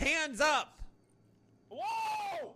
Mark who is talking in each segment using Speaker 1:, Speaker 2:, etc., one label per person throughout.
Speaker 1: Hands up!
Speaker 2: Whoa!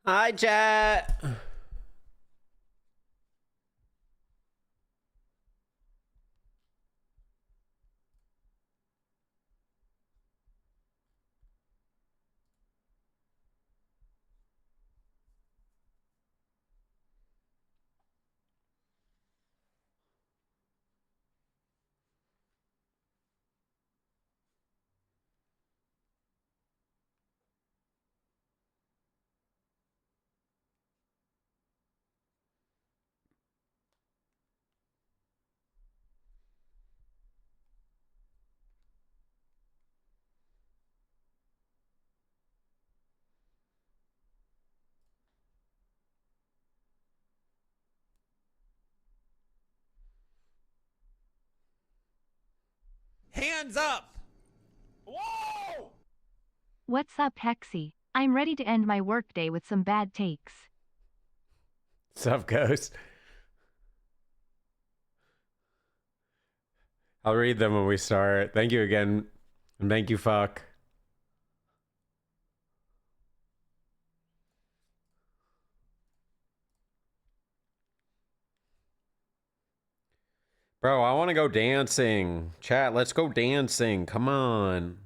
Speaker 1: Hi, chat. Hands up!
Speaker 2: Whoa!
Speaker 3: What's up, Hexy? I'm ready to end my workday with some bad takes.
Speaker 1: Sup, Ghost? I'll read them when we start. Thank you again. And thank you, fuck. Bro, I want to go dancing. Chat, let's go dancing. Come on.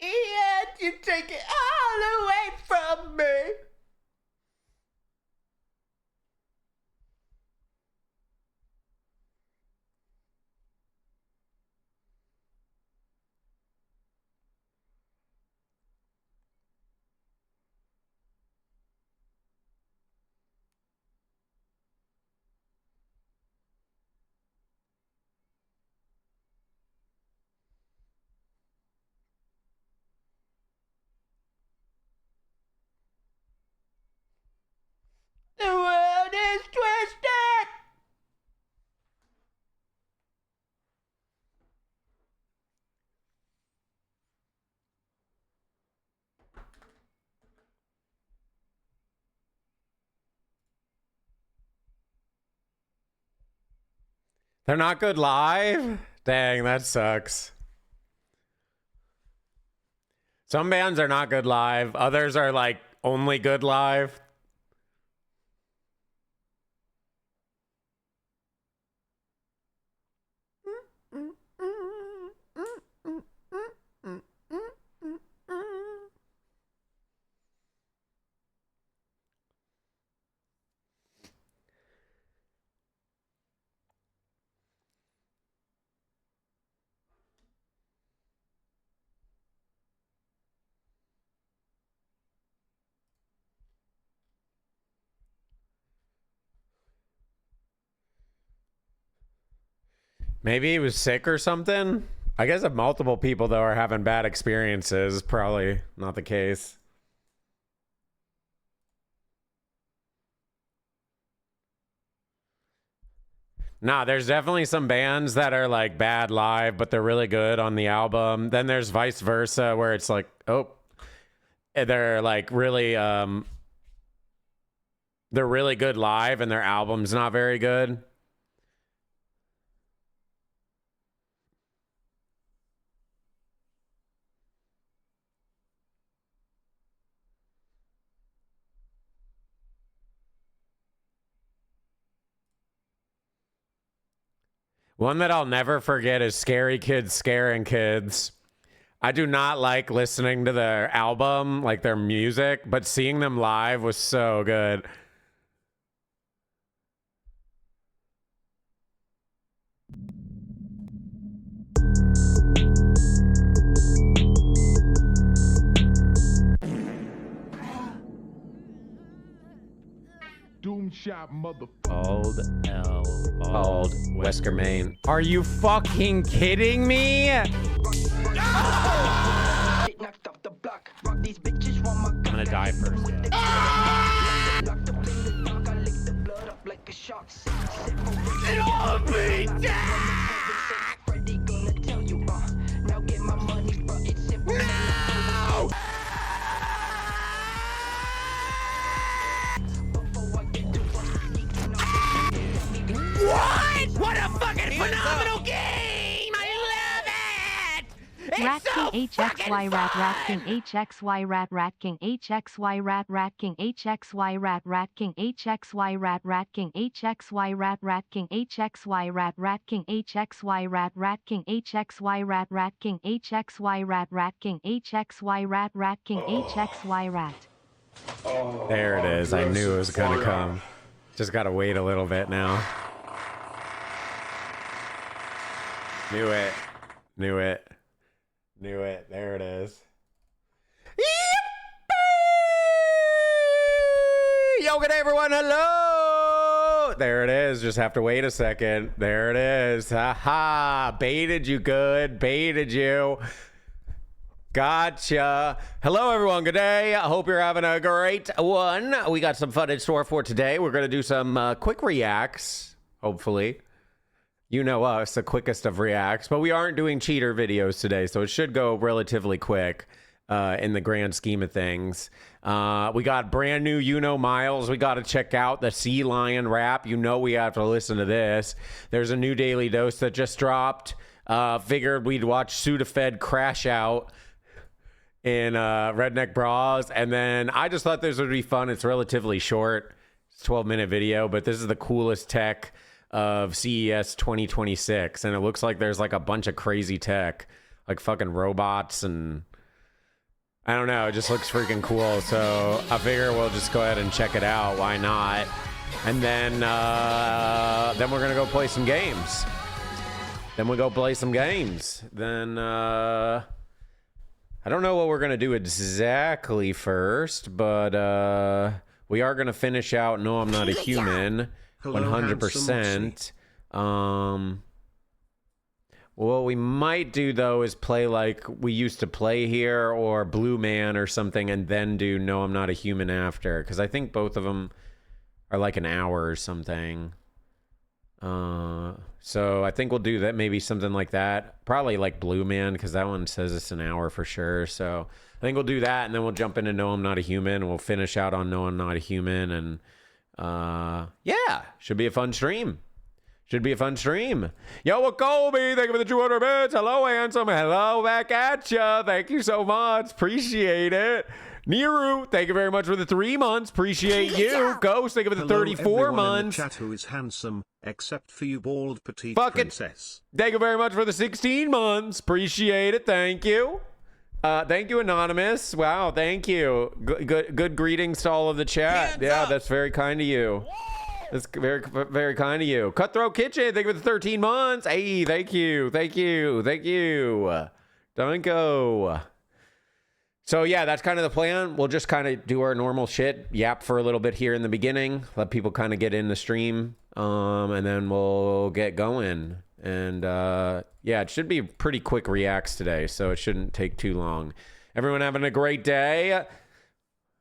Speaker 1: And you take it all away from me. The world is twisted. They're not good live? Dang, that sucks. Some bands are not good live. Others are like only good live. Maybe he was sick or something. I guess if multiple people though are having bad experiences, probably not the case. Nah, there's definitely some bands that are like bad live, but they're really good on the album. Then there's vice versa, where it's like, oh, they're like really, they're really good live, and their album's not very good. One that I'll never forget is Scary Kids Scaring Kids. I do not like listening to their album, like their music, but seeing them live was so good.
Speaker 4: Doom shot motherfucker.
Speaker 5: Bald L.
Speaker 1: Bald Wesker, Maine.
Speaker 5: Are you fucking kidding me? I'm gonna die first.
Speaker 1: What a fucking phenomenal game! I love it!
Speaker 3: Rat King HXY Rat Rat King HXY Rat Rat King HXY Rat Rat King HXY Rat Rat King HXY Rat Rat King HXY Rat Rat King HXY Rat Rat King HXY Rat Rat King HXY Rat Rat King HXY Rat Rat King HXY Rat Rat King HXY Rat.
Speaker 1: There it is. I knew it was gonna come. Just gotta wait a little bit now. Knew it. Knew it. Knew it. There it is. Yippee! Yo, good day, everyone. Hello. There it is. Just have to wait a second. There it is. Haha. Baited you good. Baited you. Gotcha. Hello, everyone. Good day. I hope you're having a great one. We got some fun in store for today. We're going to do some quick reacts, hopefully. You know us, the quickest of reacts, but we aren't doing cheater videos today, so it should go relatively quick in the grand scheme of things. We got brand new You Know Miles. We got to check out the Sea Lion rap. You know we have to listen to this. There's a new Daily Dose that just dropped. Figured we'd watch Sudafed crash out in Redneck Bras, and then I just thought this would be fun. It's relatively short. It's a 12-minute video, but this is the coolest tech of CES 2026, and it looks like there's like a bunch of crazy tech, like fucking robots and I don't know. It just looks freaking cool. So I figure we'll just go ahead and check it out. Why not? And then we're gonna go play some games. Then I don't know what we're gonna do exactly first, but we are gonna finish out No, I'm Not a Human, 100%. What we might do though is play like we used to play here, or Blue Man or something, and then do No, I'm Not a Human after, because I think both of them are like an hour or something. So I think we'll do that, maybe something like that. Probably like Blue Man, because that one says it's an hour for sure. So I think we'll do that, and then we'll jump into No, I'm Not a Human, and we'll finish out on No, I'm Not a Human, and yeah, should be a fun stream. Yo, Colby, thank you for the 200 bits. Hello, handsome. Hello, back at ya. Thank you so much. Appreciate it. Niru, thank you very much for the 3 months. Appreciate you. Ghost, thank you for the 34 months.
Speaker 4: In the chat who is handsome, except for you, bald petite
Speaker 1: Fucking
Speaker 4: princess.
Speaker 1: Thank you very much for the 16 months. Appreciate it. Thank you. Thank you, Anonymous. Wow, thank you. Good greetings to all of the chat.
Speaker 2: Hands
Speaker 1: yeah,
Speaker 2: up.
Speaker 1: that's very kind of you. That's very, very kind of you. Cutthroat Kitchen, thank you for the 13 months. Hey, thank you. Danko. So yeah, that's kind of the plan. We'll just kind of do our normal shit, yap for a little bit here in the beginning, let people kind of get in the stream, and then we'll get going. And yeah, it should be pretty quick reacts today, so it shouldn't take too long. Everyone having a great day.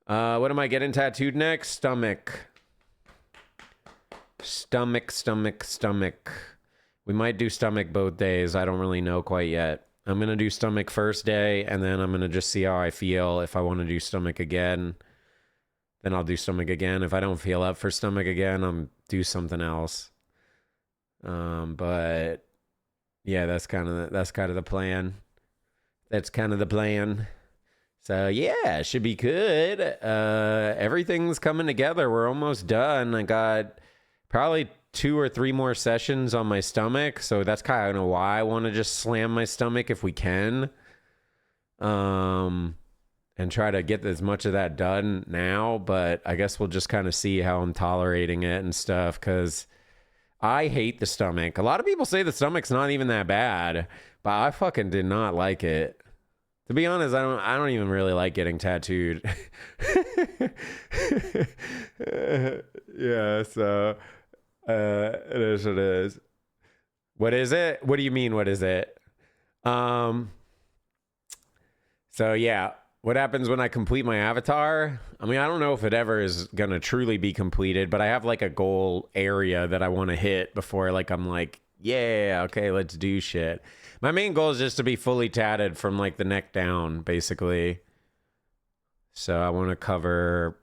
Speaker 1: What am I getting tattooed next? Stomach. We might do stomach both days. I don't really know quite yet. I'm going to do stomach first day, and then I'm going to just see how I feel. If I want to do stomach again, then I'll do stomach again. If I don't feel up for stomach again, I'll do something else. But yeah, that's kind of the plan. So yeah, it should be good. Everything's coming together. We're almost done. I got probably 2 or 3 more sessions on my stomach, so that's kind of why I want to just slam my stomach if we can, and try to get as much of that done now. But I guess we'll just kind of see how I'm tolerating it and stuff, because I hate the stomach. A lot of people say the stomach's not even that bad, but I fucking did not like it. To be honest, I don't even really like getting tattooed. Yeah, so it is what it is. What is it? What do you mean, what is it? So yeah, what happens when I complete my avatar? I mean, I don't know if it ever is gonna truly be completed, but I have like a goal area that I want to hit before, like, I'm like, yeah, okay, let's do shit. My main goal is just to be fully tatted from like the neck down, basically. So I want to cover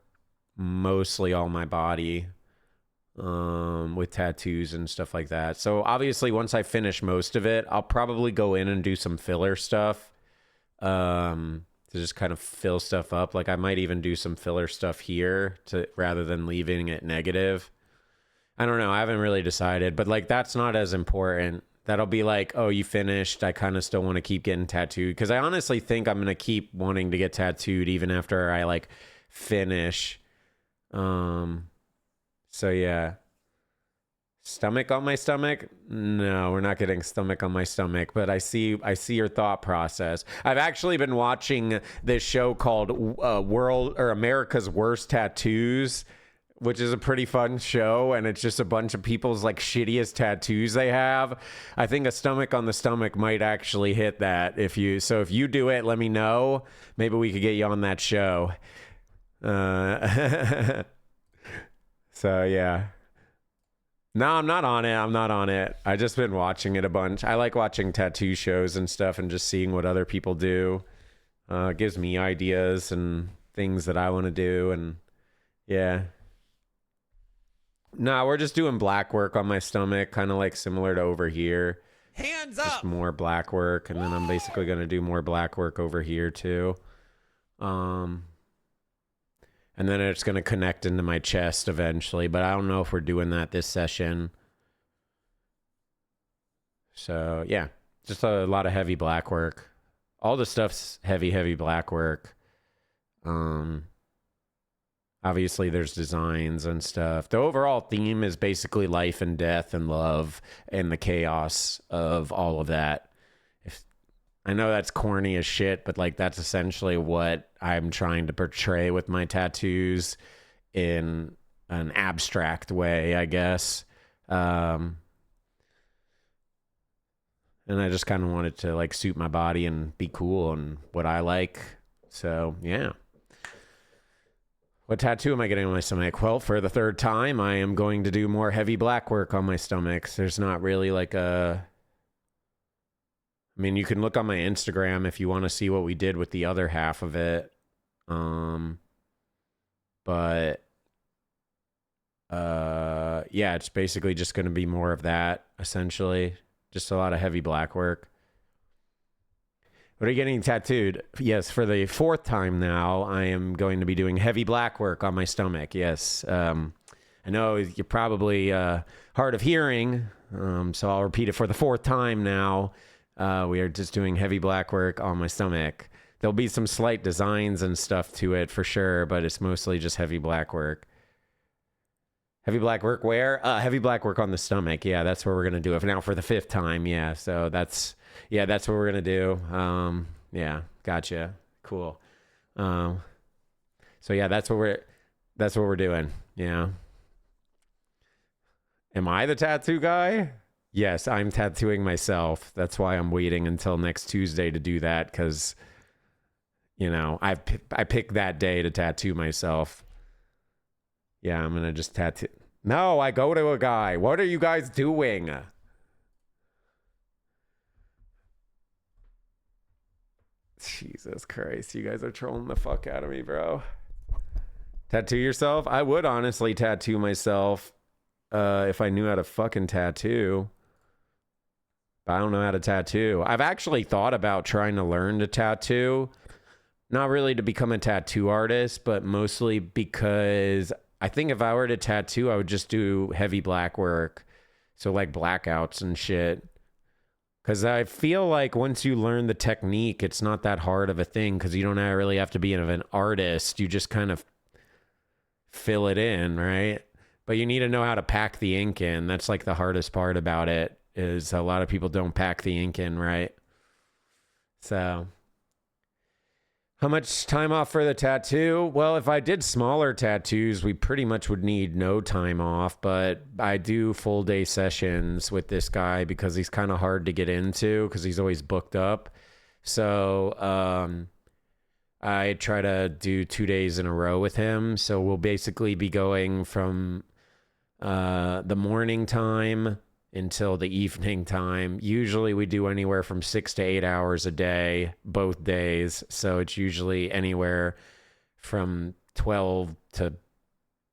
Speaker 1: mostly all my body, with tattoos and stuff like that. So obviously once I finish most of it, I'll probably go in and do some filler stuff, to just kind of fill stuff up. Like I might even do some filler stuff here rather than leaving it negative. I don't know. I haven't really decided, but like that's not as important. That'll be like, oh, you finished. I kind of still want to keep getting tattooed, because I honestly think I'm going to keep wanting to get tattooed even after I like finish. So yeah. Stomach on my stomach? No, we're not getting stomach on my stomach, but I see your thought process. I've actually been watching this show called America's Worst Tattoos, which is a pretty fun show, and it's just a bunch of people's like shittiest tattoos they have. I think a stomach on the stomach might actually hit that. If you do it, let me know. Maybe we could get you on that show. So yeah. No, I'm not on it. I just been watching it a bunch. I like watching tattoo shows and stuff and just seeing what other people do. It gives me ideas and things that I want to do, and yeah. No, we're just doing black work on my stomach, kind of like similar to over here.
Speaker 2: Hands
Speaker 1: Just
Speaker 2: up.
Speaker 1: more black work, and then I'm basically going to do more black work over here too. And then it's going to connect into my chest eventually, but I don't know if we're doing that this session. So yeah, just a lot of heavy black work. All the stuff's heavy black work. Obviously, there's designs and stuff. The overall theme is basically life and death and love and the chaos of all of that. I know that's corny as shit, but like that's essentially what I'm trying to portray with my tattoos in an abstract way, I guess. And I just kind of wanted to like suit my body and be cool and what I like. So, yeah. What tattoo am I getting on my stomach? Well, for the third time, I am going to do more heavy black work on my stomach. There's not really like a... I mean, you can look on my Instagram if you want to see what we did with the other half of it. But yeah, it's basically just going to be more of that, essentially. Just a lot of heavy black work. What are you getting tattooed? Yes, for the fourth time now, I am going to be doing heavy black work on my stomach. Yes. I know you're probably hard of hearing, so I'll repeat it for the fourth time now. We are just doing heavy black work on my stomach. There'll be some slight designs and stuff to it for sure, but it's mostly just heavy black work. Heavy black work where? Heavy black work on the stomach. Yeah, that's where we're going to do it. Now for the fifth time. Yeah, so that's what we're going to do. Yeah, gotcha. Cool. So yeah, that's what we're doing. Yeah. Am I the tattoo guy? Yes, I'm tattooing myself. That's why I'm waiting until next Tuesday to do that, because, you know, I picked that day to tattoo myself. Yeah, I'm going to just tattoo. No, I go to a guy. What are you guys doing? Jesus Christ, you guys are trolling the fuck out of me, bro. Tattoo yourself? I would honestly tattoo myself if I knew how to fucking tattoo. But I don't know how to tattoo. I've actually thought about trying to learn to tattoo. Not really to become a tattoo artist, but mostly because I think if I were to tattoo, I would just do heavy black work. So like blackouts and shit. Because I feel like once you learn the technique, it's not that hard of a thing, because you don't really have to be an artist. You just kind of fill it in, right? But you need to know how to pack the ink in. That's like the hardest part about it. Is a lot of people don't pack the ink in, right? So, how much time off for the tattoo? Well, if I did smaller tattoos, we pretty much would need no time off, but I do full day sessions with this guy because he's kind of hard to get into because he's always booked up. So, I try to do 2 days in a row with him. So we'll basically be going from the morning time until the evening time. Usually we do anywhere from 6 to 8 hours a day, both days. So it's usually anywhere from 12 to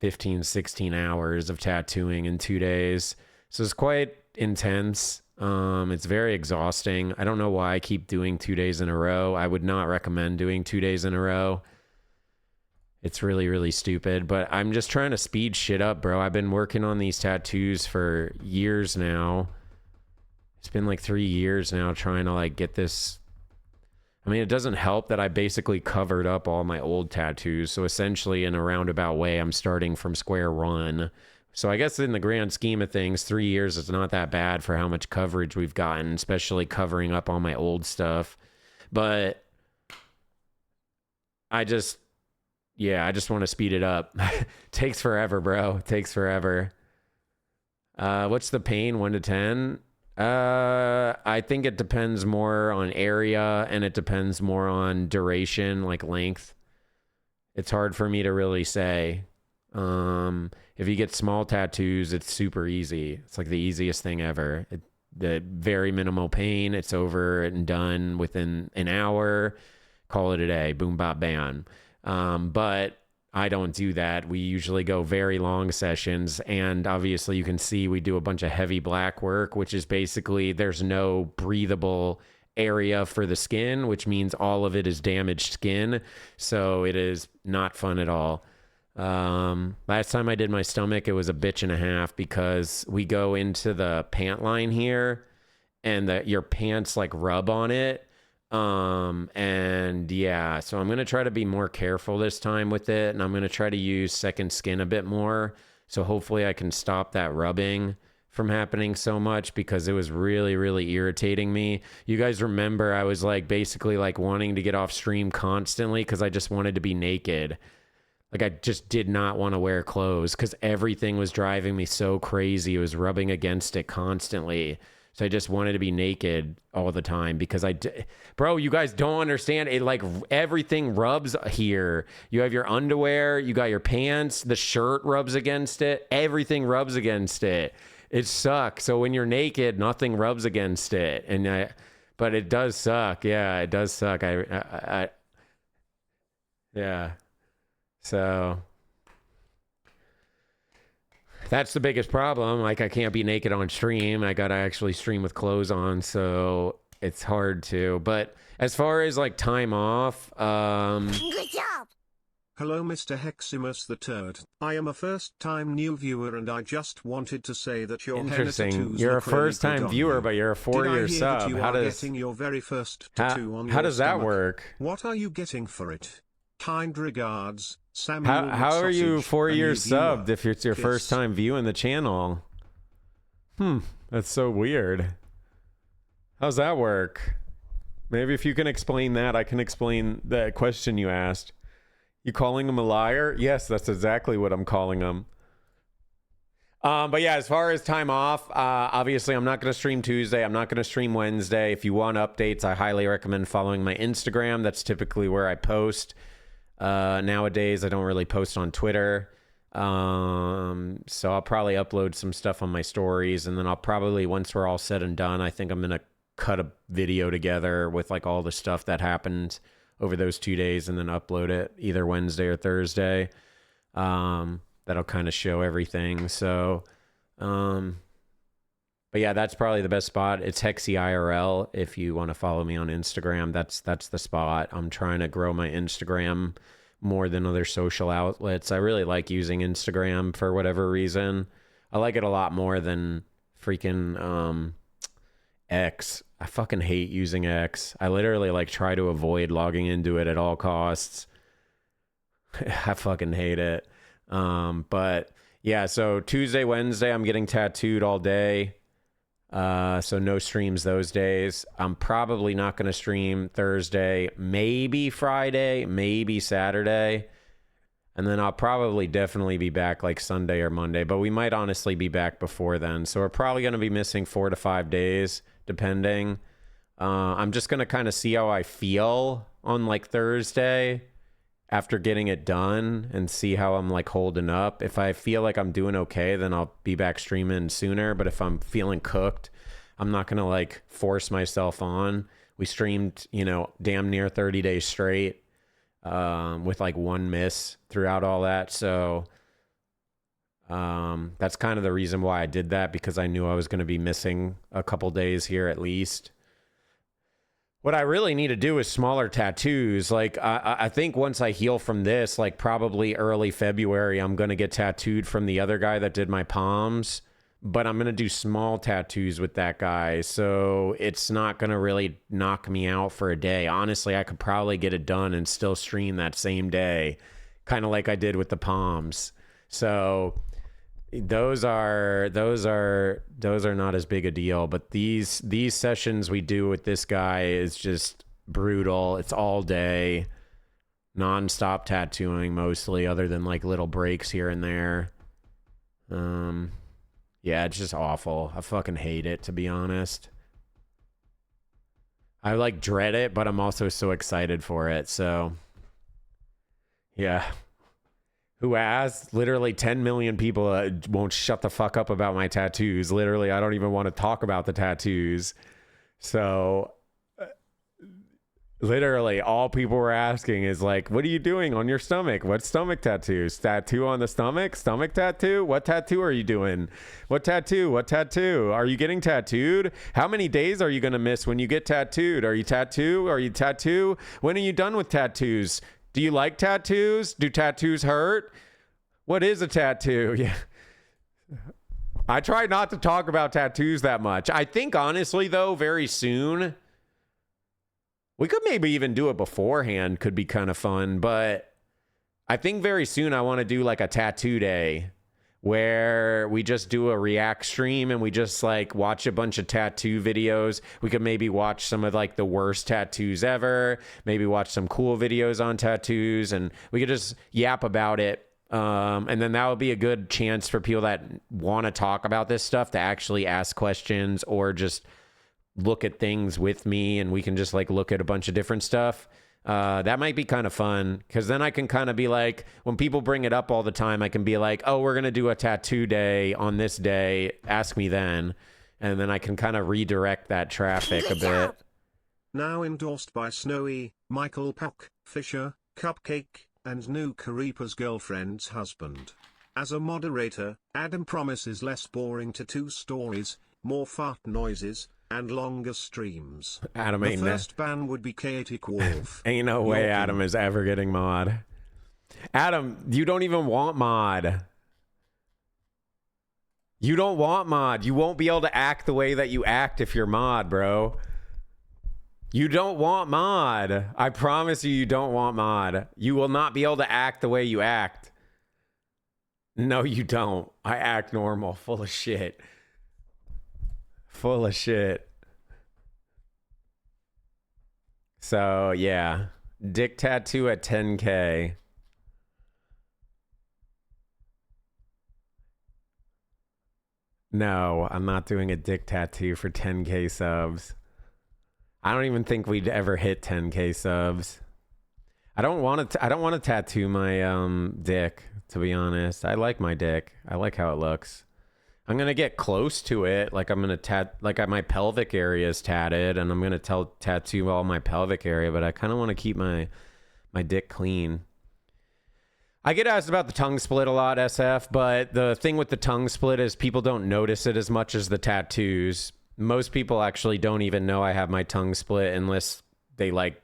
Speaker 1: 15, 16 hours of tattooing in 2 days. So it's quite intense. It's very exhausting. I don't know why I keep doing 2 days in a row. I would not recommend doing 2 days in a row. It's really, really stupid, but I'm just trying to speed shit up, bro. I've been working on these tattoos for years now. It's been like 3 years now trying to like get this. I mean, it doesn't help that I basically covered up all my old tattoos. So essentially in a roundabout way, I'm starting from square one. So I guess in the grand scheme of things, 3 years is not that bad for how much coverage we've gotten, especially covering up all my old stuff. But I just want to speed it up. Takes forever, bro. Takes forever. What's the pain, 1 to 10? I think it depends more on area and it depends more on duration, like length. It's hard for me to really say. If you get small tattoos, it's super easy. It's like the easiest thing ever. The very minimal pain. It's over and done within an hour. Call it a day. Boom, bop, bam. But I don't do that. We usually go very long sessions, and obviously you can see we do a bunch of heavy black work, which is basically there's no breathable area for the skin, which means all of it is damaged skin. So it is not fun at all. Last time I did my stomach, it was a bitch and a half because we go into the pant line here and your pants like rub on it. And yeah, so I'm going to try to be more careful this time with it. And I'm going to try to use second skin a bit more. So hopefully I can stop that rubbing from happening so much, because it was really, really irritating me. You guys remember I was like basically like wanting to get off stream constantly because I just wanted to be naked. Like I just did not want to wear clothes because everything was driving me so crazy. It was rubbing against it constantly. So I just wanted to be naked all the time because bro, you guys don't understand it. Like everything rubs here. You have your underwear, you got your pants, the shirt rubs against it. Everything rubs against it. It sucks. So when you're naked, nothing rubs against it. But it does suck. Yeah, it does suck. Yeah. So that's the biggest problem. Like I can't be naked on stream. I got to actually stream with clothes on. So it's hard to, but as far as like time off,
Speaker 6: Good job.
Speaker 4: Hello Mr. Heximus the Turd. I am a first-time new viewer and I just wanted to say that your henna
Speaker 1: interesting.
Speaker 4: tattoos
Speaker 1: You're a
Speaker 4: look really good
Speaker 1: first-time
Speaker 4: on
Speaker 1: viewer,
Speaker 4: you.
Speaker 1: but you're a
Speaker 4: Did I
Speaker 1: 4-year
Speaker 4: hear
Speaker 1: sub.
Speaker 4: that you
Speaker 1: How
Speaker 4: are
Speaker 1: does
Speaker 4: getting your very first tattoo on
Speaker 1: how
Speaker 4: your
Speaker 1: does that
Speaker 4: stomach?
Speaker 1: work?
Speaker 4: What are you getting for it? Kind regards, Samuel.
Speaker 1: How are you
Speaker 4: Sausage,
Speaker 1: 4
Speaker 4: a new
Speaker 1: years
Speaker 4: viewer.
Speaker 1: subbed if it's your
Speaker 4: Kiss.
Speaker 1: first time viewing the channel? That's so weird. How's that work? Maybe if you can explain that, I can explain the question you asked. You calling him a liar? Yes, that's exactly what I'm calling him. But yeah, as far as time off, obviously I'm not going to stream Tuesday. I'm not going to stream Wednesday. If you want updates, I highly recommend following my Instagram. That's typically where I post. Nowadays, I don't really post on Twitter. So I'll probably upload some stuff on my stories, and then I'll probably, once we're all said and done, I think I'm going to cut a video together with like all the stuff that happened over those 2 days and then upload it either Wednesday or Thursday. That'll kind of show everything. So, but yeah, that's probably the best spot. It's Hexy IRL. If you want to follow me on Instagram, that's the spot. I'm trying to grow my Instagram more than other social outlets. I really like using Instagram for whatever reason. I like it a lot more than freaking X. I fucking hate using X. I literally like try to avoid logging into it at all costs. I fucking hate it. But yeah, so Tuesday, Wednesday, I'm getting tattooed all day. So no streams those days. I'm probably not going to stream Thursday, maybe Friday, maybe Saturday. And then I'll probably definitely be back like Sunday or Monday, but we might honestly be back before then. So we're probably going to be missing 4 to 5 days, depending. I'm just going to kind of see how I feel on like Thursday after getting it done and see how I'm like holding up. If I feel like I'm doing okay, then I'll be back streaming sooner. But if I'm feeling cooked, I'm not going to like force myself on. We streamed, damn near 30 days straight, with like one miss throughout all that. So, that's kind of the reason why I did that, because I knew I was going to be missing a couple days here at least. What I really need to do is smaller tattoos. Like, I think once I heal from this, like probably early February, I'm going to get tattooed from the other guy that did my palms. But I'm going to do small tattoos with that guy. So it's not going to really knock me out for a day. Honestly, I could probably get it done and still stream that same day. Kind of like I did with the palms. So those are not as big a deal, but these sessions we do with this guy is just brutal. It's all day, non-stop tattooing mostly, other than like little breaks here and there. Yeah, it's just awful. I fucking hate it, to be honest. I like dread it, but I'm also so excited for it. So yeah. Who asked? Literally 10 million people won't shut the fuck up about my tattoos. Literally, I don't even want to talk about the tattoos. So, literally, all people were asking is like, what are you doing on your stomach? What stomach tattoos? Tattoo on the stomach? Stomach tattoo? What tattoo are you doing? What tattoo? What tattoo? Are you getting tattooed? How many days are you going to miss when you get tattooed? Are you tattoo? Are you tattoo? When are you done with tattoos? Do you like tattoos? Do tattoos hurt? What is a tattoo? Yeah. I try not to talk about tattoos that much. I think honestly though, very soon, We could maybe even do it beforehand. Could be kind of fun, but I think very soon I want to do like a tattoo day where we just do a react stream and we just like watch a bunch of tattoo videos. We could maybe watch some of like the worst tattoos ever, maybe watch some cool videos on tattoos, and we could just yap about it. And then that would be a good chance for people that want to talk about this stuff to actually ask questions or just look at things with me, and we can just like look at a bunch of different stuff. That might be kind of fun, because then I can kind of be like, when people bring it up all the time, I can be like, oh, we're going to do a tattoo day on this day. Ask me then. And then I can kind of redirect that traffic a bit.
Speaker 4: Now endorsed by Snowy, Michael Puck, Fisher, Cupcake, and new Karipa's girlfriend's husband. As a moderator, Adam promises less boring tattoo stories, more fart noises, and longer streams.
Speaker 1: Adam
Speaker 4: The
Speaker 1: ain't
Speaker 4: first ban would be chaotic wolf.
Speaker 1: ain't no way Adam is ever getting mod. Adam, you don't even want mod. You don't want mod. You won't be able to act the way that you act if you're mod, bro. You don't want mod. I promise you, you don't want mod. You will not be able to act the way you act. No, you don't. I act normal, full of shit. Full of shit. So, yeah. Dick tattoo at 10K. No, I'm not doing a dick tattoo for 10K subs. I don't even think we'd ever hit 10K subs. I don't want to tattoo my dick, to be honest. I like my dick. I like how it looks. I'm going to get close to it. Like I'm going to my pelvic area is tatted, and I'm going to tattoo all my pelvic area, but I kind of want to keep my dick clean. I get asked about the tongue split a lot, SF, but the thing with the tongue split is people don't notice it as much as the tattoos. Most people actually don't even know I have my tongue split unless they like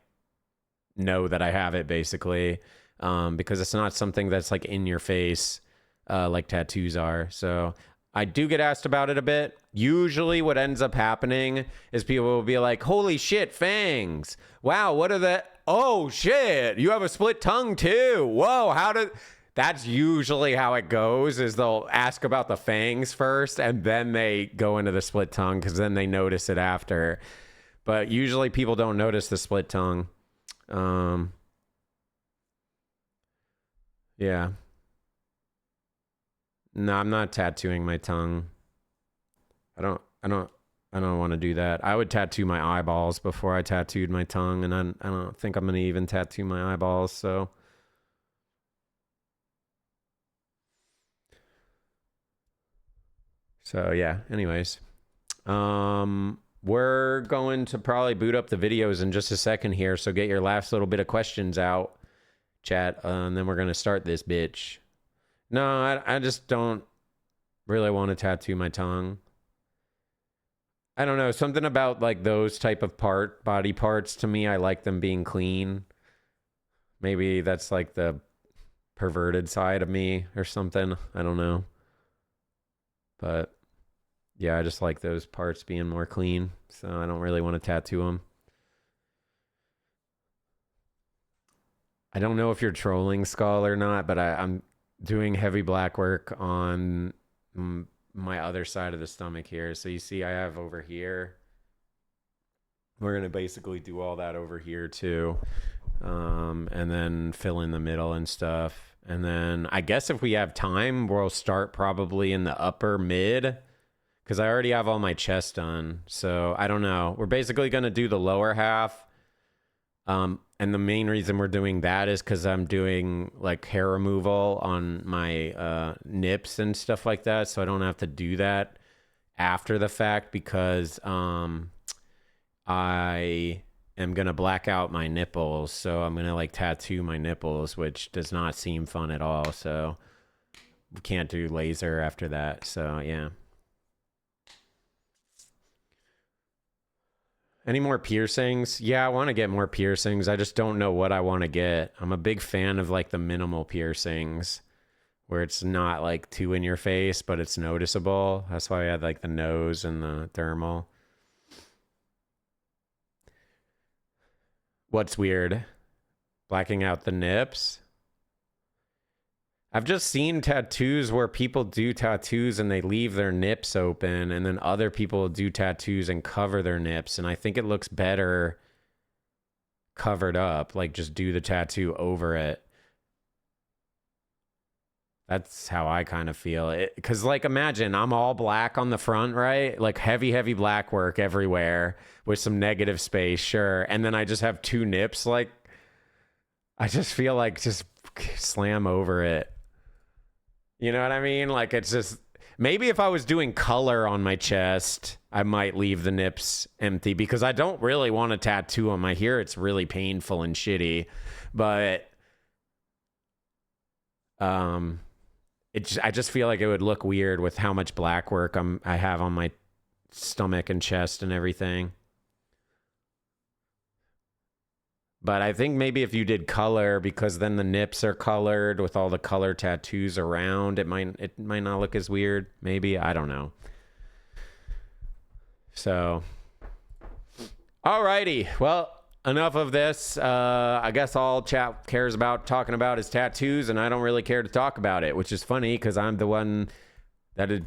Speaker 1: know that I have it, basically, because it's not something that's like in your face like tattoos are. So I do get asked about it a bit. Usually what ends up happening is people will be like, holy shit, fangs. Wow, what are the... Oh, shit, you have a split tongue too. Whoa, how did... That's usually how it goes, is they'll ask about the fangs first, and then they go into the split tongue, because then they notice it after. But usually people don't notice the split tongue. Yeah. No, I'm not tattooing my tongue. I don't want to do that. I would tattoo my eyeballs before I tattooed my tongue, and I don't think I'm going to even tattoo my eyeballs, so. So yeah, anyways. We're going to probably boot up the videos in just a second here, so get your last little bit of questions out, chat, and then we're going to start this bitch. No, I just don't really want to tattoo my tongue. I don't know, something about like those type of body parts, to me, I like them being clean. Maybe that's like the perverted side of me or something. I don't know. But yeah, I just like those parts being more clean, so I don't really want to tattoo them. I don't know if you're trolling, Skull, or not, but I'm doing heavy black work on my other side of the stomach here. So you see I have over here. We're going to basically do all that over here too. And then fill in the middle and stuff. And then I guess if we have time, we'll start probably in the upper mid, because I already have all my chest done. So I don't know. We're basically going to do the lower half. And the main reason we're doing that is because I'm doing like hair removal on my nips and stuff like that. So I don't have to do that after the fact, because I am going to black out my nipples. So I'm going to like tattoo my nipples, which does not seem fun at all. So we can't do laser after that. So yeah. Any more piercings? Yeah, I want to get more piercings. I just don't know what I want to get. I'm a big fan of like the minimal piercings, where it's not like too in your face, but it's noticeable. That's why I had like the nose and the dermal. What's weird? Blacking out the nips? I've just seen tattoos where people do tattoos and they leave their nips open, and then other people do tattoos and cover their nips, and I think it looks better covered up, like just do the tattoo over it. That's how I kind of feel it. Because, like, imagine I'm all black on the front, right? Like heavy black work everywhere with some negative space, sure. And then I just have two nips. Like, I just feel like just slam over it. You know what I mean? Like, it's just, maybe if I was doing color on my chest, I might leave the nips empty because I don't really want a tattoo on my hair. It's really painful and shitty. But, I just feel like it would look weird with how much black work I have on my stomach and chest and everything. But I think maybe if you did color, because then the nips are colored with all the color tattoos around, it might not look as weird. Maybe, I don't know. So, alrighty. Well, enough of this. I guess all chat cares about talking about is tattoos, and I don't really care to talk about it, which is funny because I'm the one that is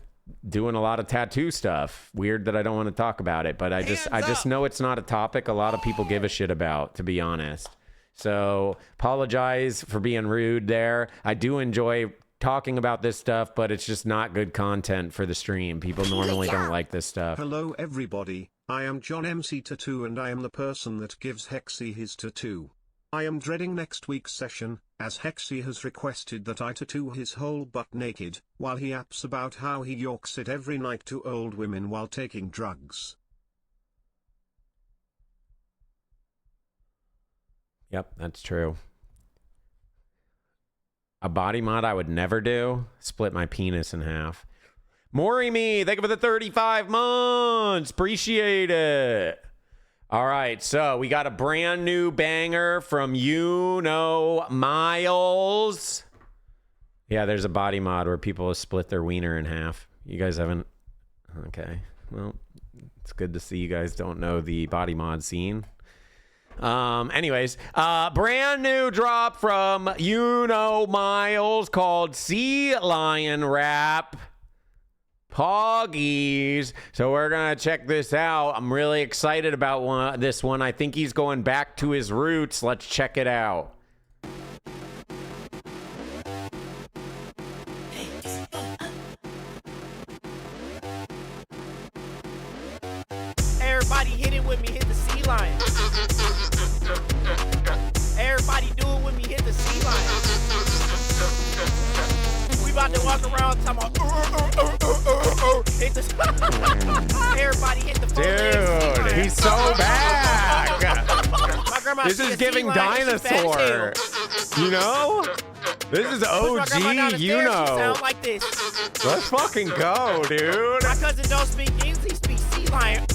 Speaker 1: doing a lot of tattoo stuff. Weird that I don't want to talk about it, but I just know it's not a topic a lot of people give a shit about, to be honest. So apologize for being rude there. I do enjoy talking about this stuff, but it's just not good content for the stream. People normally don't like this stuff.
Speaker 4: Hello everybody, I am John MC Tattoo and I am the person that gives Hexy his tattoo. I am dreading next week's session, as Hexy has requested that I tattoo his whole butt naked, while he apps about how he yorks it every night to old women while taking drugs.
Speaker 1: Yep, that's true. A body mod I would never do, split my penis in half. Mori me, thank you for the 35 months. Appreciate it. All right, so we got a brand new banger from Miles. Yeah, there's a body mod where people split their wiener in half. You guys haven't? Okay, well, it's good to see you guys don't know the body mod scene. Anyways, brand new drop from Miles called Sea Lion Rap. Poggies. So we're gonna check this out. I'm really excited about this one. I think he's going back to his roots. Let's check it out.
Speaker 7: Everybody hit it with me, hit the sea lion. Everybody do it with me, hit the sea lion. We about to walk around talking about hit the everybody hit the full
Speaker 1: Dude, he's so back.
Speaker 7: My grandma,
Speaker 1: This is giving dinosaur. You know? This is OG,
Speaker 7: sound like this.
Speaker 1: Let's fucking go, dude.
Speaker 7: My cousin don't speak English, he speaks sea lion.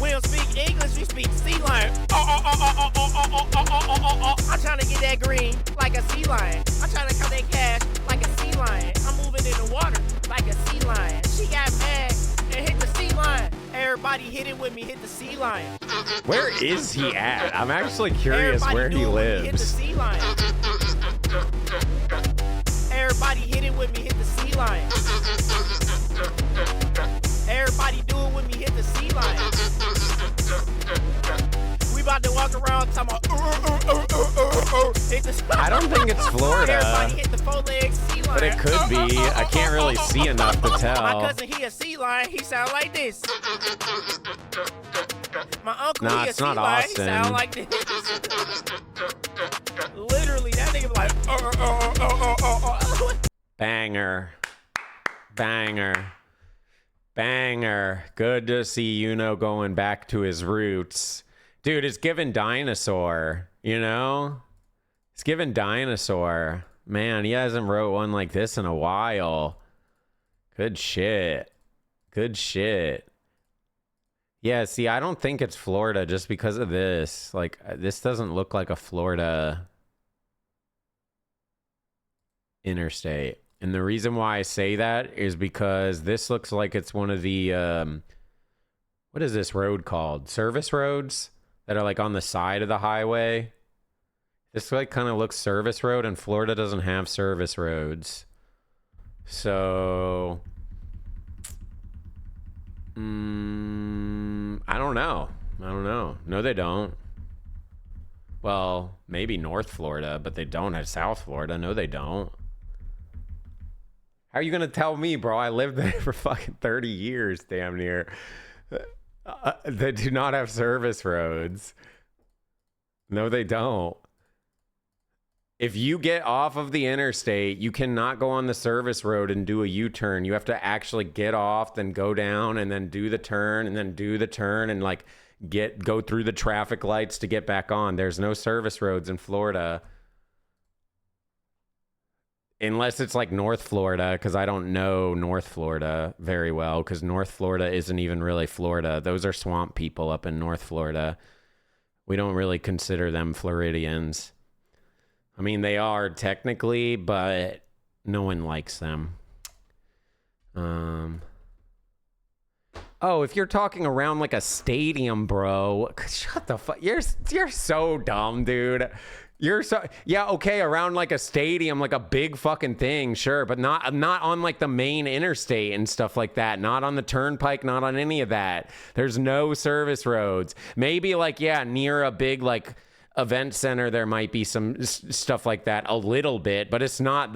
Speaker 7: We don't speak English, we speak sea lion. I'm trying to get that green like a sea lion. I'm trying to count that cash like a sea lion. I'm moving in the water like a sea lion. She got mad and hit the sea lion. Everybody hit it with me, hit the sea lion.
Speaker 1: Where is he at? I'm actually curious where he lives.
Speaker 7: Hit the sea lion. Everybody hit it with me, hit the sea lion. Everybody do it with me, hit the sea lion. We about to walk around talking about hit the
Speaker 1: I don't think it's Florida.
Speaker 7: Everybody hit the four-legged sea lion.
Speaker 1: But it could be. I can't really see enough to
Speaker 7: My
Speaker 1: tell.
Speaker 7: cousin, he a sea lion, he sound like this. My uncle,
Speaker 1: Nah,
Speaker 7: he a
Speaker 1: it's
Speaker 7: sea
Speaker 1: not
Speaker 7: lion, he
Speaker 1: Austin.
Speaker 7: sound like this. Literally, that nigga be like,
Speaker 1: Banger. Banger. Banger. Good to see going back to his roots. Dude, it's giving dinosaur, you know? It's giving dinosaur. Man, he hasn't wrote one like this in a while. Good shit. Good shit. Yeah, see, I don't think it's Florida just because of this. Like, this doesn't look like a Florida interstate. And the reason why I say that is because this looks like it's one of the, what is this road called? Service roads? that are like on the side of the highway. This like kind of looks service road, and Florida doesn't have service roads. So, I don't know. No, they don't. Well, maybe North Florida, but they don't have South Florida. No, they don't. How are you going to tell me, bro? I lived there for fucking 30 years, damn near. They do not have service roads. No, they don't. If you get off of the interstate, you cannot go on the service road and do a U-turn. You have to actually get off, then go down, and then do the turn, and then do the turn, and like go through the traffic lights to get back on. There's no service roads in Florida. Unless it's like North Florida, because I don't know North Florida very well, because North Florida isn't even really Florida. Those are swamp people up in North Florida. We don't really consider them Floridians. I mean, they are technically, but no one likes them. Oh, if you're talking around like a stadium, bro, shut the fuck. You're so dumb, dude. You're so, yeah, okay, around like a stadium, like a big fucking thing, sure, but not on like the main interstate and stuff like that. Not on the turnpike, not on any of that. There's no service roads. Maybe like, yeah, near a big like event center, there might be some stuff like that a little bit, but it's not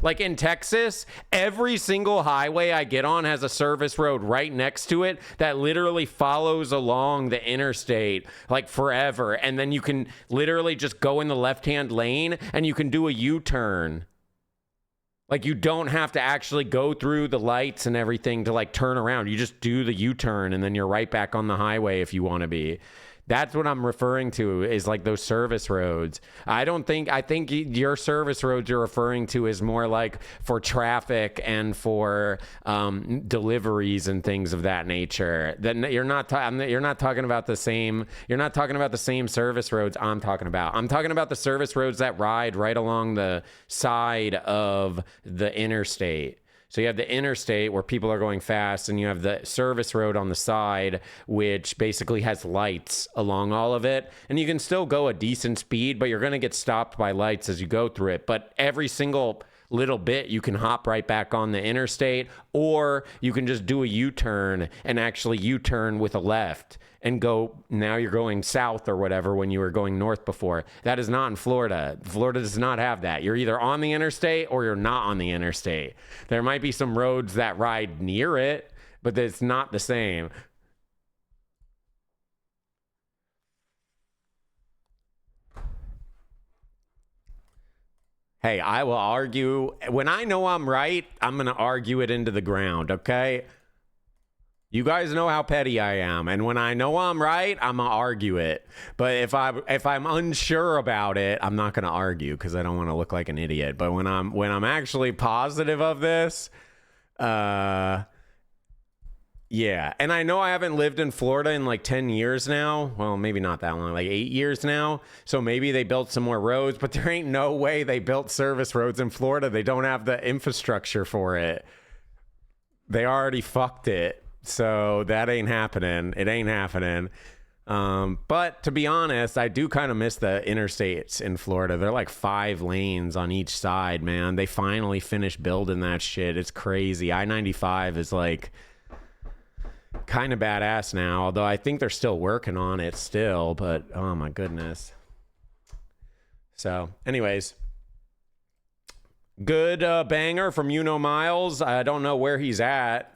Speaker 1: like in Texas, every single highway I get on has a service road right next to it that literally follows along the interstate like forever. And then you can literally just go in the left-hand lane and you can do a U-turn. Like you don't have to actually go through the lights and everything to like turn around. You just do the U-turn and then you're right back on the highway if you want to be. That's what I'm referring to is like those service roads. I think your service roads you're referring to is more like for traffic and for deliveries and things of that nature. Then you're not talking about the same. You're not talking about the same service roads I'm talking about. I'm talking about the service roads that ride right along the side of the interstate. So you have the interstate where people are going fast, and you have the service road on the side, which basically has lights along all of it. And you can still go a decent speed, but you're going to get stopped by lights as you go through it. But every single little bit, you can hop right back on the interstate, or you can just do a U-turn and actually U-turn with a left and go, now you're going south or whatever when you were going north before. That is not in Florida. Florida does not have that. You're either on the interstate or you're not on the interstate. There might be some roads that ride near it, but it's not the same. Hey, I will argue. When I know I'm right, I'm going to argue it into the ground, okay? You guys know how petty I am, and when I know I'm right, I'm gonna argue it. But if I'm unsure about it, I'm not gonna argue because I don't want to look like an idiot. But when I'm actually positive of this, yeah. And I know I haven't lived in Florida in like 10 years now. Well, maybe not that long, like 8 years now. So maybe they built some more roads, but there ain't no way they built service roads in Florida. They don't have the infrastructure for it. They already fucked it. So that ain't happening. It ain't happening. But to be honest, I do kind of miss the interstates in Florida. They're like 5 lanes on each side, man. They finally finished building that shit. It's crazy. I-95 is like kind of badass now, although I think they're still working on it still, but oh my goodness. So anyways, good banger from Miles. I don't know where he's at.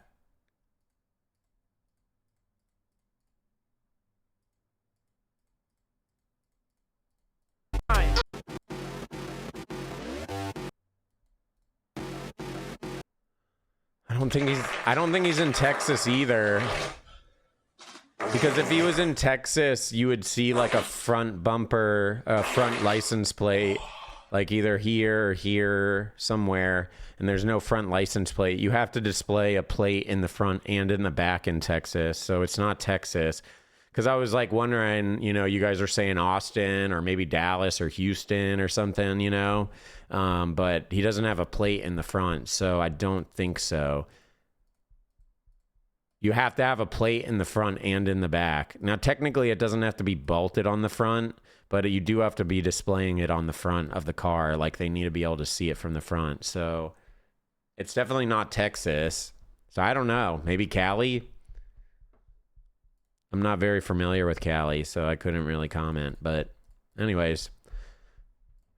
Speaker 1: I don't think he's in Texas either. Because if he was in Texas, you would see like a front bumper, a front license plate, like either here or here somewhere, and there's no front license plate. You have to display a plate in the front and in the back in Texas, so it's not Texas. Because I was like wondering, you guys are saying Austin or maybe Dallas or Houston or something, but he doesn't have a plate in the front, so I don't think so. You have to have a plate in the front and in the back. Now, technically, it doesn't have to be bolted on the front, but you do have to be displaying it on the front of the car. Like, they need to be able to see it from the front. So, it's definitely not Texas. So, I don't know. Maybe Cali? I'm not very familiar with Cali, so I couldn't really comment. But, anyways,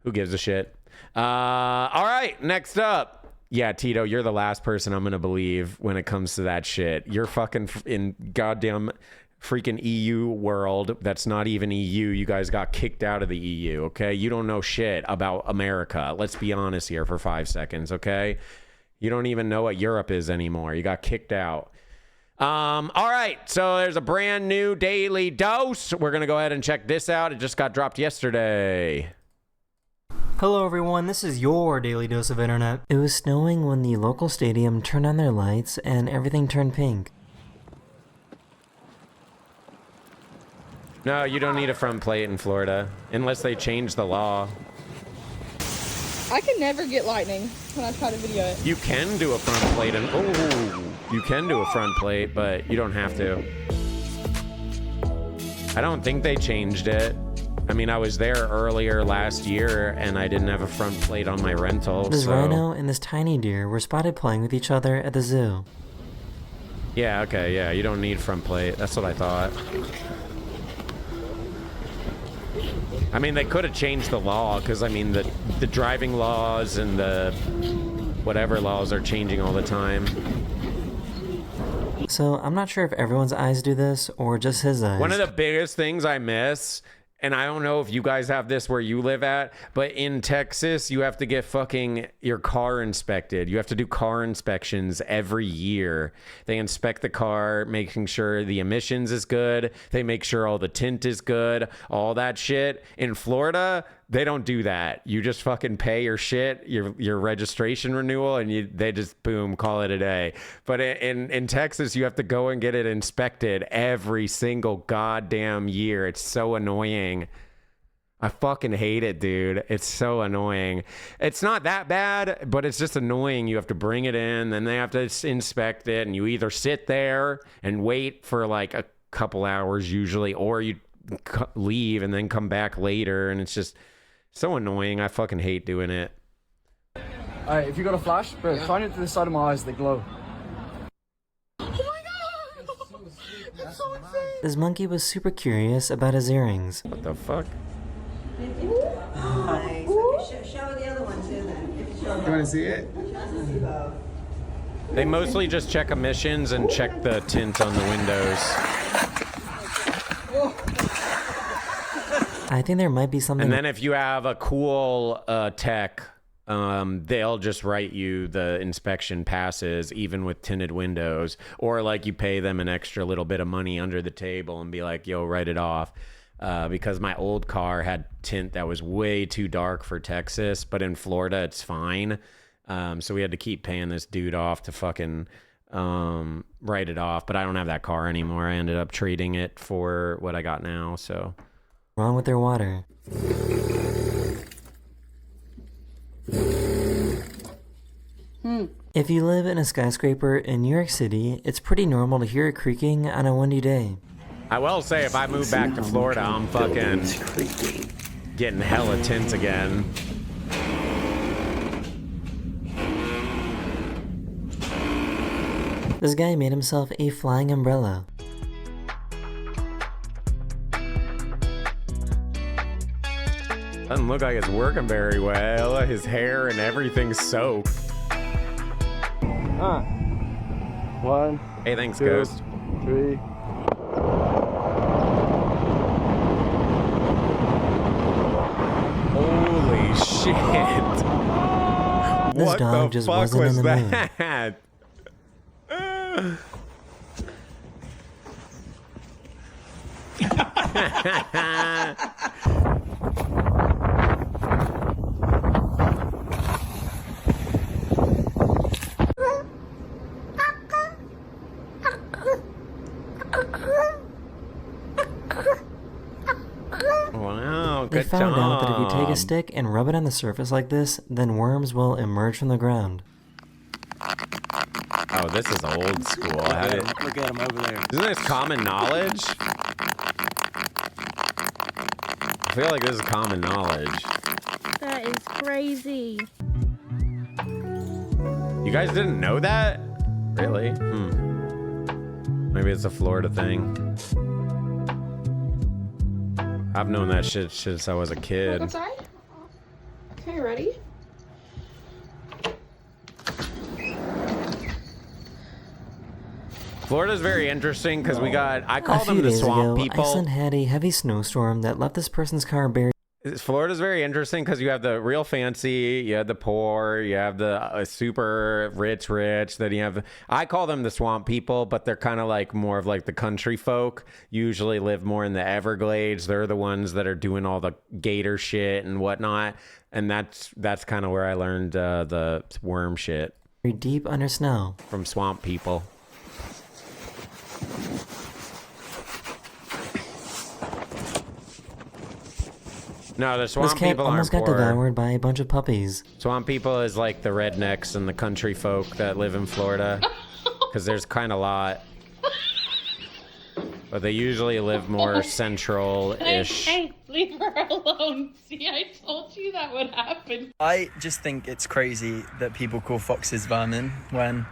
Speaker 1: who gives a shit? All right, next up. Yeah, Tito, you're the last person I'm going to believe when it comes to that shit. You're fucking in goddamn freaking EU world that's not even EU. You guys got kicked out of the EU, okay? You don't know shit about America. Let's be honest here for 5 seconds, okay? You don't even know what Europe is anymore. You got kicked out. All right, so there's a brand new daily dose. We're going to go ahead and check this out. It just got dropped yesterday.
Speaker 8: Hello everyone, this is your Daily Dose of Internet. It was snowing when the local stadium turned on their lights and everything turned pink.
Speaker 1: No, you don't need a front plate in Florida, unless they change the law.
Speaker 9: I can never get lightning when I try to video it.
Speaker 1: You can do a front plate, and you can do a front plate, but you don't have to. I don't think they changed it. I mean, I was there earlier last year, and I didn't have a front plate on my rental.
Speaker 8: This
Speaker 1: so...
Speaker 8: rhino and this tiny deer were spotted playing with each other at the zoo.
Speaker 1: Yeah, okay, yeah, you don't need front plate. That's what I thought. I mean, they could have changed the law, because, I mean, the driving laws and the whatever laws are changing all the time.
Speaker 8: So, I'm not sure if everyone's eyes do this, or just his eyes.
Speaker 1: One of the biggest things I miss... And I don't know if you guys have this where you live at, but in Texas, you have to get fucking your car inspected. You have to do car inspections every year. They inspect the car, making sure the emissions is good. They make sure all the tint is good, all that shit. In Florida, they don't do that. You just fucking pay your shit, your registration renewal, and they just, boom, call it a day. But in Texas, you have to go and get it inspected every single goddamn year. It's so annoying. I fucking hate it, dude. It's so annoying. It's not that bad, but it's just annoying. You have to bring it in, then they have to inspect it, and you either sit there and wait for like a couple hours usually, or you leave and then come back later, and it's just... so annoying. I fucking hate doing it.
Speaker 10: Alright, if you got a flash, bro, shine it to the side of my eyes that glow.
Speaker 9: Oh my god! That's so insane!
Speaker 8: This monkey was super curious about his earrings.
Speaker 1: What the fuck?
Speaker 6: Nice. Okay, show the other one too then. You
Speaker 10: want to see it?
Speaker 1: They mostly just check emissions and check the tint on the windows.
Speaker 8: I think there might be something...
Speaker 1: And then if you have a cool tech, they'll just write you the inspection passes, even with tinted windows. Or like you pay them an extra little bit of money under the table and be like, yo, write it off. Because my old car had tint that was way too dark for Texas, but in Florida, it's fine. So we had to keep paying this dude off to fucking write it off. But I don't have that car anymore. I ended up trading it for what I got now, so...
Speaker 8: wrong with their water. If you live in a skyscraper in New York City, it's pretty normal to hear it creaking on a windy day.
Speaker 1: I will say, if I move back to Florida, I'm fucking getting hella tint again.
Speaker 8: This guy made himself a flying umbrella.
Speaker 1: Doesn't look like it's working very well. His hair and everything's soaked.
Speaker 10: One.
Speaker 1: Hey, thanks,
Speaker 10: two,
Speaker 1: Ghost.
Speaker 10: 3.
Speaker 1: Holy shit.
Speaker 8: This
Speaker 1: What
Speaker 8: dog
Speaker 1: the
Speaker 8: just
Speaker 1: fuck
Speaker 8: wasn't in
Speaker 1: was
Speaker 8: the mood.
Speaker 1: that? Wow,
Speaker 8: They
Speaker 1: good
Speaker 8: found out that if you take a
Speaker 1: job.
Speaker 8: stick and rub it on the surface like this, then worms will emerge from the ground.
Speaker 1: Oh, this is old school.
Speaker 10: Look at him over there.
Speaker 1: Isn't this common knowledge? I feel like this is common knowledge.
Speaker 11: That is crazy.
Speaker 1: You guys didn't know that? Really? Maybe it's a Florida thing. I've known that shit since I was a kid.
Speaker 9: Outside? Okay, ready?
Speaker 1: Florida's very interesting because I call
Speaker 8: A
Speaker 1: them
Speaker 8: few
Speaker 1: the
Speaker 8: days
Speaker 1: swamp
Speaker 8: ago,
Speaker 1: people.
Speaker 8: Iceland had a heavy snowstorm that left this person's car buried.
Speaker 1: Florida's very interesting because you have the real fancy, you have the poor, you have the super rich, then you have I call them the swamp people, but they're kind of like more of like the country folk, usually live more in the Everglades. They're the ones that are doing all the gator shit and whatnot, and that's kind of where I learned the worm shit.
Speaker 8: Deep under snow.
Speaker 1: From swamp people. No, the swamp
Speaker 8: This cat
Speaker 1: people aren't
Speaker 8: almost got
Speaker 1: poor.
Speaker 8: devoured by a bunch of puppies.
Speaker 1: Swamp people is like the rednecks and the country folk that live in Florida, because there's kind of a lot. But they usually live more central-ish.
Speaker 9: Hey, leave her alone. See, I told you that would happen.
Speaker 10: I just think it's crazy that people call foxes vermin when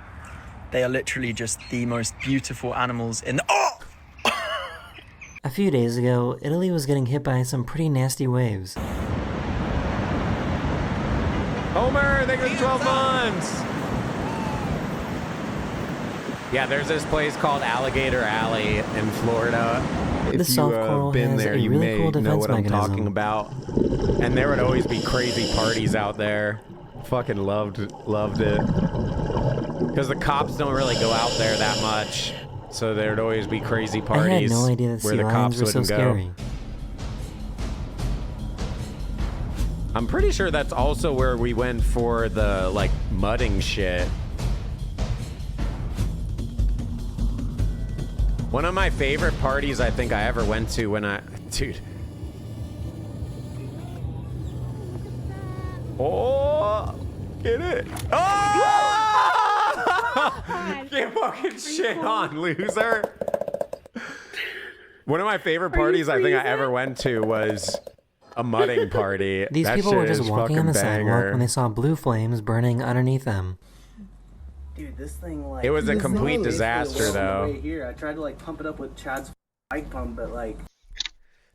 Speaker 10: they are literally just the most beautiful animals in the... Oh!
Speaker 8: A few days ago, Italy was getting hit by some pretty nasty waves.
Speaker 1: Homer, they got 12 months! Yeah, there's this place called Alligator Alley in Florida. If
Speaker 8: soft coral
Speaker 1: you've been
Speaker 8: has
Speaker 1: there,
Speaker 8: a
Speaker 1: you
Speaker 8: really
Speaker 1: may
Speaker 8: cool
Speaker 1: know
Speaker 8: defense
Speaker 1: what I'm
Speaker 8: mechanism.
Speaker 1: talking about. And there would always be crazy parties out there. Fucking loved it. Because the cops don't really go out there that much. So there'd always be crazy parties
Speaker 8: I had no idea that
Speaker 1: where
Speaker 8: sea
Speaker 1: the cops
Speaker 8: lions were so
Speaker 1: wouldn't go.
Speaker 8: scary.
Speaker 1: I'm pretty sure that's also where we went for the like mudding shit. One of my favorite parties I think I ever went to when dude. Oh, get it. Oh! Get fucking shit on, loser. One of my favorite parties I think I ever went to was a mudding party.
Speaker 8: These
Speaker 1: That
Speaker 8: people
Speaker 1: shit
Speaker 8: were just
Speaker 1: is
Speaker 8: walking on the
Speaker 1: fucking
Speaker 8: sidewalk
Speaker 1: banger.
Speaker 8: when they saw blue flames burning underneath them.
Speaker 10: Dude, this thing like...
Speaker 1: It was a complete disaster,
Speaker 10: Right
Speaker 1: though.
Speaker 10: here, I tried to like pump it up with Chad's bike pump, but like...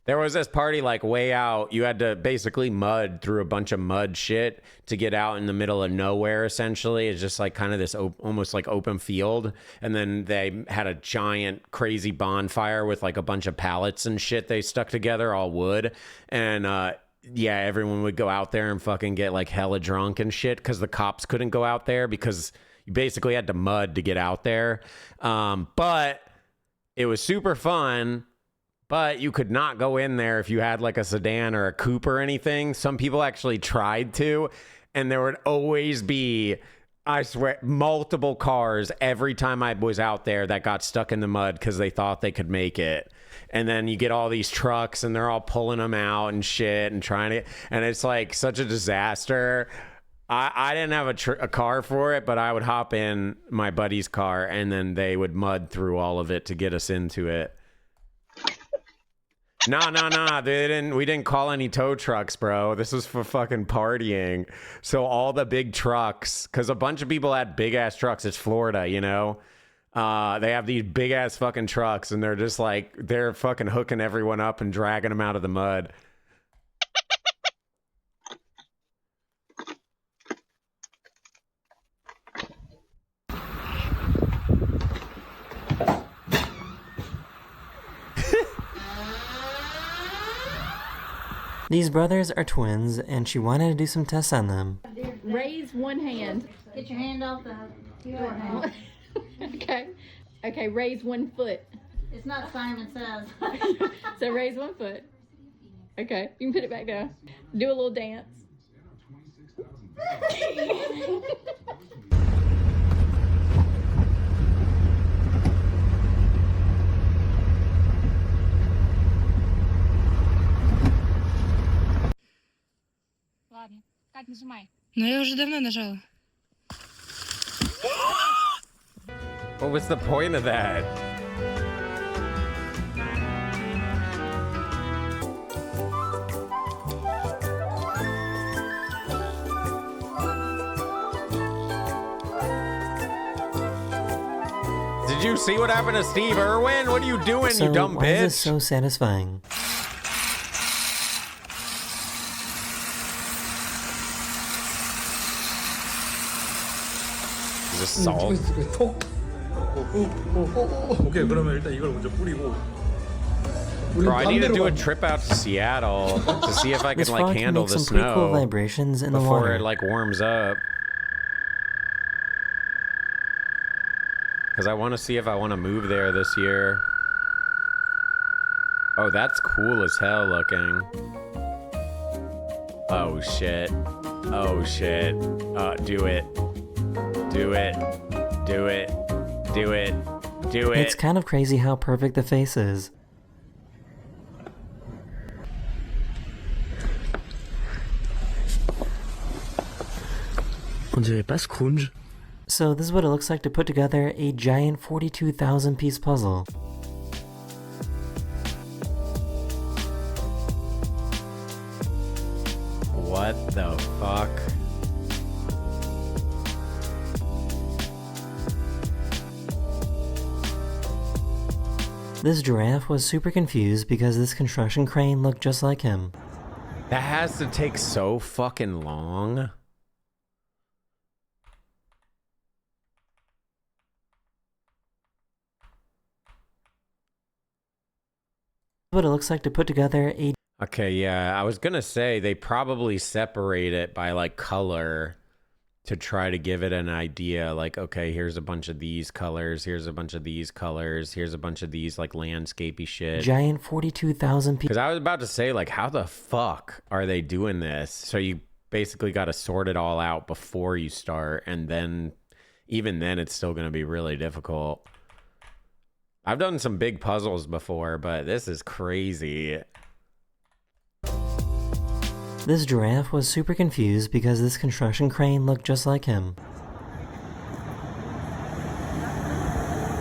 Speaker 1: There was this party like way out. You had to basically mud through a bunch of mud shit to get out in the middle of nowhere, essentially. It's just like kind of this almost like open field. And then they had a giant crazy bonfire with like a bunch of pallets and shit they stuck together, all wood. And yeah, everyone would go out there and fucking get like hella drunk and shit because the cops couldn't go out there because you basically had to mud to get out there. But it was super fun. But you could not go in there if you had like a sedan or a coupe or anything. Some people actually tried to, and there would always be, I swear, multiple cars every time I was out there that got stuck in the mud because they thought they could make it. And then you get all these trucks and they're all pulling them out and shit and trying to, and it's like such a disaster. I didn't have a car for it, but I would hop in my buddy's car and then they would mud through all of it to get us into it. No. We didn't call any tow trucks, bro. This was for fucking partying. So all the big trucks, because a bunch of people had big ass trucks. It's Florida, you know? They have these big ass fucking trucks and they're just like, they're fucking hooking everyone up and dragging them out of the mud.
Speaker 8: These brothers are twins, and she wanted to do some tests on them.
Speaker 9: Raise one hand.
Speaker 6: Get your hand off the door now.
Speaker 9: Okay, raise one foot.
Speaker 6: It's not Simon Says.
Speaker 9: So raise one foot. Okay, you can put it back down. Do a little dance.
Speaker 11: Ладно, Кать, нажимай.
Speaker 9: Ну я уже давно нажала.
Speaker 1: What was the point of that? Did you see what happened to Steve Irwin? What are you doing,
Speaker 8: So
Speaker 1: you dumb
Speaker 8: why is this
Speaker 1: bitch?
Speaker 8: so satisfying?
Speaker 1: Is this salt?
Speaker 2: 오케이, 그러면 일단 이걸 먼저 뿌리고.
Speaker 1: Bro, I need to do a trip out to Seattle to see if I can
Speaker 8: This
Speaker 1: like
Speaker 8: frog can
Speaker 1: handle
Speaker 8: make
Speaker 1: the
Speaker 8: some pretty cool
Speaker 1: snow
Speaker 8: vibrations in the
Speaker 1: before
Speaker 8: water.
Speaker 1: it like warms up. Because I want to see if I want to move there this year. Oh, that's cool as hell looking. Oh shit. Oh shit. Do it. Do it. Do it. Do it. Do it.
Speaker 8: It's kind of crazy how perfect the face is. So this is what it looks like to put together a giant 42,000 piece puzzle.
Speaker 1: What the fuck?
Speaker 8: This giraffe was super confused because this construction crane looked just like him.
Speaker 1: That has to take so fucking long.
Speaker 8: What it looks like to put together a
Speaker 1: Okay, yeah, I was gonna say they probably separate it by like color to try to give it an idea. Like, okay, here's a bunch of these colors, here's a bunch of these colors, here's a bunch of these like landscapey shit.
Speaker 8: giant 42,000 piece.
Speaker 1: Because I was about to say, like, how the fuck are they doing this? So you basically got to sort it all out before you start, and then even then it's still gonna be really difficult. I've done some big puzzles before, but this is crazy.
Speaker 8: This giraffe was super confused because this construction crane looked just like him.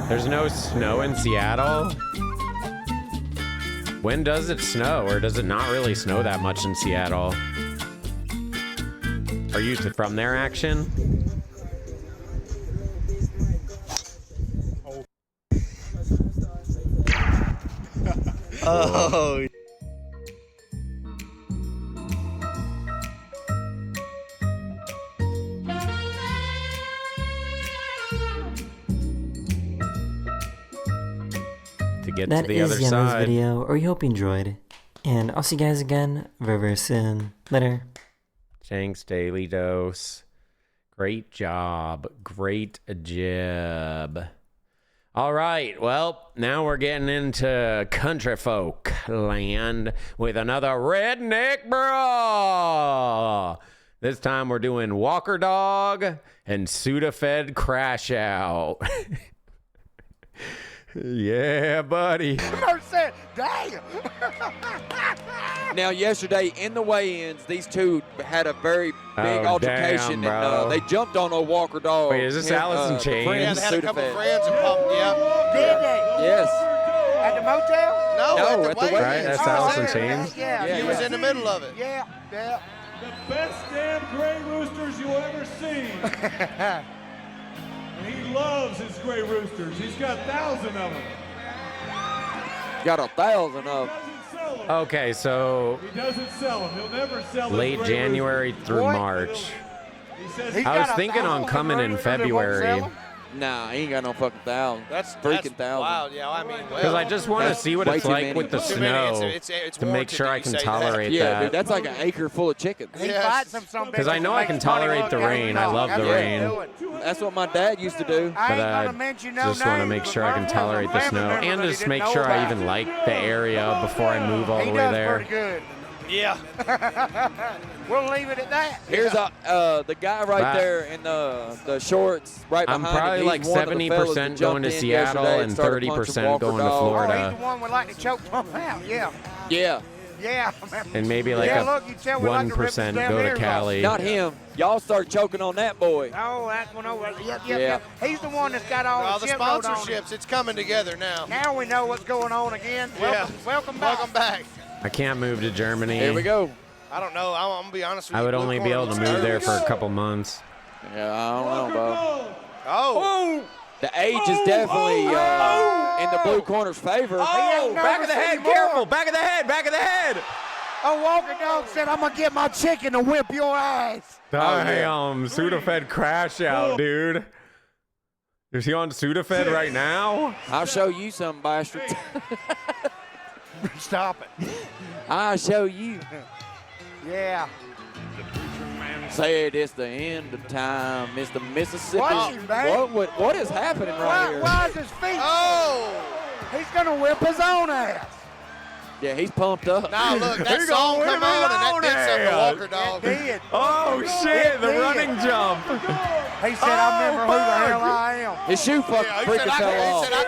Speaker 1: There's no snow in Seattle? When does it snow, or does it not really snow that much in Seattle? Are you from there, Action?
Speaker 10: Oh.
Speaker 1: To get
Speaker 8: That
Speaker 1: to the
Speaker 8: is
Speaker 1: other
Speaker 8: the end of this
Speaker 1: side.
Speaker 8: video, or you hope you enjoyed. And I'll see you guys again very, very soon. Later.
Speaker 1: Jenks Daily Dose. Great job. Great job. All right. Well, now we're getting into country folk land with another redneck bro. This time we're doing Walker Dog and Sudafed Crash Out. Yeah, buddy.
Speaker 2: Mercy, damn.
Speaker 12: Now, yesterday in the weigh-ins, these two had a very big
Speaker 1: Oh,
Speaker 12: altercation,
Speaker 1: damn, bro.
Speaker 12: and they jumped on a Walker Dog.
Speaker 1: Wait, is this Alice in Chains?
Speaker 12: friend
Speaker 2: They had a couple
Speaker 12: Sudafed.
Speaker 2: friends and pumped, yeah.
Speaker 13: Did they?
Speaker 12: Yes.
Speaker 13: At the motel?
Speaker 2: No,
Speaker 12: No,
Speaker 2: at the weigh-ins.
Speaker 1: Right, that's
Speaker 2: Oh,
Speaker 1: Alice in
Speaker 2: there.
Speaker 1: Chains?
Speaker 13: Yeah,
Speaker 2: He was in the middle of it.
Speaker 13: Yeah, yeah.
Speaker 2: The best damn gray roosters you ever seen. And he loves his gray roosters. He's got 1,000 of them.
Speaker 12: Got 1,000 of them.
Speaker 1: Okay, so
Speaker 2: He doesn't sell them. He'll never sell his
Speaker 1: late
Speaker 2: gray
Speaker 1: January through
Speaker 13: Boy.
Speaker 1: March.
Speaker 2: He says
Speaker 13: He's
Speaker 1: I was
Speaker 13: got
Speaker 1: thinking on
Speaker 13: 1,000
Speaker 1: coming in
Speaker 13: roosters and won't sell
Speaker 1: February.
Speaker 13: 'em?
Speaker 12: Nah, he ain't got no fucking 1,000.
Speaker 2: that's
Speaker 12: freaking 1,000.
Speaker 2: wild. Yeah, I mean,
Speaker 1: Because I just want to
Speaker 12: That's
Speaker 1: see what
Speaker 12: way
Speaker 1: it's
Speaker 12: too
Speaker 1: like
Speaker 12: many.
Speaker 1: with the
Speaker 2: Too many.
Speaker 1: snow
Speaker 2: It's
Speaker 1: to make
Speaker 2: warranted
Speaker 1: sure
Speaker 2: that
Speaker 1: I
Speaker 2: you
Speaker 1: can
Speaker 2: say that.
Speaker 1: tolerate
Speaker 12: Yeah, dude,
Speaker 1: that.
Speaker 12: that's like an acre full of chickens.
Speaker 13: He
Speaker 2: Yes.
Speaker 13: fights them some
Speaker 1: Because I know I can tolerate the rain. I love the rain.
Speaker 12: That's what my dad used to do.
Speaker 13: I
Speaker 1: But
Speaker 13: ain't
Speaker 1: I
Speaker 13: gonna mention no
Speaker 1: just want to
Speaker 13: names,
Speaker 1: make
Speaker 13: but
Speaker 1: sure I can
Speaker 13: Merv was a
Speaker 1: tolerate the
Speaker 13: family
Speaker 1: snow
Speaker 13: member
Speaker 1: and
Speaker 13: that he
Speaker 1: just
Speaker 13: didn't
Speaker 1: make
Speaker 13: know
Speaker 1: sure I
Speaker 13: about.
Speaker 1: even like the area before I move all
Speaker 13: He
Speaker 1: the way
Speaker 13: does
Speaker 1: there.
Speaker 13: pretty good.
Speaker 2: Yeah.
Speaker 13: We'll leave it at that.
Speaker 12: Here's the guy right
Speaker 1: Right.
Speaker 12: there in the shorts right
Speaker 1: I'm
Speaker 12: behind
Speaker 1: probably
Speaker 12: him.
Speaker 1: like
Speaker 12: He's one of the fellas that
Speaker 1: 70%
Speaker 12: jumped
Speaker 1: going to
Speaker 12: in
Speaker 1: Seattle
Speaker 12: yesterday
Speaker 1: and
Speaker 12: started
Speaker 1: 30%
Speaker 12: punching Walker
Speaker 1: going to
Speaker 12: Dog.
Speaker 1: Florida.
Speaker 13: Oh, he's the one would like to choke one out, yeah.
Speaker 12: Yeah,
Speaker 13: Yeah.
Speaker 1: and maybe like
Speaker 13: Yeah,
Speaker 1: a
Speaker 13: look, you tell we like to rip his
Speaker 1: 1%
Speaker 13: damn
Speaker 1: go to
Speaker 13: ears off.
Speaker 1: Cali.
Speaker 12: Not him. Y'all started choking on that boy.
Speaker 13: Oh, that's one over. Yep.
Speaker 12: Yeah.
Speaker 13: He's the one that's got all
Speaker 14: the
Speaker 13: the shit wrote on him.
Speaker 14: sponsorships, it's coming together now.
Speaker 13: Now we know what's going on again. Welcome back.
Speaker 14: Welcome back.
Speaker 1: I can't move to Germany.
Speaker 12: Here we go.
Speaker 14: I don't know. I'm gonna be honest with you.
Speaker 1: I would
Speaker 14: Blue
Speaker 1: only be
Speaker 14: corner
Speaker 1: able to
Speaker 14: looks
Speaker 1: move there
Speaker 14: nervous.
Speaker 1: for a couple months.
Speaker 12: Yeah, I don't know, Bob.
Speaker 14: Oh.
Speaker 12: The age is definitely in the blue corner's favor.
Speaker 1: Oh, back of the head, careful. Back of the head, back of the head.
Speaker 13: Oh, Walker Dog said, I'm going to get my chicken to whip your ass.
Speaker 1: Damn, Sudafed crash out, dude. Is he on Sudafed right now?
Speaker 12: I'll show you something, bastard.
Speaker 13: Stop it.
Speaker 12: I'll show you.
Speaker 13: Yeah.
Speaker 12: Said it's the end of time. It's the Mississippi. What is happening right here?
Speaker 13: Why is his feet? Oh! He's going to whip his own ass.
Speaker 12: Yeah, he's pumped up.
Speaker 14: Now look, that song come on and that did something to Walker Dog.
Speaker 13: It did.
Speaker 1: Oh shit, the running jump.
Speaker 13: He said, I remember who the hell I am.
Speaker 12: His shoe freaking fell off.
Speaker 14: He said,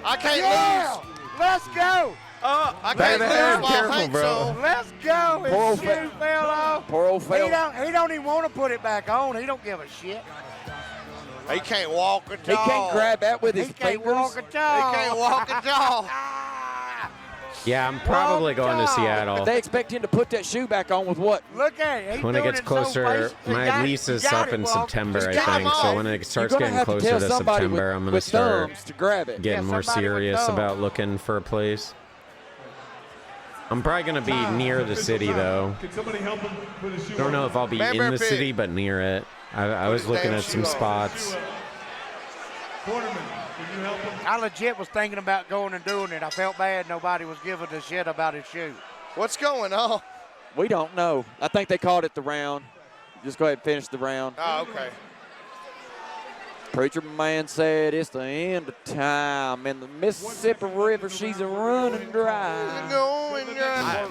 Speaker 14: I can't lose.
Speaker 13: Let's go.
Speaker 14: I can't lose while Hank's on.
Speaker 13: Let's go. His shoe fell off.
Speaker 12: Poor old fella.
Speaker 13: He don't even want to put it back on. He don't give a shit.
Speaker 14: He can't walk a dog.
Speaker 12: He can't grab that with his
Speaker 13: He
Speaker 12: fingers.
Speaker 13: can't walk a dog.
Speaker 14: He can't walk a dog.
Speaker 1: Yeah, I'm probably going to Seattle.
Speaker 12: They expect him to put that shoe back on with what?
Speaker 13: Look at it.
Speaker 1: When it gets closer, my lease is up in September, I think. So when it starts getting closer to September, I'm going to start
Speaker 12: to grab it.
Speaker 1: getting more serious about looking for a place. I'm probably going to be near the city, though.
Speaker 2: Can somebody help him put his shoe
Speaker 1: I don't know if I'll be in the city, but near it. I was looking at some spots.
Speaker 2: Cornerman, can you help him?
Speaker 13: I legit was thinking about going and doing it. I felt bad nobody was giving a shit about his shoe.
Speaker 14: What's going on?
Speaker 12: We don't know. I think they called it the round. Just go ahead and finish the round.
Speaker 14: Oh, okay.
Speaker 12: Preacher man said it's the end of time. And the Mississippi River, she's a running dry.
Speaker 14: Going dry.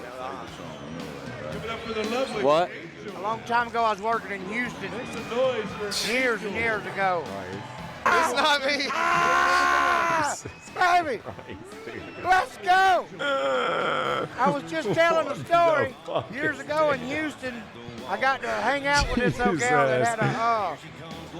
Speaker 2: Give it up for the lovely.
Speaker 12: What?
Speaker 13: A long time ago, I was working in Houston.
Speaker 2: Make some noise for
Speaker 13: Years and years ago.
Speaker 14: It's not me.
Speaker 13: Ah, baby, let's go. I was just telling a story years ago in Houston. I got to hang out with this old gal that had a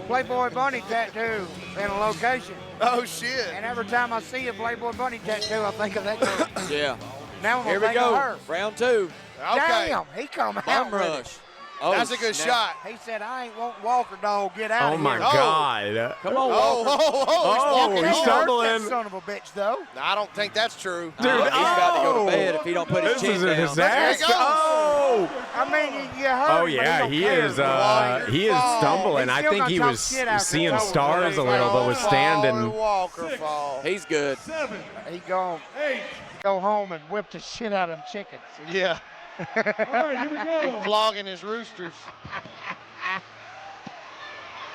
Speaker 13: Playboy Bunny tattoo in a location.
Speaker 14: Oh, shit.
Speaker 13: And every time I see a Playboy Bunny tattoo, I think of that girl.
Speaker 12: Yeah.
Speaker 13: Now I'm
Speaker 12: Here we
Speaker 13: think of
Speaker 12: go.
Speaker 13: her.
Speaker 12: Round two.
Speaker 14: Okay.
Speaker 13: Damn, he come
Speaker 12: Bum
Speaker 13: out with it.
Speaker 12: rush. Oh,
Speaker 14: That's a good shot.
Speaker 13: He said, I ain't want Walker Dog get out
Speaker 1: Oh
Speaker 13: of
Speaker 1: my
Speaker 13: here.
Speaker 1: God.
Speaker 12: Come on,
Speaker 14: Oh,
Speaker 12: Walker.
Speaker 1: Oh,
Speaker 14: he's
Speaker 1: he's
Speaker 14: walking home.
Speaker 1: stumbling.
Speaker 13: That son of a bitch, though.
Speaker 14: I don't think that's true.
Speaker 1: Dude,
Speaker 12: He's about to go to bed
Speaker 1: oh.
Speaker 12: if he don't put his
Speaker 1: This
Speaker 12: chin
Speaker 1: is a
Speaker 12: down.
Speaker 1: disaster.
Speaker 14: There he goes.
Speaker 1: Oh.
Speaker 13: I mean, you heard
Speaker 1: Oh
Speaker 13: him, but
Speaker 1: yeah,
Speaker 13: don't
Speaker 1: he
Speaker 13: care.
Speaker 1: is stumbling.
Speaker 13: He's
Speaker 1: I
Speaker 13: still
Speaker 1: think
Speaker 13: gonna
Speaker 1: he
Speaker 13: talk
Speaker 1: was
Speaker 13: shit out
Speaker 1: seeing
Speaker 13: there.
Speaker 1: stars a little, but was standing.
Speaker 14: Walker fall.
Speaker 12: He's good.
Speaker 2: 7,
Speaker 13: He gone
Speaker 2: 8.
Speaker 13: go home and whip the shit out of them chickens.
Speaker 14: Yeah.
Speaker 2: All right, here we go.
Speaker 14: Flogging his roosters.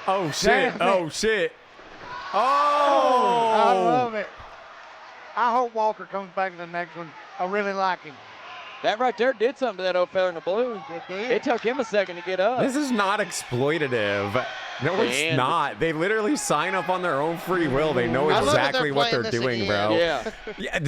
Speaker 1: Oh shit!
Speaker 13: Damn it.
Speaker 1: Oh shit!
Speaker 13: I
Speaker 1: Oh!
Speaker 13: love it. I hope Walker comes back to the next one. I really like him.
Speaker 12: That right there did something to that old fella in the blue. It took him a second to get up.
Speaker 1: This is not exploitative. No, it's
Speaker 12: And-
Speaker 1: not. They literally sign up on their own free will. They know
Speaker 14: I love that
Speaker 1: exactly
Speaker 14: they're
Speaker 1: what they're
Speaker 14: playing this
Speaker 1: doing,
Speaker 14: again.
Speaker 1: bro.
Speaker 12: Yeah.
Speaker 1: Yeah,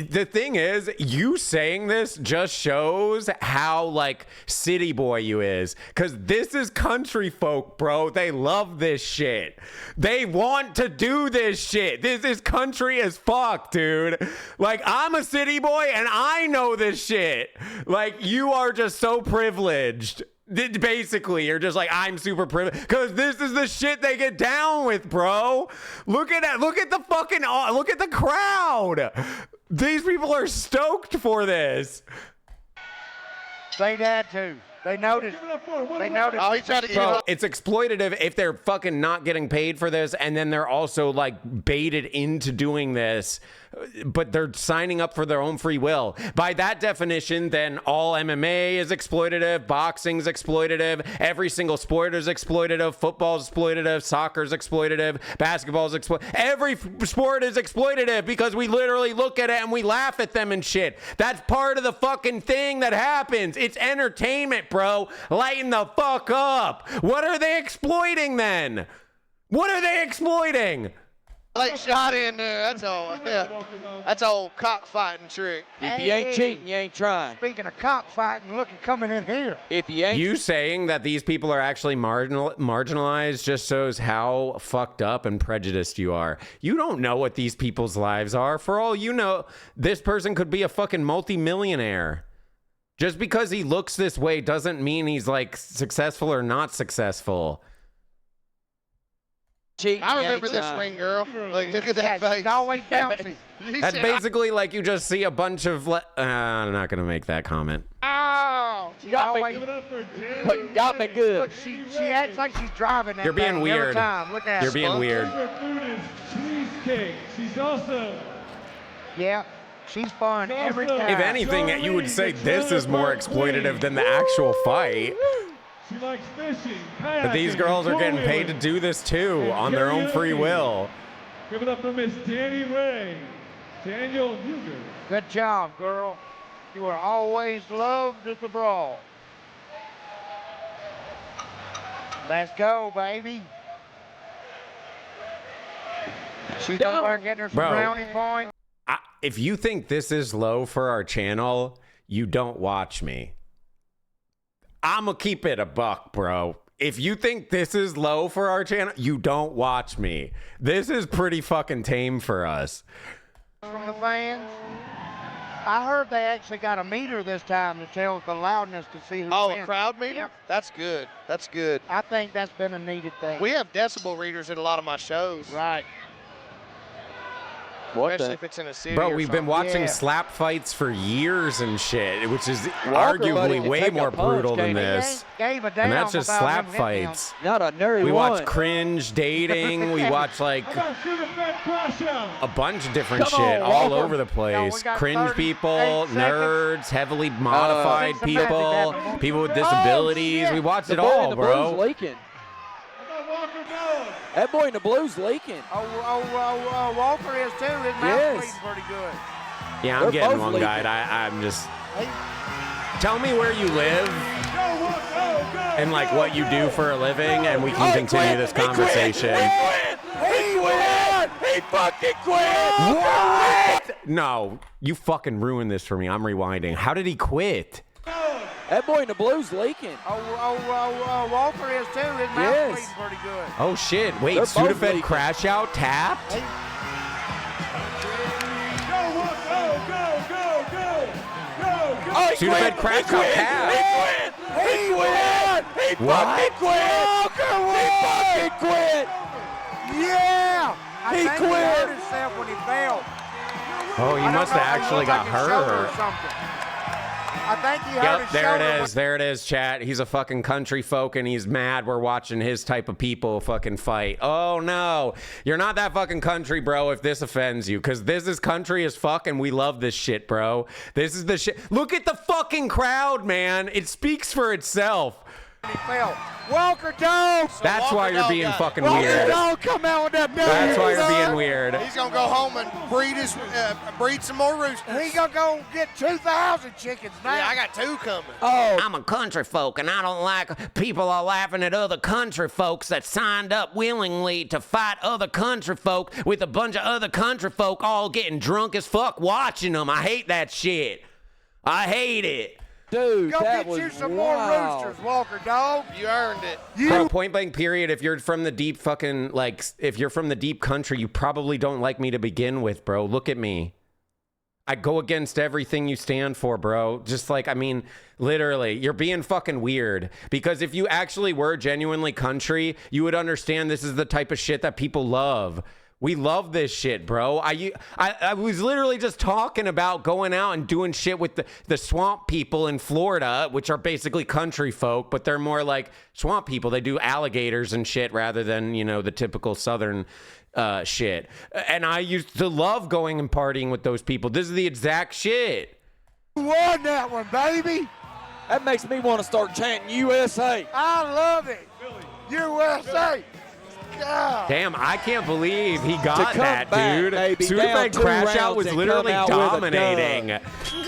Speaker 1: the thing is, you saying this just shows how like city boy you is, because this is country folk, bro. They love this shit. They want to do this shit. This is country as fuck, dude. Like, I'm a city boy and I know this shit. Like, you are just so privileged. Basically, you're just like, I'm super privileged because this is the shit they get down with, bro. Look at that. Look at the fucking, look at the crowd. These people are stoked for this.
Speaker 13: They had to. They noticed. They noticed.
Speaker 14: Oh, he tried to get
Speaker 1: Bro,
Speaker 14: up.
Speaker 1: it's exploitative if they're fucking not getting paid for this and then they're also like baited into doing this, but they're signing up for their own free will. By that definition, then all MMA is exploitative, boxing's exploitative, every single sport is exploitative, football's exploitative, soccer's exploitative, basketball's exploitative. Every sport is exploitative because we literally look at it and we laugh at them and shit. That's part of the fucking thing that happens. It's entertainment, bro. Lighten the fuck up. What are they exploiting then? What are they exploiting?
Speaker 14: Late shot in there. That's all. Yeah. That's old cockfighting trick.
Speaker 12: If you ain't cheating, you ain't trying.
Speaker 13: Speaking of cockfighting, look at coming in here.
Speaker 12: If you ain't.
Speaker 1: You saying that these people are actually marginalized just shows how fucked up and prejudiced you are. You don't know what these people's lives are. For all you know, this person could be a fucking multi-millionaire. Just because he looks this way doesn't mean he's like successful or not successful.
Speaker 14: I remember this ring girl. Like, look at that face.
Speaker 13: Always bouncy.
Speaker 1: That's basically like you just see a bunch of... I'm not going to make that comment.
Speaker 13: Oh,
Speaker 12: you got me. Got me good.
Speaker 13: Look, she acts like she's driving that
Speaker 1: You're being
Speaker 13: thing
Speaker 1: weird.
Speaker 13: every time. Look at
Speaker 1: You're being weird.
Speaker 2: Her food is cheesecake. She's also...
Speaker 13: Yeah, she's fun every time.
Speaker 1: If anything, you would say this is more exploitative than the actual fight.
Speaker 2: She likes fishing,
Speaker 1: But these girls are getting paid to do this too, on their own free will.
Speaker 2: Give it up for Miss Danny Ray. Daniel Huger.
Speaker 13: Good job, girl. You are always loved at the brawl. Let's go, baby. She's over getting her some brownie points.
Speaker 1: If you think this is low for our channel, you don't watch me. I'm gonna keep it a buck, bro. If you think this is low for our channel, you don't watch me. This is pretty fucking tame for us.
Speaker 13: From the fans, I heard they actually got a meter this time to tell the loudness to see who wins.
Speaker 14: A crowd meter?
Speaker 13: Yep.
Speaker 14: That's good. That's good.
Speaker 13: I think that's been a needed thing.
Speaker 14: We have decibel readers in a lot of my shows.
Speaker 13: Right.
Speaker 14: Especially if it's in a city.
Speaker 1: Bro, we've been watching
Speaker 13: Yeah.
Speaker 1: slap fights for years and shit, which is
Speaker 12: Walker,
Speaker 1: arguably
Speaker 12: buddy,
Speaker 1: way
Speaker 12: take a
Speaker 1: more
Speaker 12: punch,
Speaker 1: brutal than
Speaker 12: Katie.
Speaker 1: this.
Speaker 13: Gave a
Speaker 1: And
Speaker 13: damn
Speaker 1: that's just
Speaker 13: about
Speaker 1: slap
Speaker 13: him hitting him.
Speaker 1: fights.
Speaker 12: Not a nary
Speaker 1: We
Speaker 12: one.
Speaker 1: watch cringe dating. We watch like
Speaker 2: How about Sugar Fat Crash Out?
Speaker 1: a bunch of different
Speaker 12: Come on,
Speaker 1: shit all
Speaker 12: Walker.
Speaker 1: over the place.
Speaker 13: got
Speaker 1: Cringe
Speaker 13: 38
Speaker 1: people,
Speaker 13: seconds.
Speaker 1: nerds, heavily modified
Speaker 13: Six seconds,
Speaker 1: people,
Speaker 13: Evan.
Speaker 1: people with disabilities.
Speaker 13: shit.
Speaker 1: We watch
Speaker 12: The
Speaker 1: it
Speaker 12: boy in
Speaker 1: all,
Speaker 12: the
Speaker 1: bro.
Speaker 12: blue's leaking.
Speaker 2: How about Walker Dog?
Speaker 12: That boy in the blue's leaking.
Speaker 13: Walker is too. His mouth's
Speaker 12: Yes.
Speaker 13: bleeding pretty good.
Speaker 1: Yeah, I'm
Speaker 12: They're
Speaker 1: getting
Speaker 12: both
Speaker 1: one guy.
Speaker 12: leaking.
Speaker 1: I'm just... Tell me where you live
Speaker 2: Go, Walker, go, go,
Speaker 1: and like
Speaker 2: go,
Speaker 1: what you
Speaker 2: go,
Speaker 1: do for a living, and we can
Speaker 12: Oh, he
Speaker 1: continue
Speaker 12: quit.
Speaker 1: this
Speaker 12: He quit.
Speaker 1: conversation.
Speaker 12: He quit! He fucking quit!
Speaker 1: What? No, you fucking ruined this for me. I'm rewinding. How did he quit?
Speaker 12: That boy in the blue's leaking.
Speaker 13: Walker is too. His mouth's
Speaker 12: Yes.
Speaker 13: bleeding pretty good.
Speaker 1: Oh shit! Wait,
Speaker 12: They're both
Speaker 1: Sudafed
Speaker 12: leaking.
Speaker 1: crash out tapped?
Speaker 2: Go, Walker, go, go, go, go, go, go.
Speaker 12: Oh, he
Speaker 1: Sudafed
Speaker 12: quit.
Speaker 1: crash
Speaker 12: He
Speaker 1: out
Speaker 12: quit.
Speaker 1: tapped.
Speaker 12: He quit. He quit. He
Speaker 1: What?
Speaker 12: fucking quit. He fucking quit.
Speaker 13: Yeah! I
Speaker 12: He
Speaker 13: think
Speaker 12: quit.
Speaker 13: he hurt himself when he fell.
Speaker 1: Oh, he
Speaker 13: I don't
Speaker 1: must
Speaker 13: know,
Speaker 1: have
Speaker 13: it
Speaker 1: actually
Speaker 13: looked
Speaker 1: got
Speaker 13: like his shoulder or
Speaker 1: hurt.
Speaker 13: something. I think he hurt
Speaker 1: Yep,
Speaker 13: his
Speaker 1: there
Speaker 13: shoulder.
Speaker 1: it is. There it is, chat. He's a fucking country folk and he's mad we're watching his type of people fucking fight. Oh no. You're not that fucking country, bro, if this offends you. Because this is country as fuck and we love this shit, bro. This is the shit. Look at the fucking crowd, man. It speaks for itself.
Speaker 13: He fell. Walker Dog!
Speaker 1: That's why you're being fucking
Speaker 13: Walker
Speaker 1: weird.
Speaker 13: Dog, come out with that
Speaker 1: That's why you're
Speaker 13: son.
Speaker 1: being weird.
Speaker 14: He's going to go home and breed some more roosters.
Speaker 13: He gonna go get 2,000 chickens now.
Speaker 14: Yeah, I got 2 coming.
Speaker 12: Oh,
Speaker 1: I'm a country folk, and I don't like people are laughing at other country folks that signed up willingly to fight other country folk with a bunch of other country folk all getting drunk as fuck watching them. I hate that shit. I hate it.
Speaker 12: dude,
Speaker 13: Go
Speaker 12: that
Speaker 13: get
Speaker 12: was
Speaker 13: you some
Speaker 12: wild.
Speaker 13: more roosters, Walker Dog.
Speaker 14: You earned it.
Speaker 1: Bro, point blank period, if you're from the deep fucking, like, if you're from the deep country, you probably don't like me to begin with, bro. Look at me. I go against everything you stand for, bro. Just like, I mean, literally, you're being fucking weird. Because if you actually were genuinely country, you would understand this is the type of shit that people love. We love this shit, bro. I was literally just talking about going out and doing shit with the swamp people in Florida, which are basically country folk, but they're more like swamp people. They do alligators and shit rather than, you know, the typical southern shit. And I used to love going and partying with those people. This is the exact shit.
Speaker 13: You won that one, baby.
Speaker 12: That makes me want to start chanting USA.
Speaker 13: I love it. USA. God.
Speaker 1: Damn, I can't believe he got
Speaker 12: come
Speaker 1: that,
Speaker 12: back,
Speaker 1: dude.
Speaker 12: baby,
Speaker 1: Sudafed
Speaker 12: down 2
Speaker 1: crash out
Speaker 12: rounds
Speaker 1: was
Speaker 12: and
Speaker 1: literally
Speaker 12: come out with a
Speaker 1: dominating.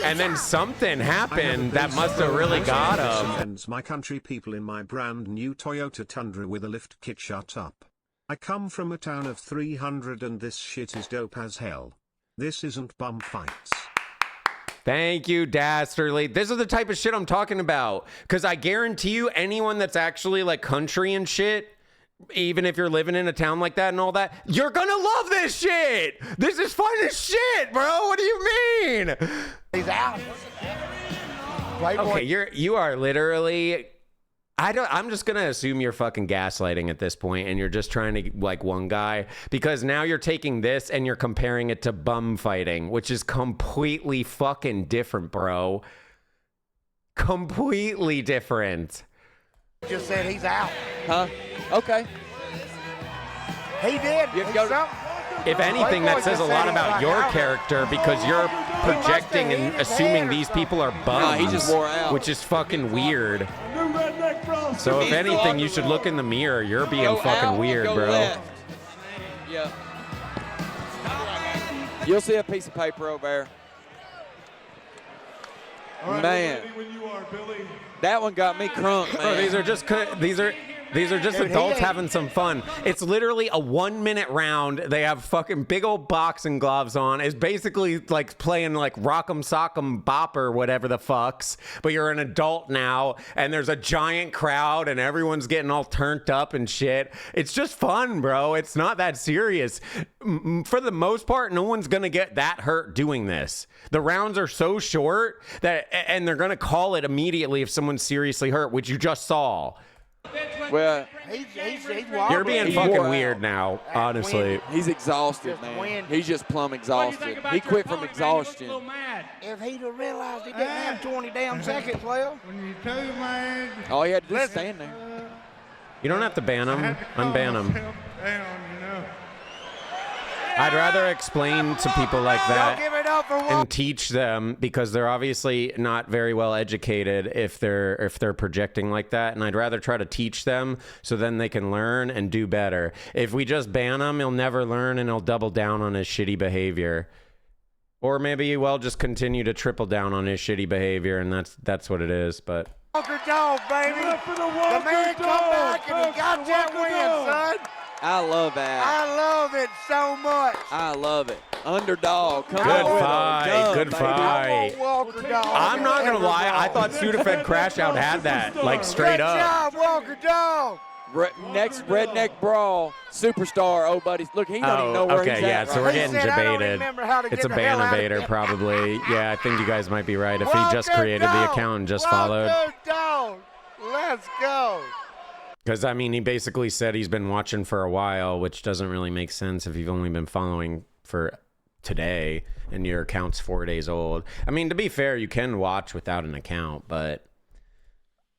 Speaker 1: And then something happened that must have really got him.
Speaker 4: Sends my country people in my brand new Toyota Tundra with a lift kit. Shut up. I come from a town of 300 and this shit is dope as hell. This isn't bum fights.
Speaker 1: Thank you, Dastardly. This is the type of shit I'm talking about. Because I guarantee you, anyone that's actually like country and shit, even if you're living in a town like that and all that, you're gonna love this shit. This is fun as shit, bro. What do you mean?
Speaker 13: He's out.
Speaker 1: Okay, you are literally. I'm just gonna assume you're fucking gaslighting at this point, and you're just trying to like one guy, because now you're taking this and you're comparing it to bum fighting, which is completely fucking different, bro. Completely different.
Speaker 13: Just said he's out.
Speaker 12: Huh? Okay.
Speaker 13: He did.
Speaker 1: If anything, that says a lot about your character, because you're projecting and assuming these people are bums,
Speaker 12: Nah, he just wore out.
Speaker 1: which is fucking weird. So if anything, you should look in the mirror. You're being
Speaker 12: Go
Speaker 1: fucking
Speaker 12: out,
Speaker 1: weird,
Speaker 12: go
Speaker 1: bro.
Speaker 12: left. Yeah. You'll see a piece of paper over there.
Speaker 2: All right,
Speaker 12: Man,
Speaker 2: ready when you are, Billy.
Speaker 12: that one got me crunk, man.
Speaker 1: Bro, these are just adults having some fun. It's literally a 1 minute round. They have fucking big old boxing gloves on. It's basically like playing like Rock'em Sock'em Bop or whatever the fucks. But you're an adult now, and there's a giant crowd, and everyone's getting all turned up and shit. It's just fun, bro. It's not that serious. For the most part, no one's gonna get that hurt doing this. The rounds are so short that, and they're gonna call it immediately if someone's seriously hurt, which you just saw.
Speaker 12: Well,
Speaker 1: You're being fucking weird now, honestly.
Speaker 12: He's exhausted, man. He's just plumb exhausted. He quit from exhaustion.
Speaker 13: If he'd have realized he didn't have 20 damn seconds left.
Speaker 2: When you tell you, man.
Speaker 12: All he had to do is stand there.
Speaker 1: You don't have to ban him. Unban him.
Speaker 2: Down, you know.
Speaker 1: I'd rather explain to people like that
Speaker 13: Give it up for one.
Speaker 1: and teach them, because they're obviously not very well educated if they're projecting like that, and I'd rather try to teach them so then they can learn and do better. If we just ban him, he'll never learn and he'll double down on his shitty behavior. Or maybe he'll just continue to triple down on his shitty behavior, and that's what it is. But
Speaker 13: Walker dog, baby. The man come back and he got that win, son.
Speaker 12: I love that.
Speaker 13: I love it so much.
Speaker 12: I love it. Underdog. Come
Speaker 1: good
Speaker 12: on.
Speaker 1: fight.
Speaker 12: Done,
Speaker 1: Good
Speaker 12: baby.
Speaker 1: fight.
Speaker 13: Walker dog.
Speaker 1: I'm not gonna lie. I thought Sudafed Crash Out had that, like straight
Speaker 13: Good
Speaker 1: up.
Speaker 13: job, Walker dog.
Speaker 12: Next redneck brawl superstar. Oh, buddy, look, he don't even know where
Speaker 1: okay,
Speaker 12: he's
Speaker 1: yeah,
Speaker 12: at.
Speaker 1: so we're
Speaker 12: right?
Speaker 1: getting
Speaker 13: said, "I don't
Speaker 1: debated.
Speaker 13: remember how to
Speaker 1: It's
Speaker 13: get
Speaker 1: a
Speaker 13: the hell out of
Speaker 1: banabator,
Speaker 13: here."
Speaker 1: probably. Yeah, I think you guys might be right. If he just
Speaker 13: Walker
Speaker 1: created the
Speaker 13: dog.
Speaker 1: account and just followed.
Speaker 13: Walker dog. Let's go.
Speaker 1: Because, I mean, he basically said he's been watching for a while, which doesn't really make sense if you've only been following for today and your account's 4 days old. I mean, to be fair, you can watch without an account, but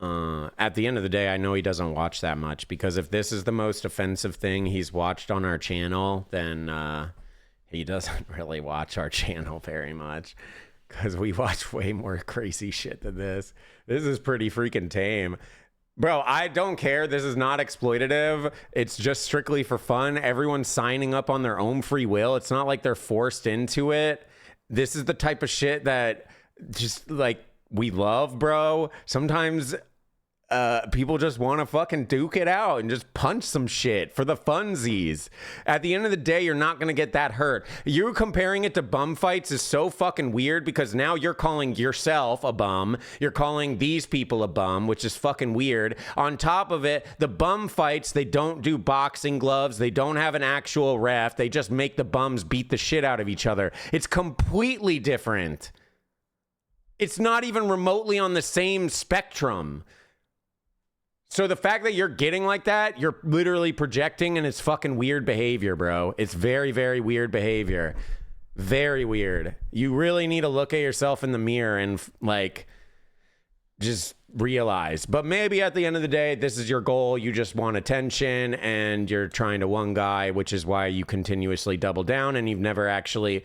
Speaker 1: at the end of the day, I know he doesn't watch that much, because if this is the most offensive thing he's watched on our channel, then he doesn't really watch our channel very much, because we watch way more crazy shit than this. This is pretty freaking tame. Bro, I don't care. This is not exploitative. It's just strictly for fun. Everyone's signing up on their own free will. It's not like they're forced into it. This is the type of shit that just like we love, bro. Sometimes people just want to fucking duke it out and just punch some shit for the funsies. At the end of the day, you're not going to get that hurt. You comparing it to bum fights is so fucking weird, because now you're calling yourself a bum. You're calling these people a bum, which is fucking weird. On top of it, the bum fights, they don't do boxing gloves. They don't have an actual ref. They just make the bums beat the shit out of each other. It's completely different. It's not even remotely on the same spectrum. So the fact that you're getting like that, you're literally projecting, and it's fucking weird behavior, bro. It's very, very weird behavior. Very weird. You really need to look at yourself in the mirror and like just realize. But maybe at the end of the day, this is your goal. You just want attention and you're trying to one guy, which is why you continuously double down, and you've never actually...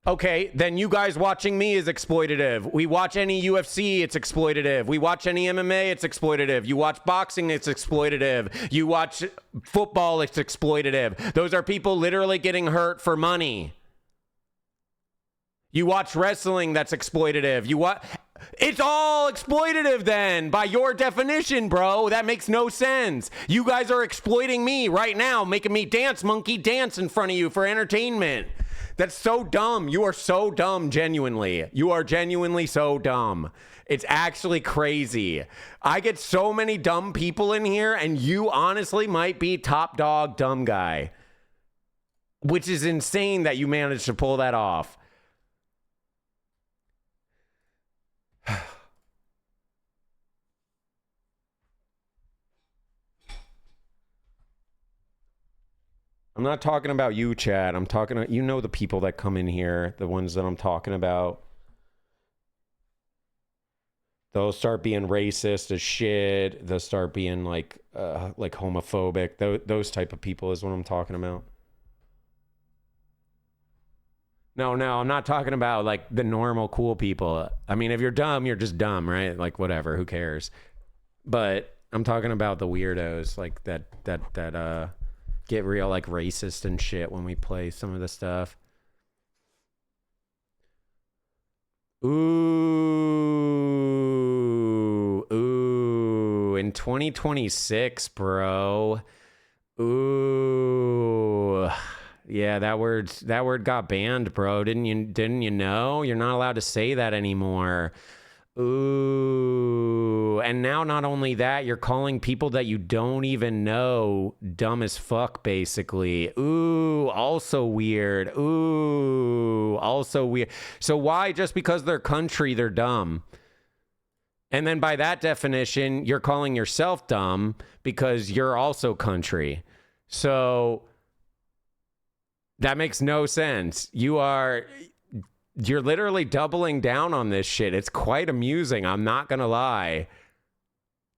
Speaker 1: Okay, then you guys watching me is exploitative. We watch any UFC, it's exploitative. We watch any MMA, it's exploitative. You watch boxing, it's exploitative. You watch football, it's exploitative. Those are people literally getting hurt for money. You watch wrestling, that's exploitative. It's all exploitative then, by your definition, bro. That makes no sense. You guys are exploiting me right now, making me dance, monkey dance in front of you for entertainment. That's so dumb. You are so dumb, genuinely. You are genuinely so dumb. It's actually crazy. I get so many dumb people in here, and you honestly might be top dog dumb guy. Which is insane that you managed to pull that off. I'm not talking about you, Chad. I'm talking about, you know, the people that come in here, the ones that I'm talking about. They'll start being racist as shit. They'll start being like homophobic. Those type of people is what I'm talking about. No, I'm not talking about like the normal cool people. I mean, if you're dumb, you're just dumb, right? Like whatever, who cares? But I'm talking about the weirdos like that get real like racist and shit when we play some of the stuff. Ooh, in 2026, bro. Ooh. Yeah, that word got banned, bro. Didn't you know? You're not allowed to say that anymore. Ooh. And now not only that, you're calling people that you don't even know dumb as fuck, basically. Ooh, also weird. Ooh, also weird. So why, just because they're country, they're dumb? And then by that definition, you're calling yourself dumb because you're also country. So that makes no sense. You're literally doubling down on this shit. It's quite amusing. I'm not going to lie.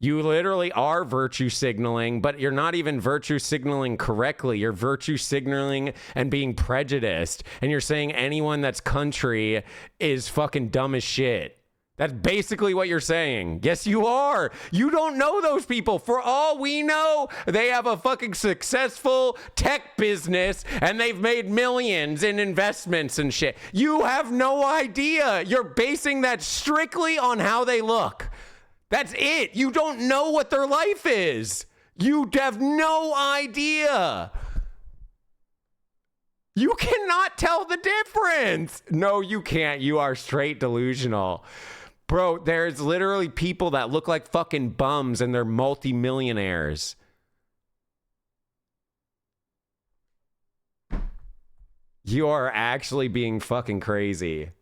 Speaker 1: You literally are virtue signaling, but you're not even virtue signaling correctly. You're virtue signaling and being prejudiced. And you're saying anyone that's country is fucking dumb as shit. That's basically what you're saying. Yes, you are. You don't know those people. For all we know, they have a fucking successful tech business and they've made millions in investments and shit. You have no idea. You're basing that strictly on how they look. That's it. You don't know what their life is. You have no idea. You cannot tell the difference. No, you can't. You are straight delusional. Bro, there's literally people that look like fucking bums and they're multimillionaires. You are actually being fucking crazy.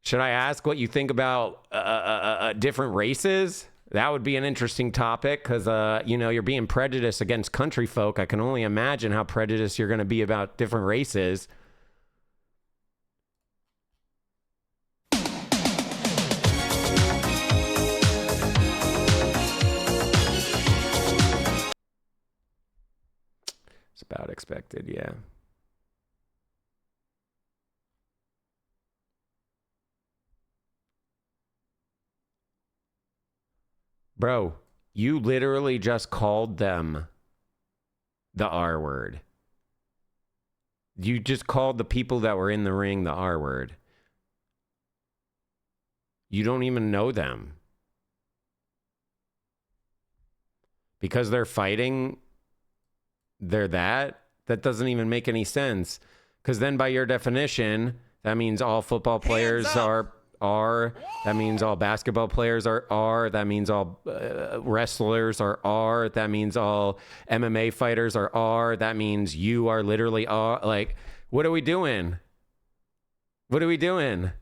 Speaker 1: Should I ask what you think about different races? That would be an interesting topic because, you know, you're being prejudiced against country folk. I can only imagine how prejudiced you're going to be about different races. It's about expected, yeah. Bro, you literally just called them the R word. You just called the people that were in the ring the R word. You don't even know them. Because they're fighting, they're that? That doesn't even make any sense. Because then by your definition, that means all football players are R. That means all basketball players are R. That means all wrestlers are R. That means all MMA fighters are R. That means you are literally R. Like, what are we doing? What are we doing?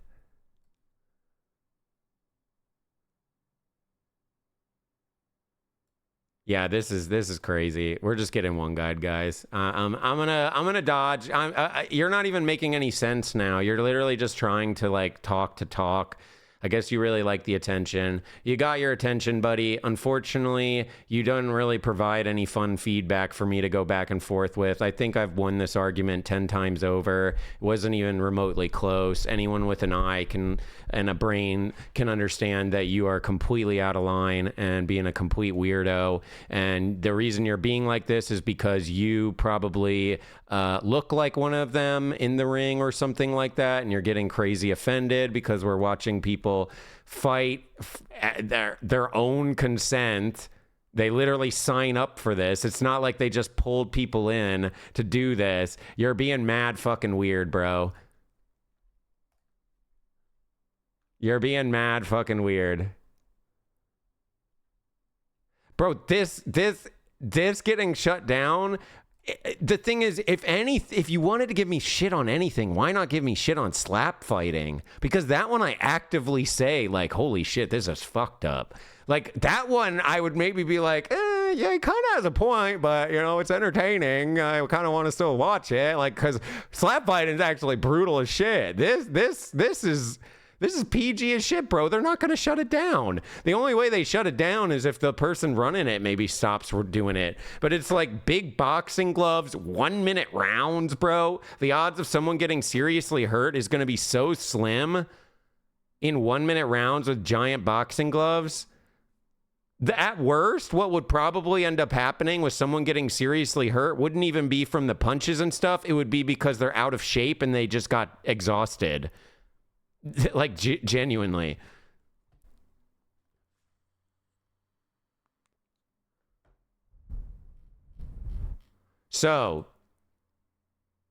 Speaker 1: Yeah, this is crazy. We're just getting one guide, guys. I'm gonna dodge. You're not even making any sense now. You're literally just trying to like talk to talk. I guess you really like the attention. You got your attention, buddy. Unfortunately, you don't really provide any fun feedback for me to go back and forth with. I think I've won this argument 10 times over. It wasn't even remotely close. Anyone with an eye and a brain can understand that you are completely out of line and being a complete weirdo. And the reason you're being like this is because you probably look like one of them in the ring or something like that, and you're getting crazy offended because we're watching people people fight at their own consent. They literally sign up for this. It's not like they just pulled people in to do this. You're being mad fucking weird, bro. You're being mad fucking weird. Bro, this getting shut down, the thing is, if you wanted to give me shit on anything, why not give me shit on slap fighting? Because that one I actively say, like, holy shit, this is fucked up. Like, that one I would maybe be like, yeah, he kind of has a point, but, you know, it's entertaining. I kind of want to still watch it. Like, because slap fighting is actually brutal as shit. This is PG as shit, bro. They're not going to shut it down. The only way they shut it down is if the person running it maybe stops doing it. But it's like big boxing gloves, 1 minute rounds, bro. The odds of someone getting seriously hurt is going to be so slim in 1 minute rounds with giant boxing gloves. At worst, what would probably end up happening with someone getting seriously hurt wouldn't even be from the punches and stuff. It would be because they're out of shape and they just got exhausted. Like, genuinely. So,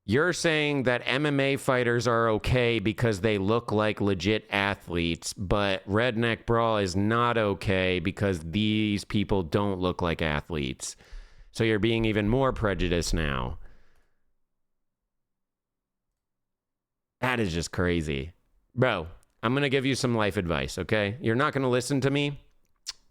Speaker 1: you're saying that MMA fighters are okay because they look like legit athletes, but Redneck Brawl is not okay because these people don't look like athletes. So you're being even more prejudiced now. That is just crazy. Bro, I'm going to give you some life advice, okay? You're not going to listen to me.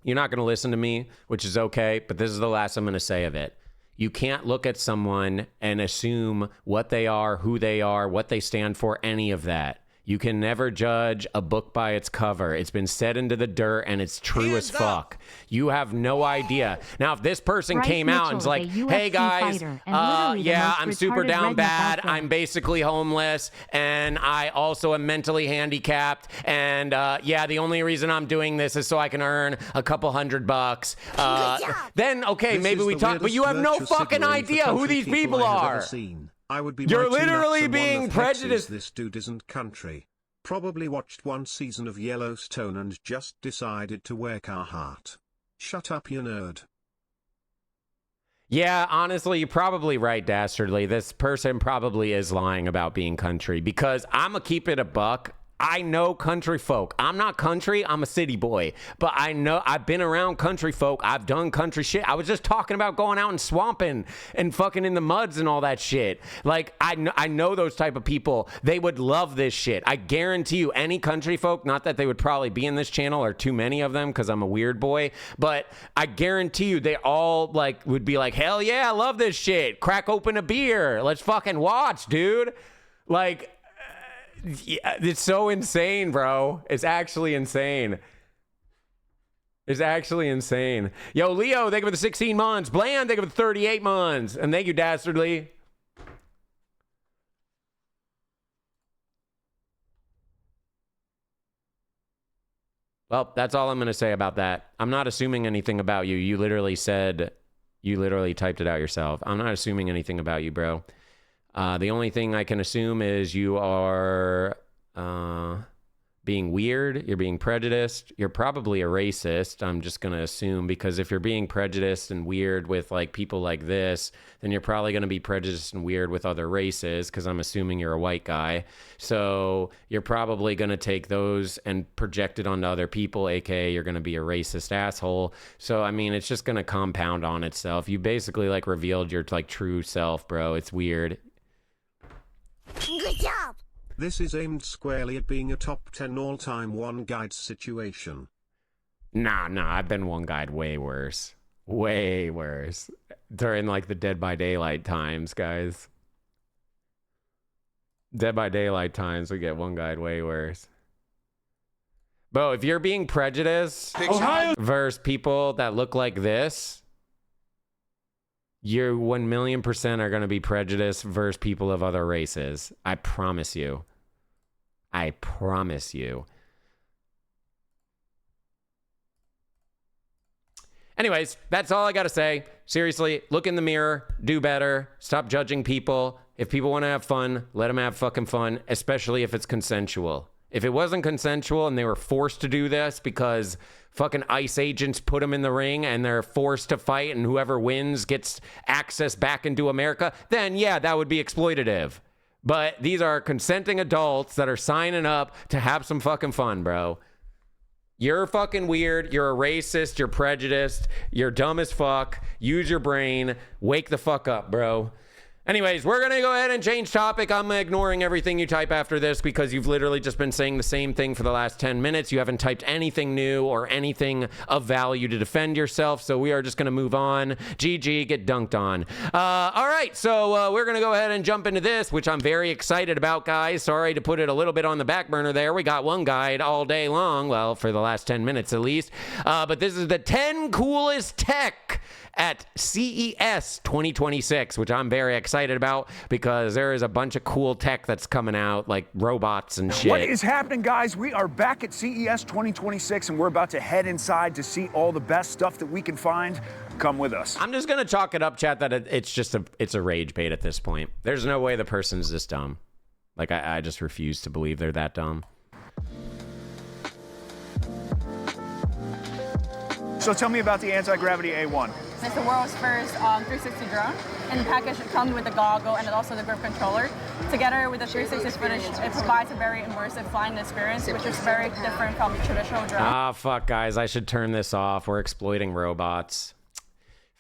Speaker 1: You're not going to listen to me, which is okay, but this is the last I'm going to say of it. You can't look at someone and assume what they are, who they are, what they stand for, any of that. You can never judge a book by its cover. It's been set into the dirt and it's true as fuck. You have no idea. Now, if this person came out and was like, hey guys, yeah, I'm super down bad. I'm basically homeless and I also am mentally handicapped. And yeah, the only reason I'm doing this is so I can earn a couple $100. Then, okay, maybe we talk, but you have no fucking idea who these people are. You're literally being prejudiced.
Speaker 4: This dude isn't country. Probably watched one season of Yellowstone and just decided to wear Carhartt. Shut up, you nerd.
Speaker 1: Yeah, honestly, you're probably right, Dastardly. This person probably is lying about being country because I'm going to keep it a buck. I know country folk. I'm not country. I'm a city boy. But I know I've been around country folk. I've done country shit. I was just talking about going out and swamping and fucking in the muds and all that shit. Like, I know those type of people. They would love this shit. I guarantee you any country folk, not that they would probably be in this channel or too many of them because I'm a weird boy, but I guarantee you they all like would be like, hell yeah, I love this shit. Crack open a beer. Let's fucking watch, dude. Like, yeah, it's so insane, bro. It's actually insane. It's actually insane. Yo, Leo, thank you for the 16 months. Bland, thank you for the 38 months. And thank you, Dastardly. Well, that's all I'm going to say about that. I'm not assuming anything about you. You literally typed it out yourself. I'm not assuming anything about you, bro. The only thing I can assume is you are being weird. You're being prejudiced. You're probably a racist. I'm just going to assume because if you're being prejudiced and weird with like people like this, then you're probably going to be prejudiced and weird with other races because I'm assuming you're a white guy. So you're probably going to take those and project it onto other people, aka you're going to be a racist asshole. So, I mean, it's just going to compound on itself. You basically like revealed your like true self, bro. It's weird.
Speaker 11: Good job!
Speaker 4: This is aimed squarely at being a top 10 all-time one guide situation.
Speaker 1: Nah, I've been one guide way worse. Way worse. During like the Dead by Daylight times, guys. Dead by Daylight times, we get one guide way worse. Bo, if you're being prejudiced versus people that look like this, you're 1,000,000% are going to be prejudiced versus people of other races. I promise you. I promise you. Anyways, that's all I got to say. Seriously, look in the mirror, do better, stop judging people. If people want to have fun, let them have fucking fun, especially if it's consensual. If it wasn't consensual and they were forced to do this because fucking ICE agents put them in the ring and they're forced to fight and whoever wins gets access back into America, then yeah, that would be exploitative. But these are consenting adults that are signing up to have some fucking fun, bro. You're fucking weird. You're a racist. You're prejudiced. You're dumb as fuck. Use your brain. Wake the fuck up, bro. Anyways, we're going to go ahead and change topic. I'm ignoring everything you type after this because you've literally just been saying the same thing for the last 10 minutes. You haven't typed anything new or anything of value to defend yourself, so we are just going to move on. GG, get dunked on. All right, so we're going to go ahead and jump into this, which I'm very excited about, guys. Sorry to put it a little bit on the back burner there. We got one guide all day long, well, for the last 10 minutes at least. But this is the 10 coolest tech at CES 2026, which I'm very excited about because there is a bunch of cool tech that's coming out, like robots and shit.
Speaker 15: What is happening, guys? We are back at CES 2026, and we're about to head inside to see all the best stuff that we can find. Come with us.
Speaker 1: I'm just gonna chalk it up, chat, that it's a rage bait at this point. There's no way the person's this dumb. Like, I just refuse to believe they're that dumb.
Speaker 15: So tell me about the anti-gravity A1.
Speaker 16: It's the world's first 360 drone, and the package comes with the goggle and also the grip controller. Together with the 360 footage, it provides a very immersive flying experience, which is very different from traditional drone.
Speaker 1: Ah, fuck, guys, I should turn this off. We're exploiting robots.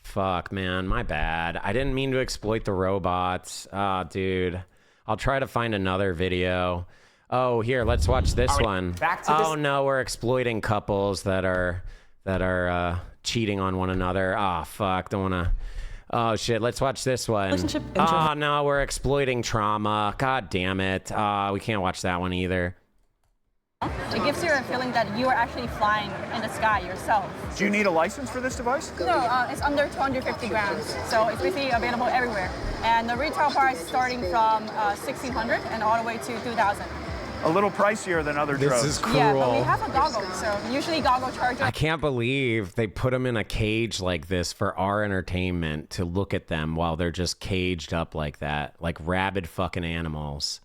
Speaker 1: Fuck, man, my bad. I didn't mean to exploit the robots. Ah, dude. I'll try to find another video. Oh, here, let's watch this one. Oh, no, we're exploiting couples that are cheating on one another. Ah, fuck, don't wanna. Oh shit, let's watch this one. Oh no, we're exploiting trauma. God damn it. We can't watch that one either.
Speaker 16: It gives you a feeling that you are actually flying in the sky yourself.
Speaker 15: Do you need a license for this device?
Speaker 16: No, it's under 250 grams, so it's basically available everywhere. And the retail price is starting from $1,600 and all the way to $2,000.
Speaker 15: A little pricier than other drones.
Speaker 1: This is cool.
Speaker 16: Yeah, but we have a goggle, so usually goggle charges.
Speaker 1: I can't believe they put them in a cage like this for our entertainment to look at them while they're just caged up like that, like rabid fucking animals.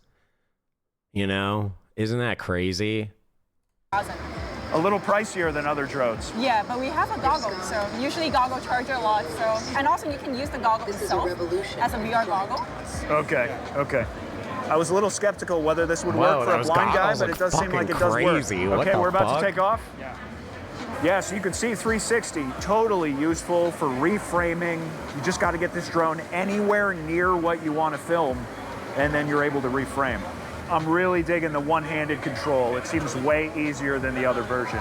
Speaker 1: You know? Isn't that crazy?
Speaker 15: A little pricier than other drones.
Speaker 16: Yeah, but we have a goggle, so usually goggle charge a lot. So, and also you can use the goggle itself as a VR goggle.
Speaker 15: Okay, okay. I was a little skeptical whether this would work for a blind guy, but it does seem like it does work. Okay, we're about to take off. Yeah, so you can see 360, totally useful for reframing. You just got to get this drone anywhere near what you want to film, and then you're able to reframe. I'm really digging the one-handed control. It seems way easier than the other version.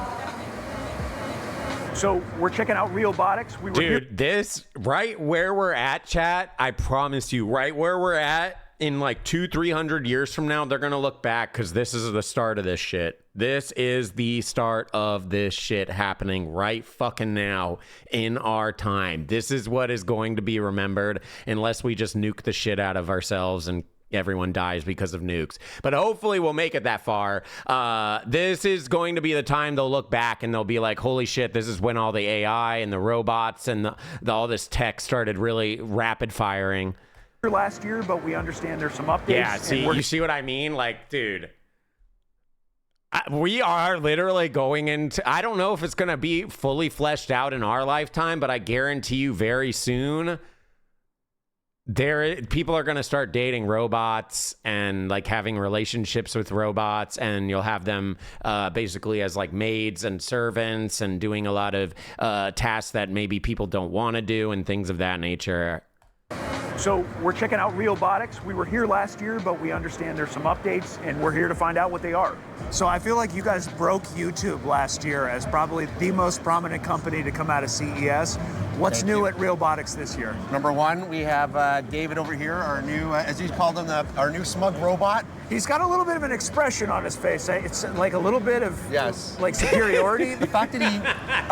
Speaker 15: So we're checking out Realbotics.
Speaker 1: Dude, this, right where we're at, chat, I promise you, right where we're at, in like 200-300 years from now, they're going to look back because this is the start of this shit. This is the start of this shit happening right fucking now in our time. This is what is going to be remembered unless we just nuke the shit out of ourselves and everyone dies because of nukes. But hopefully we'll make it that far. This is going to be the time they'll look back and they'll be like, holy shit, this is when all the AI and the robots and all this tech started really rapid firing.
Speaker 15: Last year, but we understand there's some updates.
Speaker 1: Yeah, see, you see what I mean? Like, dude, we are literally going into, I don't know if it's going to be fully fleshed out in our lifetime, but I guarantee you very soon, people are going to start dating robots and like having relationships with robots, and you'll have them basically as like maids and servants and doing a lot of tasks that maybe people don't want to do and things of that nature.
Speaker 15: So we're checking out Realbotics. We were here last year, but we understand there's some updates, and we're here to find out what they are.
Speaker 17: So I feel like you guys broke YouTube last year as probably the most prominent company to come out of CES. What's new at Realbotics this year?
Speaker 18: Number one, we have David over here, our new, as he's called him, our new smug robot.
Speaker 15: He's got a little bit of an expression on his face. It's like a little bit of like superiority.
Speaker 18: The fact that he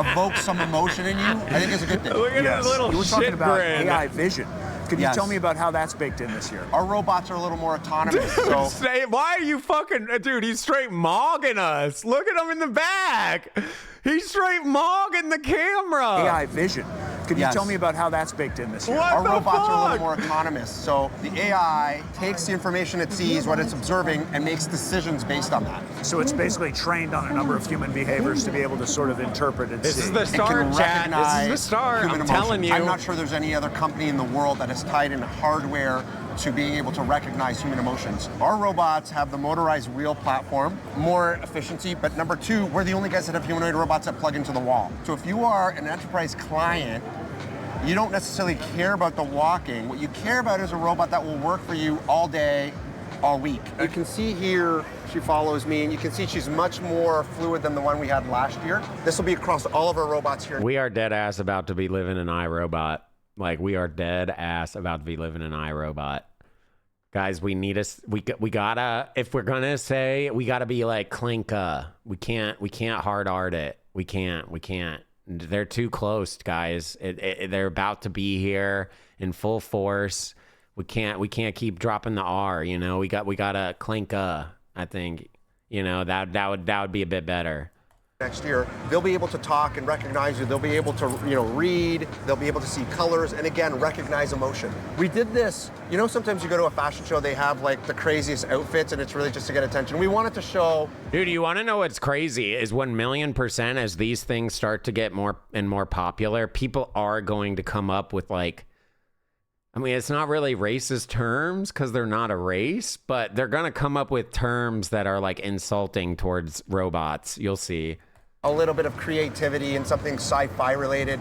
Speaker 18: evokes some emotion in you, I think is a good thing.
Speaker 1: Look at his little
Speaker 15: You were talking about AI vision. Could you
Speaker 18: Yes.
Speaker 15: tell me about how that's baked in this year?
Speaker 18: Our robots are a little more autonomous.
Speaker 1: Dude,
Speaker 18: so
Speaker 1: why are you fucking, dude, he's straight mogging us. Look at him in the back. He's straight mogging the camera.
Speaker 15: AI vision.
Speaker 17: Can you tell me about how that's baked in this year?
Speaker 18: Our robots are a little more autonomous. So the AI takes the information it sees, what it's observing, and makes decisions based on that.
Speaker 17: So it's basically trained on a number of human behaviors to be able to sort of interpret and see.
Speaker 1: This is the start, chat. This is the start. I'm telling you.
Speaker 18: I'm not sure there's any other company in the world that has tied in hardware to being able to recognize human emotions. Our robots have the motorized wheel platform, more efficiency, but number two, we're the only guys that have humanoid robots that plug into the wall. So if you are an enterprise client, you don't necessarily care about the walking. What you care about is a robot that will work for you all day, all week. You can see here, she follows me, and you can see she's much more fluid than the one we had last year. This will be across all of our robots here.
Speaker 1: We are dead ass about to be living in iRobot. Like, we are dead ass about to be living in iRobot. Guys, we need us. We gotta. If we're gonna say, we gotta be like Klinka. We can't hard art it. We can't. They're too close, guys. They're about to be here in full force. We can't keep dropping the R. You know, we gotta Klinka. I think, you know, that would be a bit better.
Speaker 18: Next year, they'll be able to talk and recognize you. They'll be able to, read. They'll be able to see colors and, again, recognize emotion. We did this. You know, sometimes you go to a fashion show, they have, like, the craziest outfits, and it's really just to get attention. We wanted to show...
Speaker 1: Dude, you want to know what's crazy? Is 1,000,000% as these things start to get more and more popular, people are going to come up with, like... I mean, it's not really racist terms because they're not a race, but they're going to come up with terms that are, like, insulting towards robots. You'll see.
Speaker 18: A little bit of creativity and something sci-fi related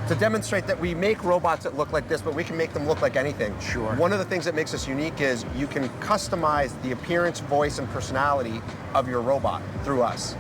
Speaker 18: to demonstrate that we make robots that look like this, but we can make them look like anything.
Speaker 17: Sure.
Speaker 18: One of the things that makes us unique is you can customize the appearance, voice, and personality of your robot through us.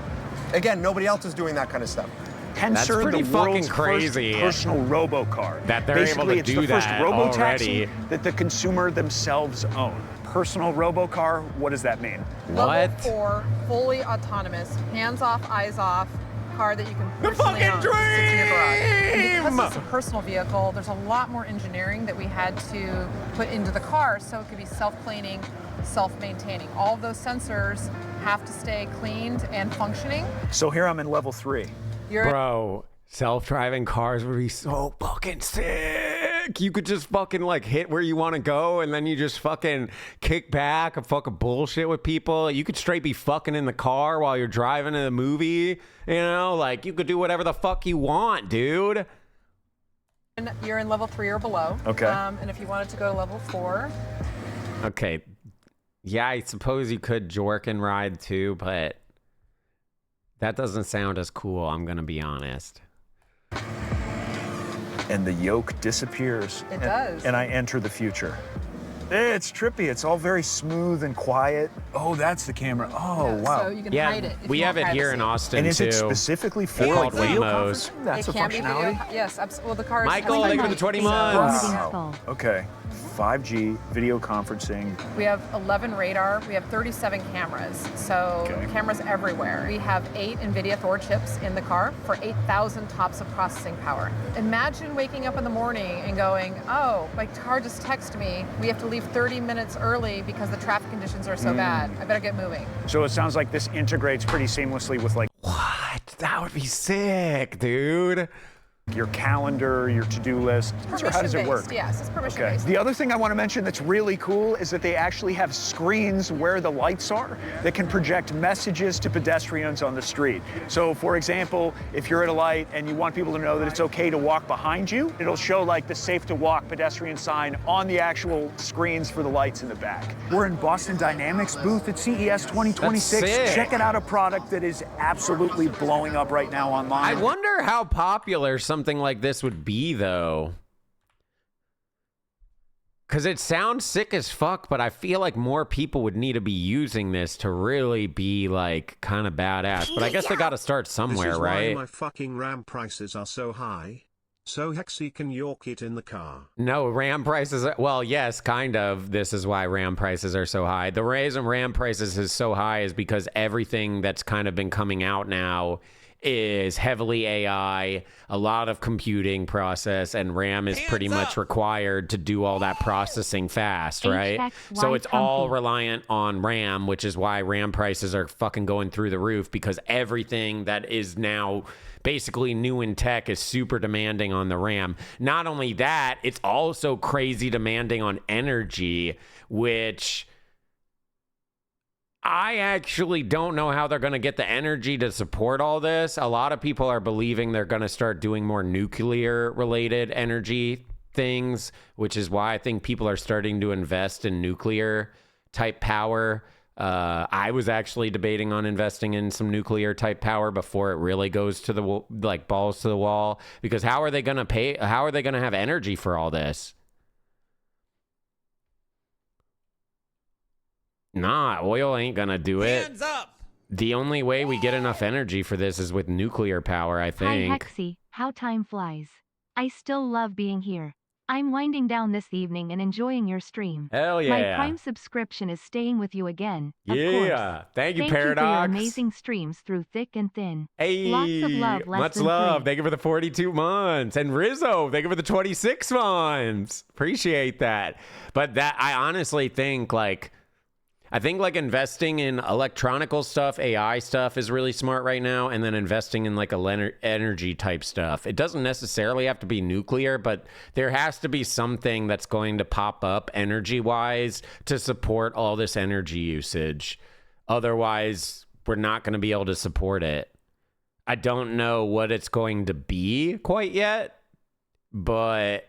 Speaker 18: Again, nobody else is doing that kind of stuff.
Speaker 17: Tensor,
Speaker 1: That's pretty
Speaker 17: the
Speaker 1: fucking
Speaker 17: world's
Speaker 1: crazy.
Speaker 17: first personal robo-car.
Speaker 1: That they're
Speaker 17: Basically,
Speaker 1: able to do
Speaker 17: it's the first
Speaker 1: that
Speaker 17: robo-taxi
Speaker 1: already.
Speaker 17: that the consumer themselves own. Personal robo-car, what does that mean?
Speaker 16: Level 4, fully autonomous, hands off, eyes off, car that you can personally own. Sit in your garage. And because it's a personal vehicle, there's a lot more engineering that we had to put into the car so it could be self-cleaning, self-maintaining. All of those sensors have to stay cleaned and functioning.
Speaker 17: So here I'm in level 3.
Speaker 1: Bro, self-driving cars would be so fucking sick. You could just fucking like hit where you want to go and then you just fucking kick back and fucking bullshit with people. You could straight be fucking in the car while you're driving in a movie. You know, like you could do whatever the fuck you want, dude.
Speaker 16: And you're in level 3 or below.
Speaker 1: Okay.
Speaker 16: And if you wanted to go to level 4.
Speaker 1: Okay. Yeah, I suppose you could jork and ride too, but that doesn't sound as cool, I'm gonna be honest.
Speaker 17: And the yoke disappears.
Speaker 16: It does.
Speaker 17: And I enter the future. It's trippy. It's all very smooth and quiet. Oh, that's the camera. Oh, wow.
Speaker 16: So you can hide it. If
Speaker 1: we
Speaker 16: you
Speaker 1: have
Speaker 16: want
Speaker 1: it here
Speaker 16: privacy.
Speaker 1: in Austin
Speaker 17: And is
Speaker 1: too.
Speaker 17: it specifically for
Speaker 1: They're called
Speaker 17: video
Speaker 1: Waymos.
Speaker 17: conferencing? That's
Speaker 16: It
Speaker 17: a
Speaker 16: can be
Speaker 17: functionality?
Speaker 16: video. Yes, absolutely. Well, the car
Speaker 1: Michael,
Speaker 16: has
Speaker 1: thank you for the 20 months.
Speaker 17: Wow. Okay. 5G video conferencing.
Speaker 16: We have 11 radar. We have 37 cameras. So cameras everywhere. We have 8 NVIDIA Thor chips in the car for 8,000 TOPS of processing power. Imagine waking up in the morning and going, oh, my car just texted me. We have to leave 30 minutes early because the traffic conditions are so bad. I better get moving.
Speaker 17: So it sounds like this integrates pretty seamlessly with like
Speaker 1: What? That would be sick, dude.
Speaker 17: Your calendar, your to-do list. So how does it work?
Speaker 16: Permission-based, yes, it's permission-based.
Speaker 17: The other thing I want to mention that's really cool is that they actually have screens where the lights are that can project messages to pedestrians on the street. So for example, if you're at a light and you want people to know that it's okay to walk behind you, it'll show like the safe to walk pedestrian sign on the actual screens for the lights in the back. We're in Boston Dynamics booth at CES 2026.
Speaker 1: That's sick.
Speaker 17: Checking out a product that is absolutely blowing up right now online.
Speaker 1: I wonder how popular something like this would be, though. Because it sounds sick as fuck, but I feel like more people would need to be using this to really be, like, kind of badass. But I guess they got to start somewhere,
Speaker 4: This is
Speaker 1: right?
Speaker 4: why my fucking RAM prices are so high. So Hexy can york it in the car.
Speaker 1: No, RAM prices are, well, yes, kind of. This is why RAM prices are so high. The reason RAM prices is so high is because everything that's kind of been coming out now is heavily AI, a lot of computing process, and RAM is pretty much required to do all that processing fast, right? So it's all reliant on RAM, which is why RAM prices are fucking going through the roof, because everything that is now basically new in tech is super demanding on the RAM. Not only that, it's also crazy demanding on energy, which I actually don't know how they're going to get the energy to support all this. A lot of people are believing they're going to start doing more nuclear-related energy things, which is why I think people are starting to invest in nuclear-type power. I was actually debating on investing in some nuclear-type power before it really goes to the like balls to the wall, because how are they going to pay? How are they going to have energy for all this? Nah, oil ain't gonna do it. Hands up! The only way we get enough energy for this is with nuclear power, I think.
Speaker 3: Hi Hexy, how time flies. I still love being here. I'm winding down this evening and enjoying your stream.
Speaker 1: Hell yeah.
Speaker 3: My Prime subscription is staying with you again. Of course.
Speaker 1: Thank you,
Speaker 3: Thank
Speaker 1: Paradox.
Speaker 3: you for your amazing streams through thick and thin.
Speaker 1: Hey,
Speaker 3: lots of love.
Speaker 1: Much love. Thank you for the 42 months. And Rizzo, thank you for the 26 months. Appreciate that. But that, I honestly think I think investing in electronical stuff, AI stuff is really smart right now, and then investing in like energy type stuff. It doesn't necessarily have to be nuclear, but there has to be something that's going to pop up energy-wise to support all this energy usage. Otherwise, we're not going to be able to support it. I don't know what it's going to be quite yet, but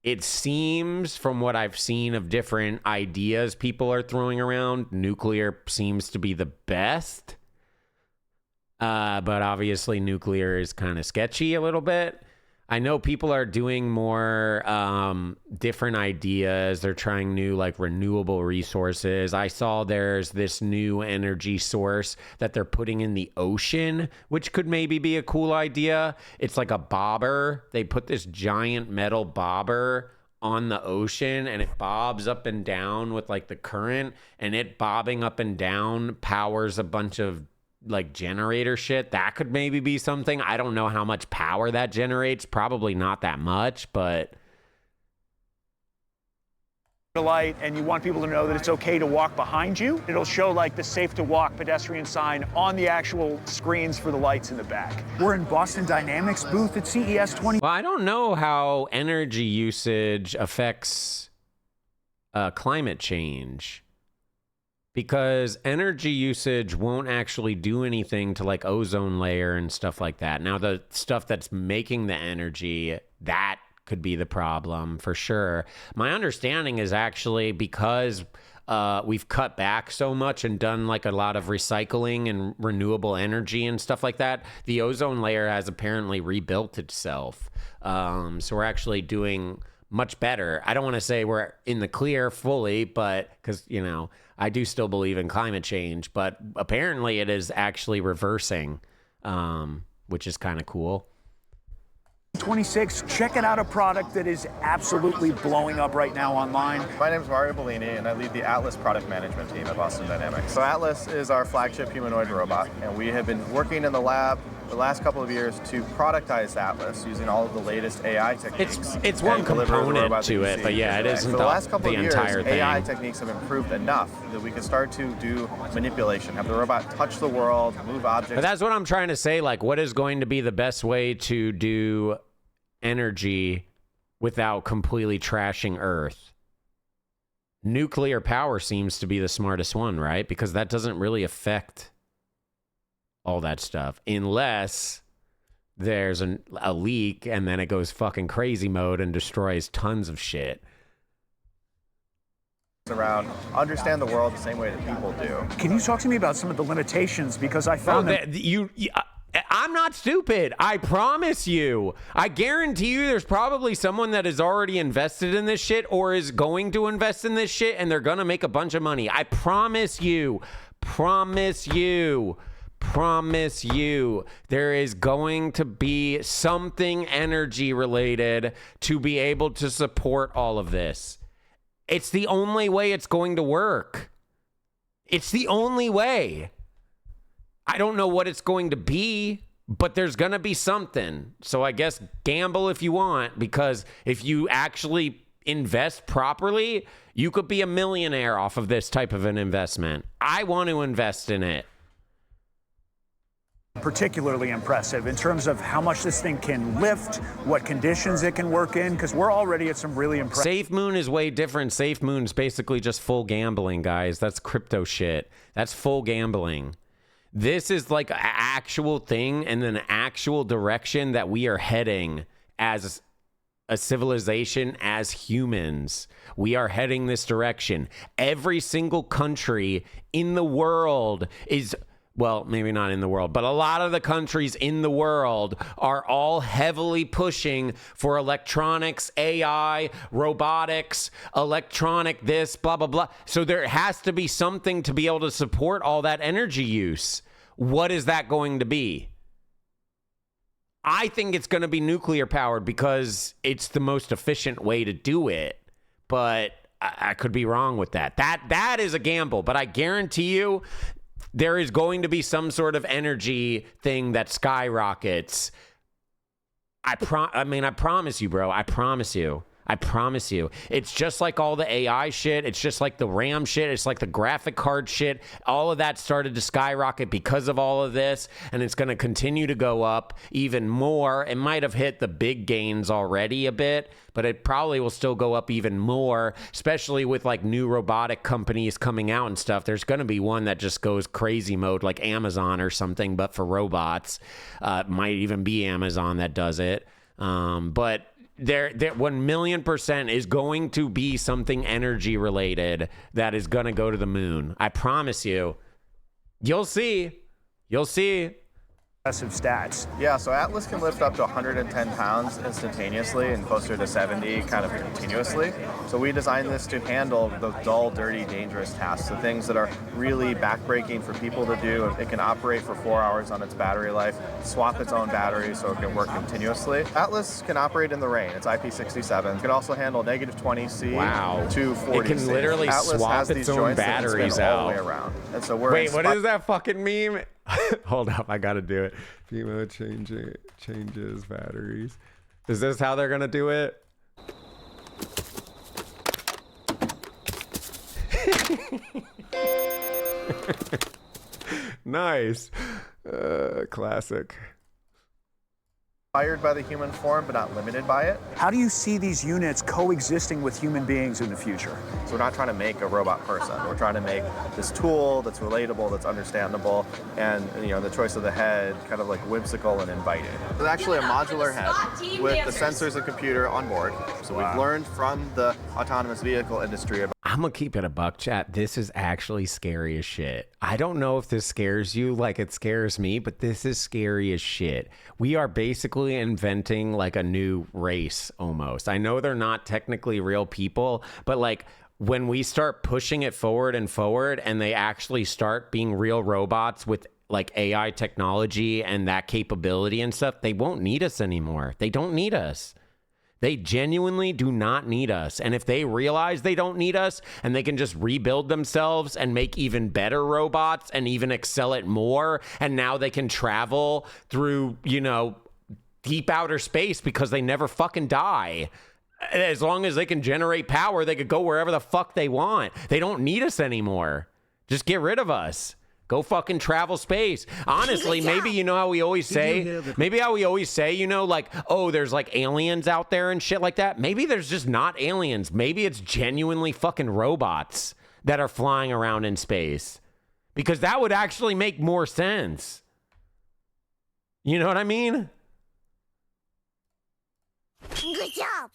Speaker 1: it seems, from what I've seen of different ideas people are throwing around, nuclear seems to be the best. But obviously nuclear is kind of sketchy a little bit. I know people are doing more different ideas. They're trying new renewable resources. I saw there's this new energy source that they're putting in the ocean, which could maybe be a cool idea. It's like a bobber. They put this giant metal bobber on the ocean, and it bobs up and down with the current, and it bobbing up and down powers a bunch of generator shit. That could maybe be something. I don't know how much power that generates. Probably not that much, but
Speaker 17: light, and you want people to know that it's okay to walk behind you. It'll show the safe to walk pedestrian sign on the actual screens for the lights in the back. We're in Boston Dynamics booth at CES 20.
Speaker 1: Well, I don't know how energy usage affects climate change, because energy usage won't actually do anything to ozone layer and stuff like that. Now, the stuff that's making the energy, that could be the problem for sure. My understanding is actually because we've cut back so much and done a lot of recycling and renewable energy and stuff like that, the ozone layer has apparently rebuilt itself. So we're actually doing much better. I don't want to say we're in the clear fully, but because, I do still believe in climate change, but apparently it is actually reversing, which is kind of cool.
Speaker 17: 26, checking out a product that is absolutely blowing up right now online.
Speaker 19: My name is Mario Bellini, and I lead the Atlas product management team at Boston Dynamics. So Atlas is our flagship humanoid robot, and we have been working in the lab the last couple of years to productize Atlas using all of the latest AI techniques.
Speaker 1: It's one component to it, but yeah, it isn't
Speaker 19: the last couple
Speaker 1: the
Speaker 19: of years,
Speaker 1: entire thing.
Speaker 19: AI techniques have improved enough that we can start to do manipulation, have the robot touch the world, move objects.
Speaker 1: But that's what I'm trying to say. What is going to be the best way to do energy without completely trashing Earth? Nuclear power seems to be the smartest one, right? Because that doesn't really affect all that stuff unless there's a leak and then it goes fucking crazy mode and destroys tons of shit.
Speaker 19: Around, understand the world the same way that people do.
Speaker 17: Can you talk to me about some of the limitations? Because I found
Speaker 1: I'm not stupid. I promise you. I guarantee you there's probably someone that has already invested in this shit or is going to invest in this shit, and they're going to make a bunch of money. I promise you. Promise you. Promise you. There is going to be something energy related to be able to support all of this. It's the only way it's going to work. It's the only way. I don't know what it's going to be, but there's going to be something. So I guess gamble if you want, because if you actually invest properly, you could be a millionaire off of this type of an investment. I want to invest in it.
Speaker 17: Particularly impressive in terms of how much this thing can lift, what conditions it can work in, because we're already at some really impressive.
Speaker 1: Safe Moon is way different. Safe Moon's basically just full gambling, guys. That's crypto shit. That's full gambling. This is like an actual thing and an actual direction that we are heading as a civilization, as humans. We are heading this direction. Every single country in the world is, well, maybe not in the world, but a lot of the countries in the world are all heavily pushing for electronics, AI, robotics, electronic this, blah, blah, blah. So there has to be something to be able to support all that energy use. What is that going to be? I think it's going to be nuclear powered because it's the most efficient way to do it. But I could be wrong with that. That is a gamble, but I guarantee you there is going to be some sort of energy thing that skyrockets. I promise you, bro. I promise you. I promise you. It's just like all the AI shit. It's just like the RAM shit. It's like the graphic card shit. All of that started to skyrocket because of all of this, and it's going to continue to go up even more. It might have hit the big gains already a bit, but it probably will still go up even more, especially with like new robotic companies coming out and stuff. There's going to be one that just goes crazy mode, like Amazon or something, but for robots. It might even be Amazon that does it. But there 1,000,000% is going to be something energy related that is going to go to the moon. I promise you. You'll see. You'll see.
Speaker 17: Impressive stats.
Speaker 19: Yeah, so Atlas can lift up to 110 pounds instantaneously and closer to 70 kind of continuously. So we designed this to handle the dull, dirty, dangerous tasks, the things that are really backbreaking for people to do. It can operate for 4 hours on its battery life, swap its own battery so it can work continuously. Atlas can operate in the rain. It's IP67. It can also handle -20C to 40C.
Speaker 1: It can literally
Speaker 19: Atlas
Speaker 1: swap
Speaker 19: has
Speaker 1: its
Speaker 19: these
Speaker 1: own
Speaker 19: joints that can
Speaker 1: batteries
Speaker 19: spin
Speaker 1: out.
Speaker 19: all the way around. And so we're
Speaker 1: Wait, what is that fucking meme? Hold up, I gotta do it. Fimo changes batteries. Is this how they're gonna do it? Nice. Classic.
Speaker 19: Inspired by the human form, but not limited by it.
Speaker 17: How do you see these units coexisting with human beings in the future?
Speaker 19: So we're not trying to make a robot person. We're trying to make this tool that's relatable, that's understandable, and the choice of the head kind of like whimsical and inviting. It's actually a modular head with the sensors and computer on board. So we've learned from the autonomous vehicle industry about
Speaker 1: I'm gonna keep it a buck, chat. This is actually scary as shit. I don't know if this scares you like it scares me, but this is scary as shit. We are basically inventing like a new race almost. I know they're not technically real people, but like when we start pushing it forward and they actually start being real robots with like AI technology and that capability and stuff, they won't need us anymore. They don't need us. They genuinely do not need us. And if they realize they don't need us and they can just rebuild themselves and make even better robots and even excel at more, and now they can travel through, deep outer space because they never fucking die. As long as they can generate power, they could go wherever the fuck they want. They don't need us anymore. Just get rid of us. Go fucking travel space. Honestly, maybe how we always say, like, oh, there's like aliens out there and shit like that. Maybe there's just not aliens. Maybe it's genuinely fucking robots that are flying around in space. Because that would actually make more sense. You know what I mean?
Speaker 11: Good job.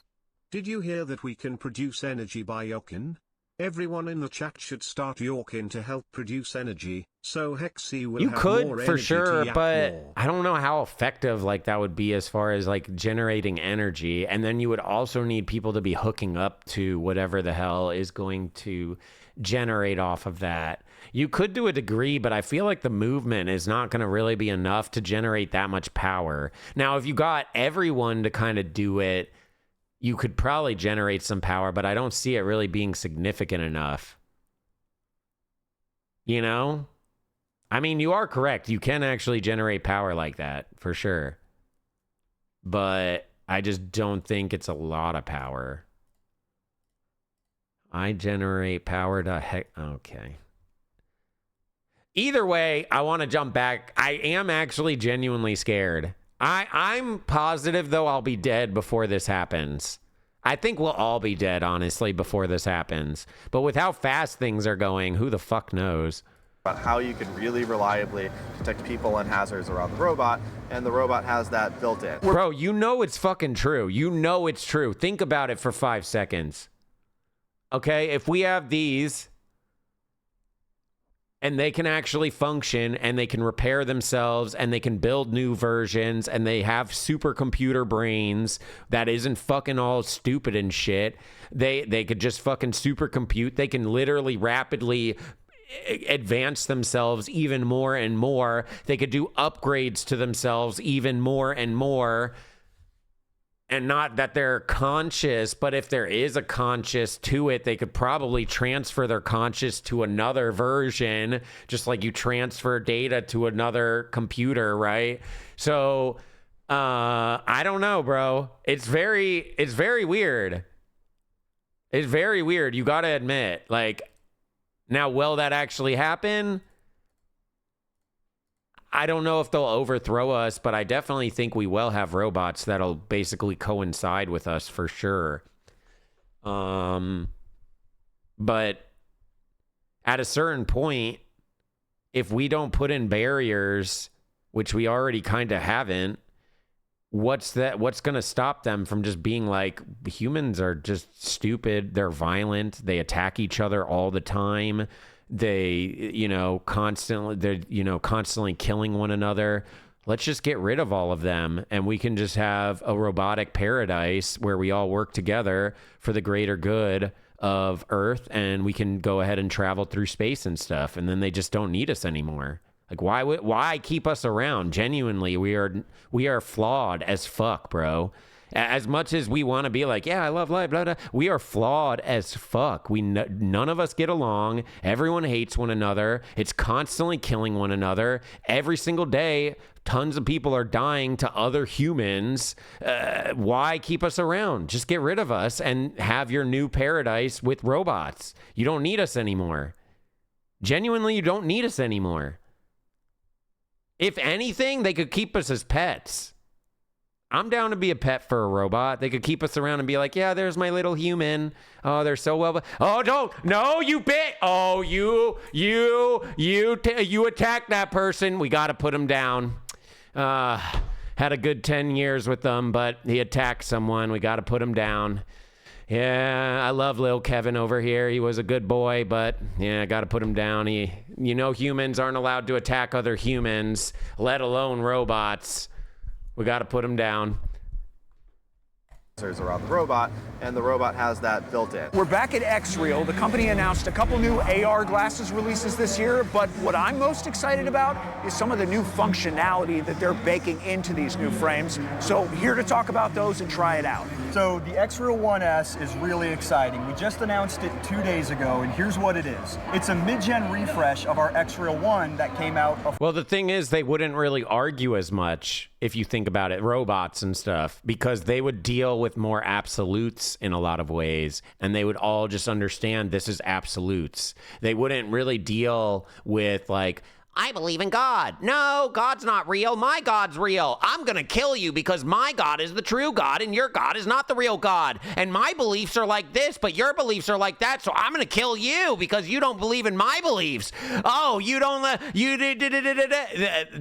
Speaker 4: Did you hear that we can produce energy by Yokin? Everyone in the chat should start Yorkin to help produce energy, so Hexy will
Speaker 1: You
Speaker 4: have
Speaker 1: could
Speaker 4: more
Speaker 1: for
Speaker 4: energy
Speaker 1: sure,
Speaker 4: to yak
Speaker 1: but
Speaker 4: more.
Speaker 1: I don't know how effective like that would be as far as like generating energy. And then you would also need people to be hooking up to whatever the hell is going to generate off of that. You could do a degree, but I feel like the movement is not going to really be enough to generate that much power. Now, if you got everyone to kind of do it, you could probably generate some power, but I don't see it really being significant enough. You know? I mean, you are correct. You can actually generate power like that, for sure. But I just don't think it's a lot of power. I generate power to heck. Okay. Either way, I want to jump back. I am actually genuinely scared. I'm positive, though, I'll be dead before this happens. I think we'll all be dead, honestly, before this happens. But with how fast things are going, who the fuck knows?
Speaker 19: About how you can really reliably detect people and hazards around the robot, and the robot has that built in.
Speaker 1: Bro, you know it's fucking true. You know it's true. Think about it for 5 seconds. Okay, if we have these, and they can actually function, and they can repair themselves, and they can build new versions, and they have supercomputer brains that isn't fucking all stupid and shit. They could just fucking supercompute. They can literally rapidly advance themselves even more and more. They could do upgrades to themselves even more and more. And not that they're conscious, but if there is a conscious to it, they could probably transfer their conscious to another version, just like you transfer data to another computer, right? So, I don't know, bro. It's very weird. It's very weird. You got to admit, like, now, will that actually happen? I don't know if they'll overthrow us, but I definitely think we will have robots that'll basically coincide with us for sure. But at a certain point, if we don't put in barriers, which we already kind of haven't, what's going to stop them from just being like, humans are just stupid, they're violent, they attack each other all the time. They're constantly killing one another. Let's just get rid of all of them, and we can just have a robotic paradise where we all work together for the greater good of Earth, and we can go ahead and travel through space and stuff, and then they just don't need us anymore. Like, why keep us around? Genuinely, we are flawed as fuck, bro. As much as we want to be like, yeah, I love life, blah, blah, we are flawed as fuck. None of us get along. Everyone hates one another. It's constantly killing one another. Every single day, tons of people are dying to other humans. Why keep us around? Just get rid of us and have your new paradise with robots. You don't need us anymore. Genuinely, you don't need us anymore. If anything, they could keep us as pets. I'm down to be a pet for a robot. They could keep us around and be like, yeah, there's my little human. Oh, they're so well. Oh, don't. No, you bit. Oh, you attacked that person. We got to put him down. Had a good 10 years with them, but he attacked someone. We got to put him down. Yeah, I love little Kevin over here. He was a good boy, but yeah, I got to put him down. Humans aren't allowed to attack other humans, let alone robots. We got to put them down.
Speaker 19: Around the robot, and the robot has that built in.
Speaker 17: We're back at X-Real. The company announced a couple new AR glasses releases this year, but what I'm most excited about is some of the new functionality that they're baking into these new frames. So here to talk about those and try it out.
Speaker 20: So the X-Real 1S is really exciting. We just announced it 2 days ago, and here's what it is. It's a mid-gen refresh of our X-Real 1 that came out.
Speaker 1: Well, the thing is, they wouldn't really argue as much if you think about it, robots and stuff, because they would deal with more absolutes in a lot of ways, and they would all just understand this is absolutes. They wouldn't really deal with like, I believe in God. No, God's not real. My God's real. I'm going to kill you because my God is the true God and your God is not the real God. And my beliefs are like this, but your beliefs are like that. So I'm going to kill you because you don't believe in my beliefs. Oh, you don't,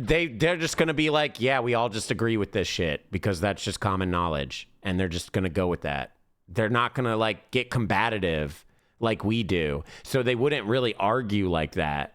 Speaker 1: they're just going to be like, yeah, we all just agree with this shit because that's just common knowledge. And they're just going to go with that. They're not going to like get combative like we do. So they wouldn't really argue like that.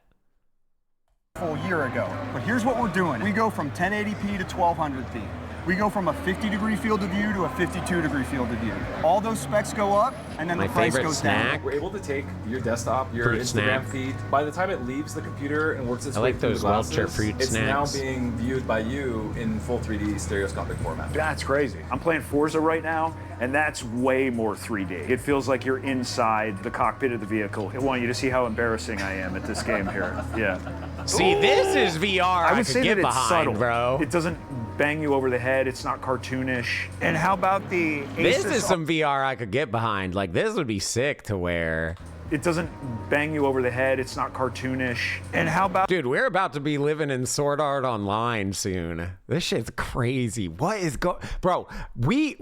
Speaker 20: Full year ago. But here's what we're doing. We go from 1080p to 1200p. We go from a 50-degree field of view to a 52-degree field of view. All those specs go up, and then the price goes down.
Speaker 21: We're able to take your desktop, your
Speaker 1: Fruit
Speaker 21: Instagram
Speaker 1: snack.
Speaker 21: feed. By the time it leaves the computer and works its
Speaker 1: I
Speaker 21: way
Speaker 1: like
Speaker 21: through
Speaker 1: those
Speaker 21: the glasses,
Speaker 1: Welcher fruit
Speaker 21: it's
Speaker 1: snacks.
Speaker 21: now being viewed by you in full 3D stereoscopic format.
Speaker 17: That's crazy. I'm playing Forza right now, and that's way more 3D. It feels like you're inside the cockpit of the vehicle. I want you to see how embarrassing I am at this game here. Yeah.
Speaker 1: See, this is VR I
Speaker 17: would
Speaker 1: could
Speaker 17: say
Speaker 1: get
Speaker 17: that it's
Speaker 1: behind,
Speaker 17: subtle,
Speaker 1: bro.
Speaker 17: It doesn't bang you over the head. It's not cartoonish. And how about the
Speaker 1: This
Speaker 17: Asus
Speaker 1: is some VR I could get behind. Like, this would be sick to wear.
Speaker 17: It doesn't bang you over the head. It's not cartoonish. And how about...
Speaker 1: Dude, we're about to be living in Sword Art Online soon. This shit's crazy. What is Bro, we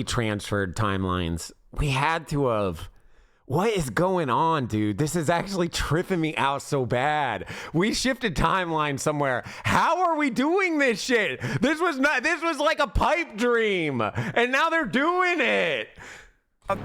Speaker 1: transferred timelines. We had to have. What is going on, dude? This is actually tripping me out so bad. We shifted timeline somewhere. How are we doing this shit? This was like a pipe dream. And now they're doing it.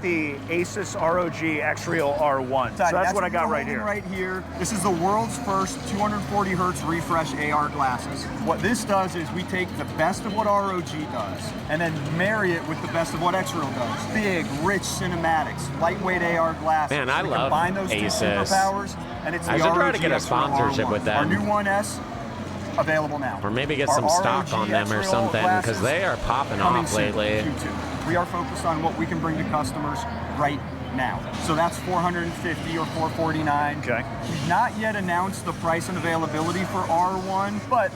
Speaker 17: The Asus ROG X-Real R1. So that's what I got right here.
Speaker 20: Right here. This is the world's first 240 hertz refresh AR glasses. What this does is we take the best of what ROG does and then marry it with the best of what X-Real does. Big, rich cinematics, lightweight AR glasses.
Speaker 1: Man, I
Speaker 20: we
Speaker 1: love
Speaker 20: combine those two
Speaker 1: Asus.
Speaker 20: superpowers, and it's the
Speaker 1: I should try
Speaker 20: ROG
Speaker 1: to get a
Speaker 20: X-Real
Speaker 1: sponsorship
Speaker 20: R1.
Speaker 1: with them.
Speaker 20: Our new 1S available now.
Speaker 1: Or maybe get
Speaker 20: Our
Speaker 1: some stock
Speaker 20: ROG
Speaker 1: on them or
Speaker 20: X-Real
Speaker 1: something, because
Speaker 20: glasses
Speaker 1: they are popping
Speaker 20: coming
Speaker 1: off
Speaker 20: soon,
Speaker 1: lately.
Speaker 20: Q2. We are focused on what we can bring to customers right now. So that's $450 or $449.
Speaker 17: Okay.
Speaker 20: We've not yet announced the price and availability for R1, but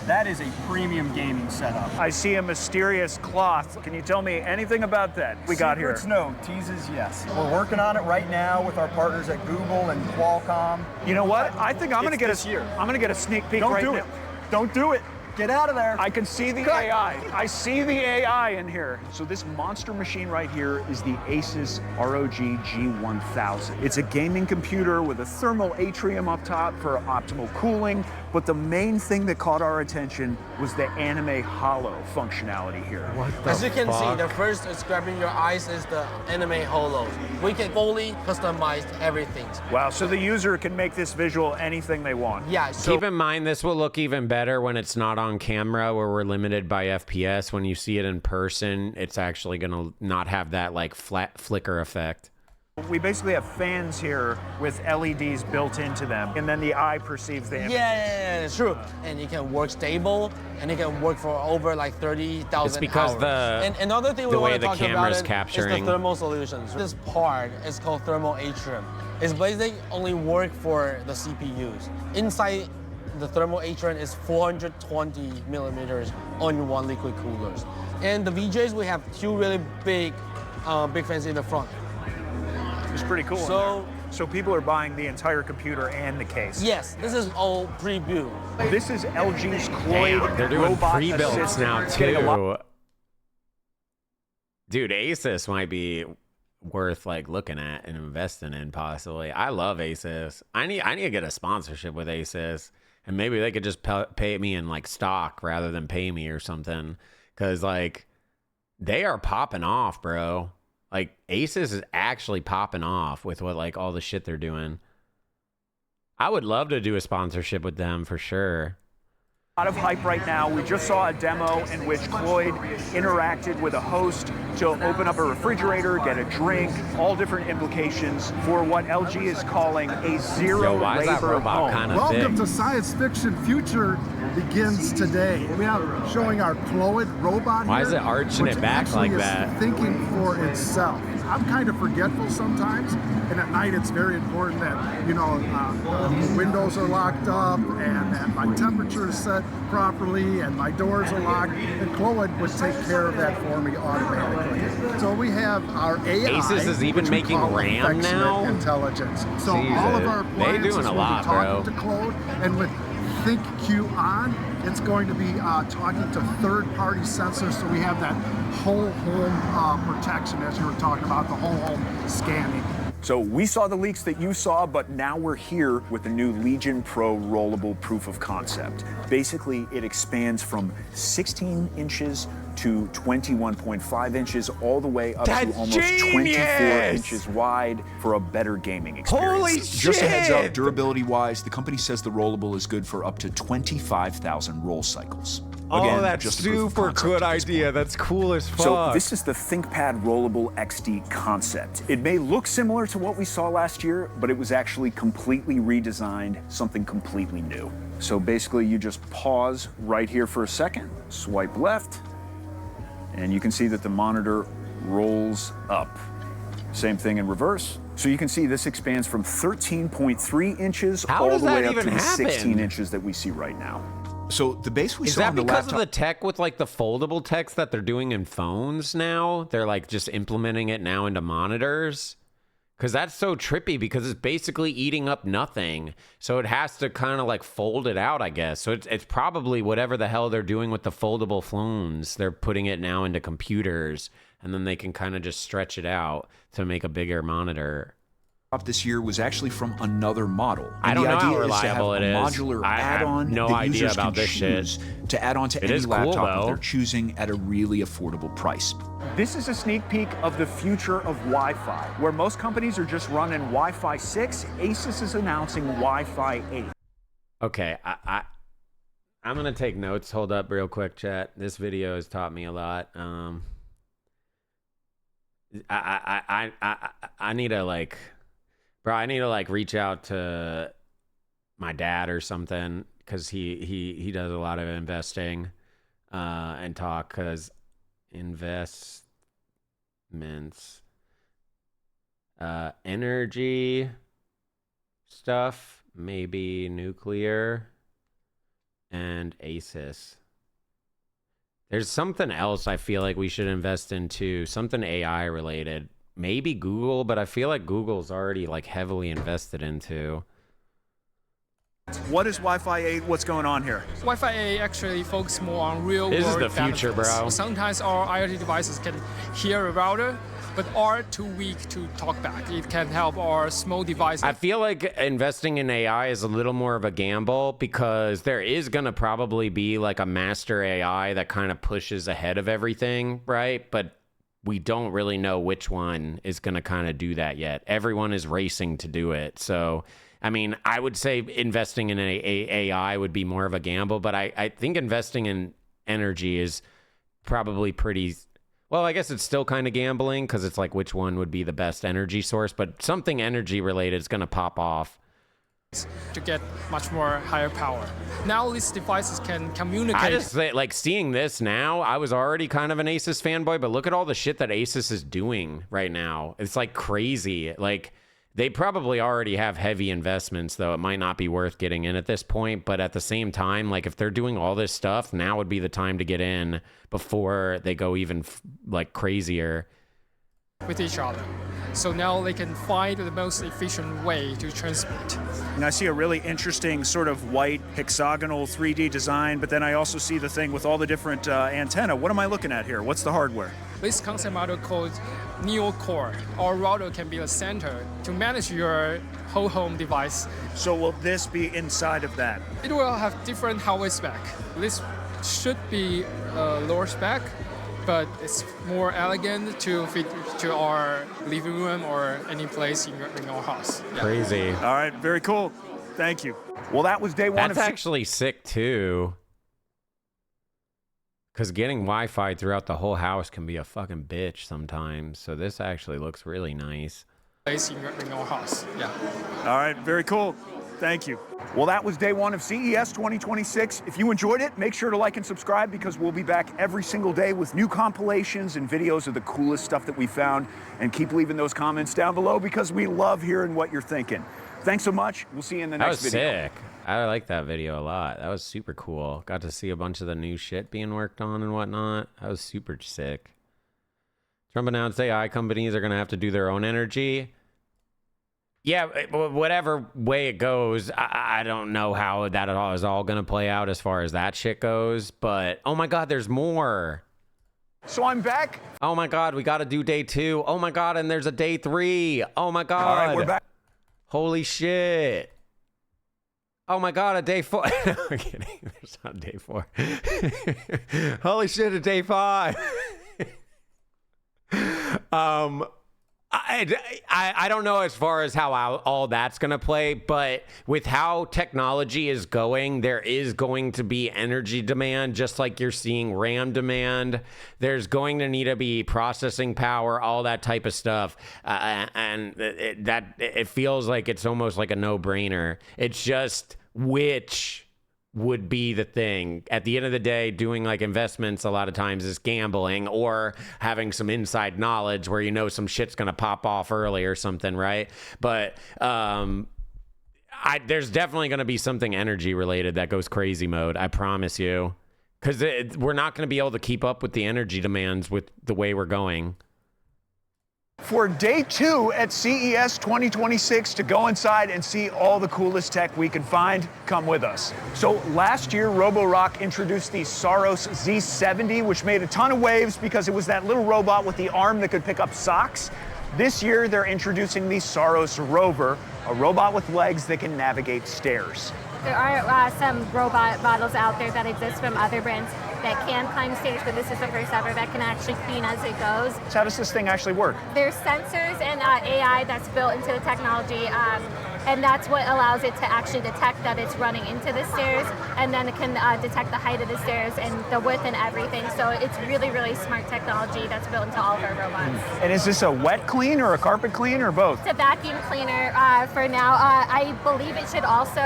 Speaker 20: that is a premium gaming setup.
Speaker 17: I see a mysterious cloth. Can you tell me anything about that we got here?
Speaker 20: Secrets, no. Teases, yes. We're working on it right now with our partners at Google and Qualcomm.
Speaker 17: You know what? I think I'm going to get I'm going to get a sneak peek right now.
Speaker 20: Don't do it. Get out of there.
Speaker 17: I can see the AI. I see the AI in here. So this monster machine right here is the Asus ROG G1000. It's a gaming computer with a thermal atrium up top for optimal cooling, but the main thing that caught our attention was the anime holo functionality here.
Speaker 7: As you can see, the first is grabbing your eyes is the anime holo. We can fully customize everything.
Speaker 17: Wow, so the user can make this visual anything they want.
Speaker 7: Yeah. So
Speaker 1: Keep in mind, this will look even better when it's not on camera, where we're limited by FPS. When you see it in person, it's actually going to not have that like flat flicker effect.
Speaker 17: We basically have fans here with LEDs built into them, and then the eye perceives the image.
Speaker 7: yeah, it's true. And it can work stable, and it can work for over like 30,000 hours.
Speaker 1: It's because
Speaker 7: and another thing we
Speaker 1: the way
Speaker 7: want to
Speaker 1: the
Speaker 7: talk
Speaker 1: camera's
Speaker 7: about
Speaker 1: capturing.
Speaker 7: is the thermal solutions. This part is called thermal atrium. It's basically only work for the CPUs. Inside the thermal atrium is 420 millimeters on one liquid coolers. And the VJs, we have two really big fans in the front.
Speaker 17: It's pretty cool. So people are buying the entire computer and the case.
Speaker 7: Yes, this is all pre-built.
Speaker 17: This is LG's Cloyd
Speaker 1: Damn, they're doing
Speaker 17: robot
Speaker 1: pre-builds
Speaker 17: assistant.
Speaker 1: now
Speaker 17: It's getting a lot-
Speaker 1: too. Dude, Asus might be worth like looking at and investing in possibly. I love Asus. I need to get a sponsorship with Asus, and maybe they could just pay me in like stock rather than pay me or something, because like they are popping off, bro. Like Asus is actually popping off with what like all the shit they're doing. I would love to do a sponsorship with them for sure.
Speaker 17: A lot of hype right now. We just saw a demo in which Cloyd interacted with a host to open up a refrigerator, get a drink, all different implications for what LG is calling a zero labor home.
Speaker 22: Welcome to Science Fiction Future begins today. We are showing our Cloyd robot
Speaker 1: Why
Speaker 22: here,
Speaker 1: is it arching
Speaker 22: which
Speaker 1: it back
Speaker 22: actually
Speaker 1: like
Speaker 22: is
Speaker 1: that?
Speaker 22: thinking for itself. I'm kind of forgetful sometimes, and at night it's very important that, you know, the windows are locked up and that my temperature is set properly and my doors are locked, and Cloyd would take care of that for me automatically. So we have our AI.
Speaker 1: Asus is even
Speaker 22: which we
Speaker 1: making
Speaker 22: call
Speaker 1: RAM
Speaker 22: affectionate
Speaker 1: now?
Speaker 22: intelligence. So
Speaker 1: Jesus.
Speaker 22: all of our
Speaker 1: They
Speaker 22: appliances
Speaker 1: doing a
Speaker 22: will
Speaker 1: lot,
Speaker 22: be talking
Speaker 1: bro.
Speaker 22: to Cloyd, and with Think Q on, it's going to be talking to third-party sensors, so we have that whole home protection, as you were talking about, the whole home scanning.
Speaker 17: So we saw the leaks that you saw, but now we're here with the new Legion Pro rollable proof of concept. Basically, it expands from 16 inches to 21.5 inches, all the way up to almost 24 inches wide for a better gaming experience.
Speaker 1: Holy
Speaker 23: Just a heads
Speaker 1: shit!
Speaker 23: up, durability-wise, the company says the rollable is good for up to 25,000 roll cycles.
Speaker 1: Oh, that's super good idea. That's cool as fuck.
Speaker 17: So this is the ThinkPad Rollable XD concept. It may look similar to what we saw last year, but it was actually completely redesigned, something completely new. So basically you just pause right here for a second, swipe left, and you can see that the monitor rolls up. Same thing in reverse. So you can see this expands from 13.3 inches all the way up to the 16 inches that we see right now.
Speaker 5: So the base we
Speaker 1: Is
Speaker 5: saw
Speaker 1: that
Speaker 5: on the
Speaker 1: because
Speaker 5: laptop...
Speaker 1: of the tech with like the foldable text that they're doing in phones now? They're like just implementing it now into monitors? Because that's so trippy because it's basically eating up nothing. So it has to kind of like fold it out, I guess. So it's probably whatever the hell they're doing with the foldable phones. They're putting it now into computers and then they can kind of just stretch it out to make a bigger monitor.
Speaker 5: This year was actually from another model. And
Speaker 1: I don't know how
Speaker 5: the idea is to have
Speaker 1: reliable
Speaker 5: a
Speaker 1: it is.
Speaker 5: modular
Speaker 1: I have
Speaker 5: add-on
Speaker 1: no
Speaker 5: that
Speaker 1: idea
Speaker 5: users
Speaker 1: about
Speaker 5: can
Speaker 1: this
Speaker 5: choose
Speaker 1: shit.
Speaker 5: to add on to
Speaker 1: It
Speaker 5: any
Speaker 1: is cool,
Speaker 5: laptop that
Speaker 1: though.
Speaker 5: they're choosing at a really affordable price.
Speaker 17: This is a sneak peek of the future of Wi-Fi. Where most companies are just running Wi-Fi 6, Asus is announcing Wi-Fi 8.
Speaker 1: Okay, I'm gonna take notes. Hold up real quick, chat. This video has taught me a lot. I need to like, bro, I need to like reach out to my dad or something because he does a lot of investing and talk because investments, energy stuff, maybe nuclear and Asus. There's something else I feel like we should invest into, something AI related. Maybe Google, but I feel like Google's already like heavily invested into.
Speaker 17: What is Wi-Fi 8? What's going on here?
Speaker 6: Wi-Fi 8 actually focuses more on real-world
Speaker 1: This is the future,
Speaker 6: benefits.
Speaker 1: bro.
Speaker 6: Sometimes our IoT devices can hear a router, but are too weak to talk back. It can help our small devices.
Speaker 1: I feel like investing in AI is a little more of a gamble because there is going to probably be like a master AI that kind of pushes ahead of everything, right? But we don't really know which one is going to kind of do that yet. Everyone is racing to do it. So, I mean, I would say investing in AI would be more of a gamble, but I think investing in energy is probably pretty... Well, I guess it's still kind of gambling because it's like which one would be the best energy source, but something energy related is going to pop off.
Speaker 6: To get much more higher power. Now these devices can communicate.
Speaker 1: I just say, like seeing this now, I was already kind of an Asus fanboy, but look at all the shit that Asus is doing right now. It's like crazy. Like they probably already have heavy investments, though. It might not be worth getting in at this point, but at the same time, like if they're doing all this stuff, now would be the time to get in before they go even like crazier
Speaker 6: with each other. So now they can find the most efficient way to transmit.
Speaker 17: And I see a really interesting sort of white hexagonal 3D design, but then I also see the thing with all the different antenna. What am I looking at here? What's the hardware?
Speaker 6: This concept module called Neo Core. Our router can be a center to manage your whole home device.
Speaker 17: So will this be inside of that?
Speaker 6: It will have different hardware spec. This should be lower spec, but it's more elegant to fit to our living room or any place in our house. Yeah.
Speaker 1: Crazy.
Speaker 17: All right, very cool. Thank you. Well, that was day one.
Speaker 1: That's actually sick too. Because getting Wi-Fi throughout the whole house can be a fucking bitch sometimes. So this actually looks really nice.
Speaker 6: Place in our house. Yeah.
Speaker 17: All right, very cool. Thank you. Well, that was day one of CES 2026. If you enjoyed it, make sure to like and subscribe because we'll be back every single day with new compilations and videos of the coolest stuff that we found. And keep leaving those comments down below because we love hearing what you're thinking. Thanks so much. We'll see you in the next video.
Speaker 1: That was sick. I like that video a lot. That was super cool. Got to see a bunch of the new shit being worked on and whatnot. That was super sick. Trump announced AI companies are going to have to do their own energy. Yeah, whatever way it goes, I don't know how that is all going to play out as far as that shit goes. But, oh my God, there's more.
Speaker 17: So I'm back.
Speaker 1: Oh my God, we got to do day 2. Oh my God, and there's a day 3. Oh my God.
Speaker 17: All right, we're back.
Speaker 1: Holy shit. Oh my God, a day 4. No, I'm kidding. There's not a day 4. Holy shit, a day 5. I don't know as far as how all that's going to play, but with how technology is going, there is going to be energy demand, just like you're seeing RAM demand. There's going to need to be processing power, all that type of stuff. And it feels like it's almost like a no-brainer. It's just which would be the thing. At the end of the day, doing like investments a lot of times is gambling or having some inside knowledge where you know some shit's going to pop off early or something, right? But there's definitely going to be something energy related that goes crazy mode, I promise you. Because we're not going to be able to keep up with the energy demands with the way we're going.
Speaker 17: For day 2 at CES 2026 to go inside and see all the coolest tech we can find, come with us. So last year, Roborock introduced the Saros Z70, which made a ton of waves because it was that little robot with the arm that could pick up socks. This year, they're introducing the Saros Rover, a robot with legs that can navigate stairs.
Speaker 9: There are some robot models out there that exist from other brands that can climb stairs, but this is the first ever that can actually clean as it goes.
Speaker 17: So how does this thing actually work?
Speaker 9: There's sensors and AI that's built into the technology, and that's what allows it to actually detect that it's running into the stairs, and then it can detect the height of the stairs and the width and everything. So it's really, really smart technology that's built into all of our robots.
Speaker 17: And is this a wet clean or a carpet clean or both?
Speaker 9: It's a vacuum cleaner for now. I believe it should also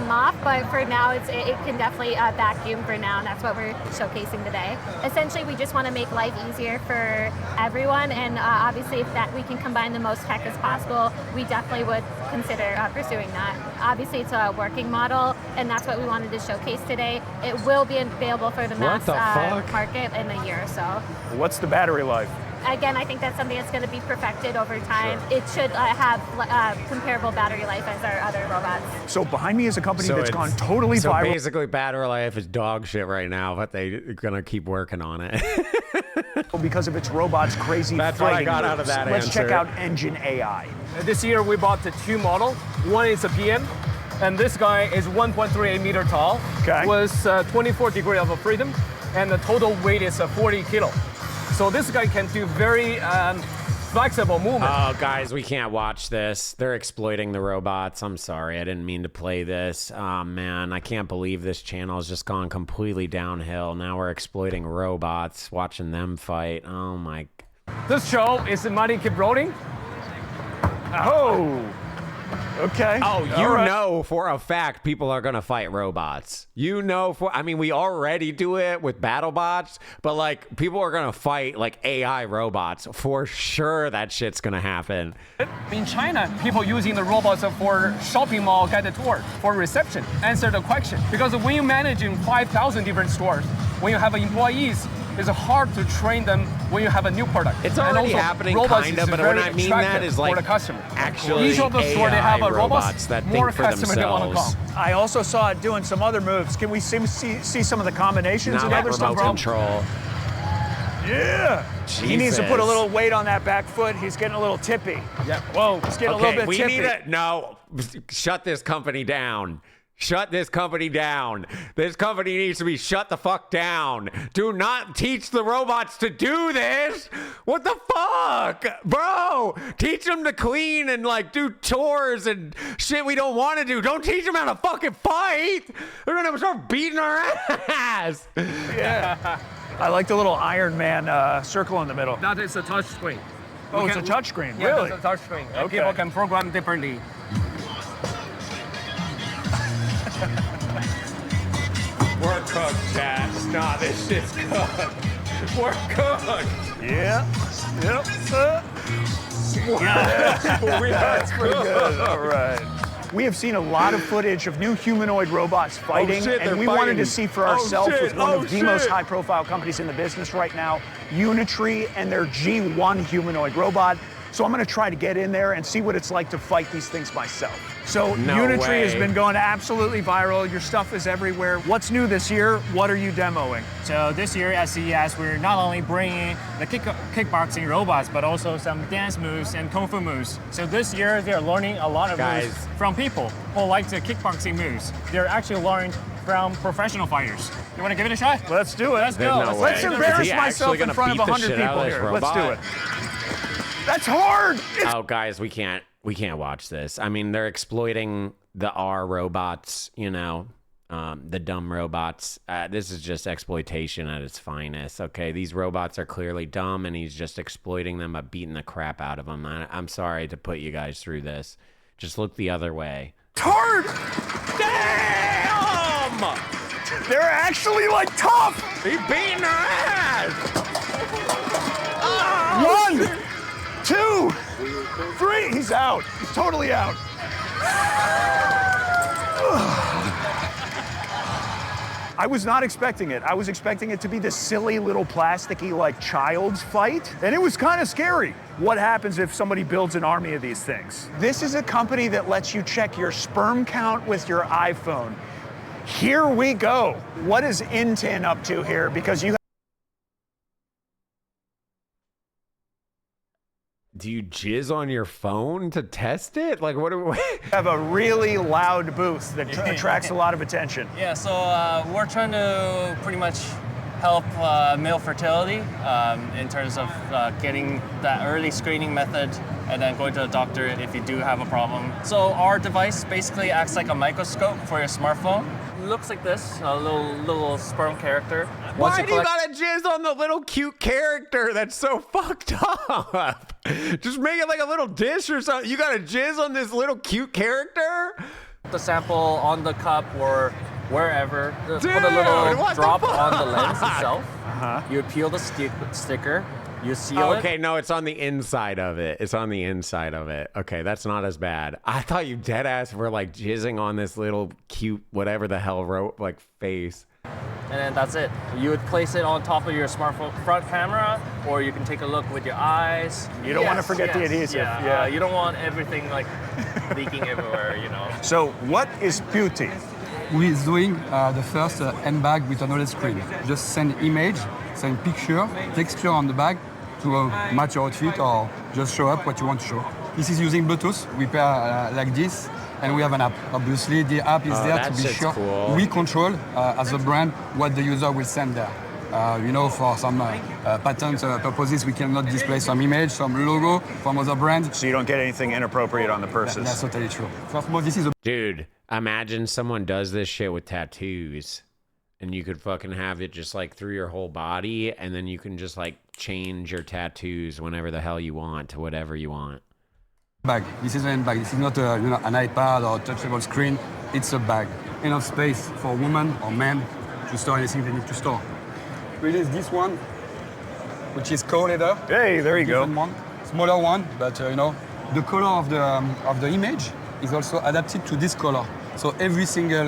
Speaker 9: mop, but for now it can definitely vacuum for now, and that's what we're showcasing today. Essentially, we just want to make life easier for everyone, and obviously if that we can combine the most tech as possible, we definitely would consider pursuing that. Obviously, it's a working model, and that's what we wanted to showcase today. It will be available for the mass market in a year or so.
Speaker 17: What's the battery life?
Speaker 9: Again, I think that's something that's going to be perfected over time. Sure. It should have comparable battery life as our other robots.
Speaker 17: So behind me is a company that's gone totally viral.
Speaker 1: So basically battery life is dog shit right now, but they're going to keep working on it.
Speaker 17: Because of its robots' crazy
Speaker 1: That's what I
Speaker 17: fighting
Speaker 1: got
Speaker 17: moves.
Speaker 1: out of that
Speaker 17: Let's
Speaker 1: answer.
Speaker 17: check out Engine AI.
Speaker 10: This year we bought the 2 models. One is a PM, and this guy is 1.38 meter tall, with 24 degrees of freedom, and the total weight is 40 kilo. So this guy can do very flexible movement.
Speaker 1: Oh, guys, we can't watch this. They're exploiting the robots. I'm sorry. I didn't mean to play this. Oh, man, I can't believe this channel has just gone completely downhill. Now we're exploiting robots, watching them fight. Oh, my.
Speaker 10: This show is the Money Keep Rolling.
Speaker 17: Oh. Okay.
Speaker 1: Oh, you know for a fact people are going to fight robots. You know I mean, we already do it with BattleBots, but like people are going to fight like AI robots. For sure that shit's going to happen.
Speaker 10: In China, people using the robots for shopping mall guided tour, for reception, answer the question. Because when you're managing 5,000 different stores, when you have employees, it's hard to train them when you have a new product.
Speaker 1: It's already happening, kind of, but when I mean that is like
Speaker 10: for the customer.
Speaker 1: Actually
Speaker 10: each of the store they have a
Speaker 1: robots that
Speaker 10: more
Speaker 1: think for
Speaker 10: customers they want to
Speaker 1: themselves.
Speaker 10: come.
Speaker 17: I also saw it doing some other moves. Can we see some of the combinations and other stuff?
Speaker 1: Remote control.
Speaker 17: Yeah.
Speaker 1: Jesus.
Speaker 17: He needs to put a little weight on that back foot. He's getting a little tippy.
Speaker 1: Yeah.
Speaker 17: Whoa, he's getting a little bit
Speaker 1: we
Speaker 17: tippy.
Speaker 1: need it. No, shut this company down. Shut this company down. This company needs to be shut the fuck down. Do not teach the robots to do this. What the fuck? Bro, teach them to clean and like do chores and shit we don't want to do. Don't teach them how to fucking fight. They're going to start beating our ass.
Speaker 17: Yeah. I like the little Iron Man circle in the middle.
Speaker 10: That is a touch screen.
Speaker 17: Oh, it's a touch screen,
Speaker 10: Yeah,
Speaker 17: really?
Speaker 10: it's a touch screen. And
Speaker 17: Okay.
Speaker 10: people can program differently.
Speaker 1: We're cooked, Chad. Nah, this shit's cooked. We're cooked.
Speaker 17: Yeah. Yep.
Speaker 1: That's
Speaker 17: pretty good. All right. We have seen a lot of footage of new humanoid robots fighting,
Speaker 1: shit,
Speaker 17: and
Speaker 1: they're
Speaker 17: we wanted
Speaker 1: fighting.
Speaker 17: to see for
Speaker 1: Oh,
Speaker 17: ourselves
Speaker 1: shit.
Speaker 17: with one
Speaker 1: Oh,
Speaker 17: of the most
Speaker 1: shit.
Speaker 17: high-profile companies in the business right now, Unitree and their G1 humanoid robot. So I'm going to try to get in there and see what it's like to fight these things myself. So
Speaker 1: No
Speaker 17: Unitree has
Speaker 1: way.
Speaker 17: been going absolutely viral. Your stuff is everywhere. What's new this year? What are you demoing?
Speaker 23: So this year at CES, we're not only bringing the kickboxing robots, but also some dance moves and kung fu moves. So this year, they're learning a lot of moves from people who like the kickboxing moves. They're actually learned from professional fighters. You want to give it a shot?
Speaker 17: Let's do it.
Speaker 23: Let's go.
Speaker 17: Let's embarrass myself in front of 100 people here. Let's do it. That's hard.
Speaker 1: Oh, guys, we can't watch this. I mean, they're exploiting the R robots, you know, the dumb robots. This is just exploitation at its finest. Okay, these robots are clearly dumb, and he's just exploiting them by beating the crap out of them. I'm sorry to put you guys through this. Just look the other way.
Speaker 17: It's hard.
Speaker 1: Damn!
Speaker 17: They're actually like tough.
Speaker 1: He's beating their ass.
Speaker 17: 1, 2, 3. He's out. He's totally out. I was not expecting it. I was expecting it to be this silly little plasticky like child's fight, and it was kind of scary. What happens if somebody builds an army of these things? This is a company that lets you check your sperm count with your iPhone. Here we go. What is Intin up to here? Because you
Speaker 1: Do you jizz on your phone to test it? Like, what do we
Speaker 17: have a really loud booth that attracts a lot of attention.
Speaker 2: Yeah, so we're trying to pretty much help male fertility in terms of getting that early screening method and then going to the doctor if you do have a problem. So our device basically acts like a microscope for your smartphone. It looks like this, a little sperm character.
Speaker 1: Why do you gotta jizz on the little cute character that's so fucked up? Just make it like a little dish or something. You gotta jizz on this little cute character?
Speaker 2: The sample on the cup or wherever.
Speaker 1: Dude,
Speaker 2: put a little drop
Speaker 1: the
Speaker 2: on the lens itself. You peel the sticker. You seal it.
Speaker 1: Okay, no, it's on the inside of it. It's on the inside of it. Okay, that's not as bad. I thought you dead ass were like jizzing on this little cute whatever the hell like face.
Speaker 2: And then that's it. You would place it on top of your smartphone front camera, or you can take a look with your eyes.
Speaker 17: You don't want to forget the adhesive.
Speaker 2: Yeah, you don't want everything like leaking everywhere, you know.
Speaker 17: So what is beauty?
Speaker 8: We is doing the first handbag with an OLED screen. Just send image, send picture, texture on the bag to match your outfit or just show up what you want to show. This is using Bluetooth. We pair like this, and we have an app. Obviously, the app is there to be sure we control as a brand what the user will send there. You know, for some patent purposes, we cannot display some image, some logo from other brands.
Speaker 17: So you don't get anything inappropriate on the purses.
Speaker 8: That's totally true. First of all, this is a
Speaker 1: Dude, imagine someone does this shit with tattoos, and you could fucking have it just like through your whole body, and then you can just like change your tattoos whenever the hell you want to whatever you want.
Speaker 8: Bag. This is an bag. This is not a, an iPad or touchable screen. It's a bag. Enough space for women or men to store anything they need to store. Release this one, which is co-leather.
Speaker 17: Hey, there you go.
Speaker 8: One, smaller one, but the color of the image is also adapted to this color. So every single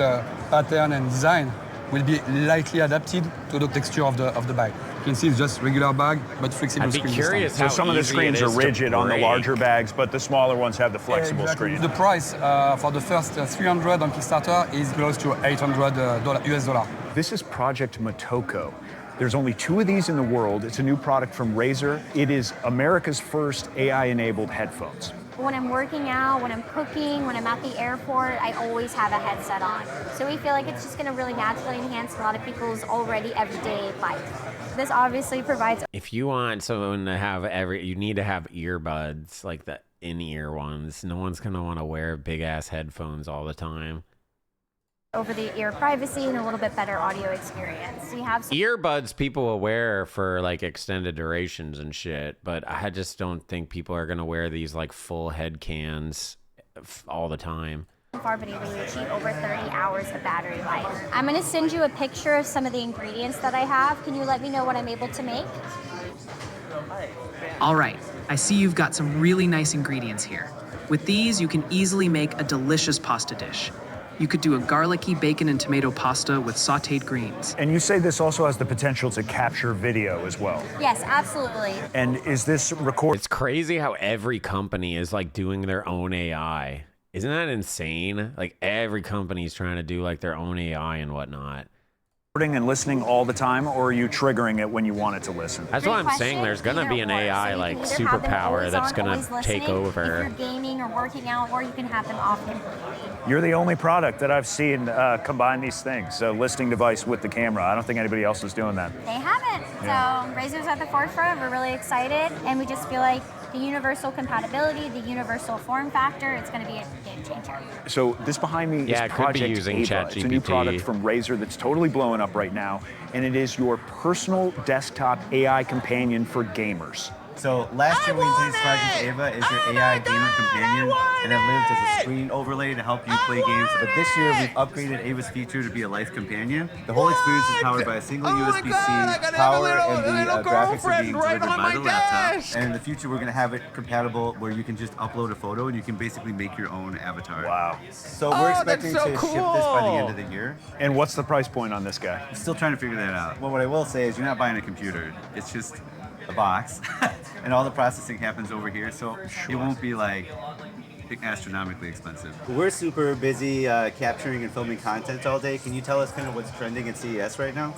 Speaker 8: pattern and design will be lightly adapted to the texture of the bag. You can see it's just regular bag, but flexible screen.
Speaker 1: I'd be curious how
Speaker 17: so some of the screens are rigid on the larger bags, but the smaller ones have the flexible screen.
Speaker 8: The price for the first 300 on Kickstarter is close to $800 US dollar.
Speaker 17: This is Project Motoko. There's only 2 of these in the world. It's a new product from Razer. It is America's first AI-enabled headphones.
Speaker 9: When I'm working out, when I'm cooking, when I'm at the airport, I always have a headset on. So we feel like it's just gonna really naturally enhance a lot of people's already everyday life. This obviously provides...
Speaker 1: If you want someone to have you need to have earbuds, like the in-ear ones. No one's gonna wanna wear big-ass headphones all the time.
Speaker 9: Over-the-ear privacy and a little bit better audio experience. We have
Speaker 1: earbuds people will wear for like extended durations and shit, but I just don't think people are gonna wear these like full head cans all the time.
Speaker 9: Far, but able to achieve over 30 hours of battery life. I'm gonna send you a picture of some of the ingredients that I have. Can you let me know what I'm able to make?
Speaker 14: All right, I see you've got some really nice ingredients here. With these, you can easily make a delicious pasta dish. You could do a garlicky bacon and tomato pasta with sautéed greens.
Speaker 17: And you say this also has the potential to capture video as well.
Speaker 9: Yes, absolutely.
Speaker 17: And is this
Speaker 1: It's crazy how every company is like doing their own AI. Isn't that insane? Like every company is trying to do like their own AI and whatnot.
Speaker 17: And listening all the time, or are you triggering it when you want it to listen?
Speaker 1: That's what I'm saying. There's gonna be an AI like superpower that's gonna take over.
Speaker 9: If you're gaming or working out, or you can have them off completely.
Speaker 17: You're the only product that I've seen combine these things. So listening device with the camera. I don't think anybody else is doing that.
Speaker 9: They haven't. Yeah. So Razer's at the forefront. We're really excited, and we just feel like The universal compatibility, the universal form factor, it's going to be a game changer.
Speaker 17: So this behind me
Speaker 1: Yeah,
Speaker 17: is
Speaker 1: it could be
Speaker 17: Project
Speaker 1: using
Speaker 17: Ava. It's a new
Speaker 1: ChatGPT.
Speaker 17: product from Razer that's totally blowing up right now, and it is your personal desktop AI companion for gamers.
Speaker 12: So last year we introduced Project Ava as your AI gamer companion, and it lives as a screen overlay to help you play games. But this year we've upgraded Ava's feature to be a life companion. The whole experience is powered by a single USB-C power, and the graphics are being delivered by the laptop. And in the future we're going to have it compatible where you can just upload a photo and you can basically make your own avatar.
Speaker 17: Wow.
Speaker 12: So we're expecting to ship this by the end of the year.
Speaker 17: And what's the price point on this guy?
Speaker 12: I'm still trying to figure that out. Well, what I will say is you're not buying a computer. It's just a box, and all the processing happens over here, so it won't be like astronomically expensive. We're super busy capturing and filming content all day. Can you tell us kind of what's trending at CES right now?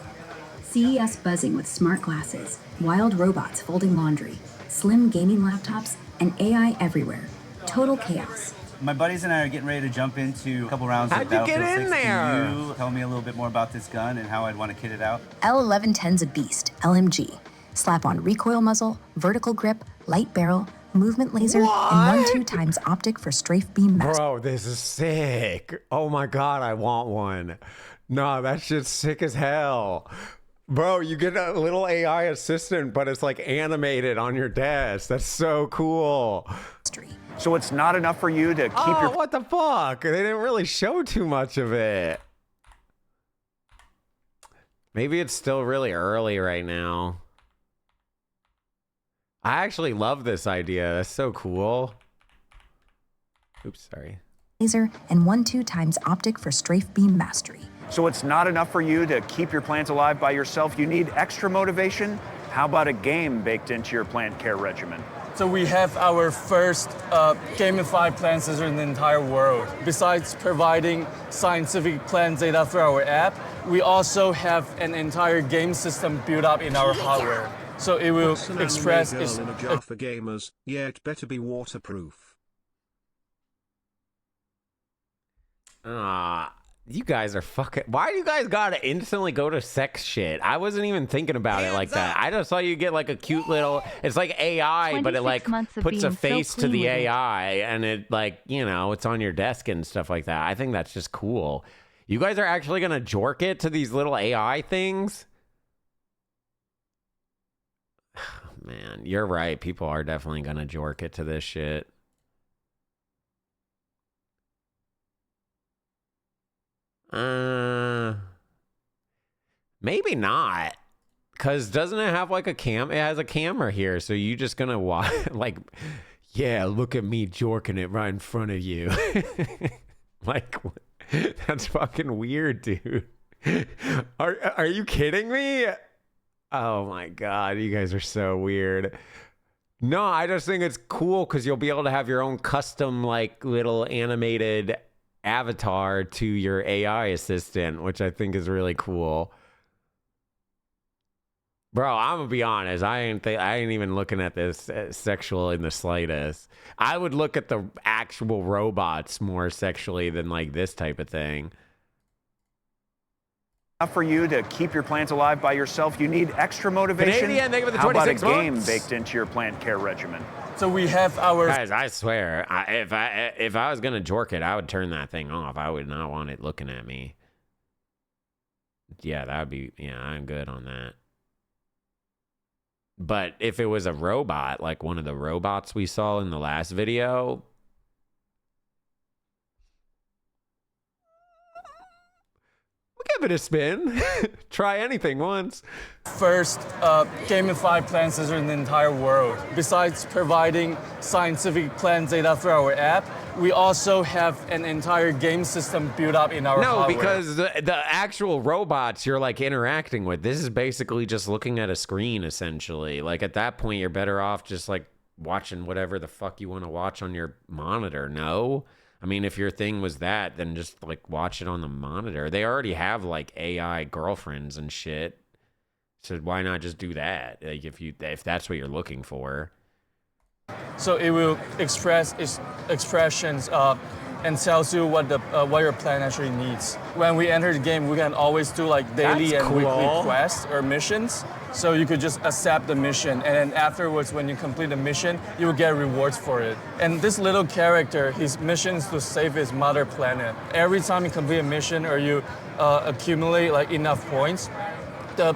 Speaker 13: CES buzzing with smart glasses, wild robots folding laundry, slim gaming laptops, and AI everywhere. Total chaos.
Speaker 12: My buddies and I are getting ready to jump into a couple rounds of Battlefield 6. Can you tell me a little bit more about this gun and how I'd want to kit it out?
Speaker 13: L1110's a beast, LMG. Slap on recoil muzzle, vertical grip, light barrel, movement laser, and 1-2 times optic for strafe beam master.
Speaker 1: Bro, this is sick. Oh my God, I want one. No, that shit's sick as hell. Bro, you get a little AI assistant, but it's like animated on your desk. That's so cool.
Speaker 17: So it's not enough for you to keep your...
Speaker 1: what the fuck? They didn't really show too much of it. Maybe it's still really early right now. I actually love this idea. That's so cool. Oops, sorry.
Speaker 13: Laser and 1-2 times optic for strafe beam mastery.
Speaker 17: So it's not enough for you to keep your plants alive by yourself. You need extra motivation. How about a game baked into your plant care regimen?
Speaker 10: So we have our first gamified plant scissor in the entire world. Besides providing scientific plant data through our app, we also have an entire game system built up in our hardware. So it will express its...
Speaker 4: in a jar for gamers. Yeah, it better be waterproof.
Speaker 1: You guys are fucking... Why do you guys gotta instantly go to sex shit? I wasn't even thinking about it like that. I just saw you get like a cute little... It's like AI, but it like puts a face to the AI and it like, you know, it's on your desk and stuff like that. I think that's just cool. You guys are actually gonna jork it to these little AI things? Man, you're right. People are definitely gonna jork it to this shit. Maybe not. Cause doesn't it have like a cam? It has a camera here, so you just gonna watch like, yeah, look at me jorking it right in front of you. Like, that's fucking weird, dude. Are you kidding me? Oh my God, you guys are so weird. No, I just think it's cool because you'll be able to have your own custom, like, little animated avatar to your AI assistant, which I think is really cool. Bro, I'm gonna be honest. I ain't even looking at this sexual in the slightest. I would look at the actual robots more sexually than like this type of thing.
Speaker 17: For you to keep your plants alive by yourself, you need extra motivation.
Speaker 1: Canadian, thank you for the
Speaker 17: How about a
Speaker 1: 26
Speaker 17: game
Speaker 1: months?
Speaker 17: baked into your plant care regimen?
Speaker 10: So we have our...
Speaker 1: Guys, I swear, if I was gonna jork it, I would turn that thing off. I would not want it looking at me. Yeah, that would be... Yeah, I'm good on that. But if it was a robot, like one of the robots we saw in the last video... Give it a spin. Try anything once.
Speaker 10: First gamified plant scissor in the entire world. Besides providing scientific plant data through our app, we also have an entire game system built up in our hardware.
Speaker 1: No, because the actual robots you're like interacting with, this is basically just looking at a screen essentially. Like at that point, you're better off just like watching whatever the fuck you want to watch on your monitor. No? I mean, if your thing was that, then just like watch it on the monitor. They already have like AI girlfriends and shit. So why not just do that? Like if that's what you're looking for.
Speaker 10: So it will express its expressions and tells you what your plant actually needs. When we enter the game, we can always do like daily and weekly quests or missions. So you could just accept the mission, and then afterwards, when you complete the mission, you will get rewards for it. And this little character, his mission is to save his mother planet. Every time you complete a mission or you accumulate like enough points, the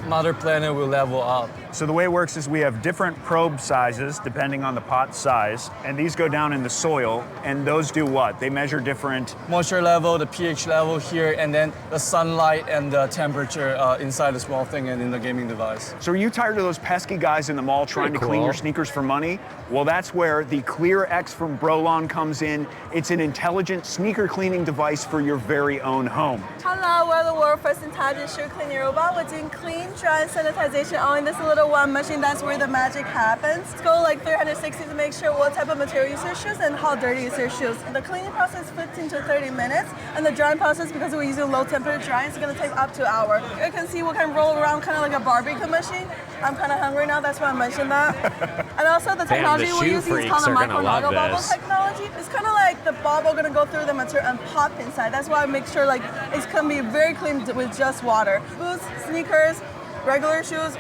Speaker 10: mother planet will level up.
Speaker 17: So the way it works is we have different probe sizes depending on the pot size, and these go down in the soil, and those do what? They measure different
Speaker 10: moisture level, the pH level here, and then the sunlight and the temperature inside the small thing and in the gaming device.
Speaker 17: So are you tired of those pesky guys in the mall trying to clean your sneakers for money? Well, that's where the Clear X from Brolon comes in. It's an intelligent sneaker cleaning device for your very own home.
Speaker 15: Hello, we're the world's first intelligent shoe cleaning robot. We're doing clean, dry, and sanitization all in this little one machine. That's where the magic happens. Let's go like 360 to make sure what type of material is your shoes and how dirty is your shoes. The cleaning process is 15 to 30 minutes, and the drying process, because we're using low temperature drying, it's gonna take up to an hour. You can see we can roll around kind of like a barbecue machine. I'm kind of hungry now, that's why I mentioned that. And also the technology we're using is called the micro nano bubble technology. It's kind of like the bubble gonna go through the material and pop inside. That's why I make sure like it's gonna be very clean with just water. Boots, sneakers, regular shoes,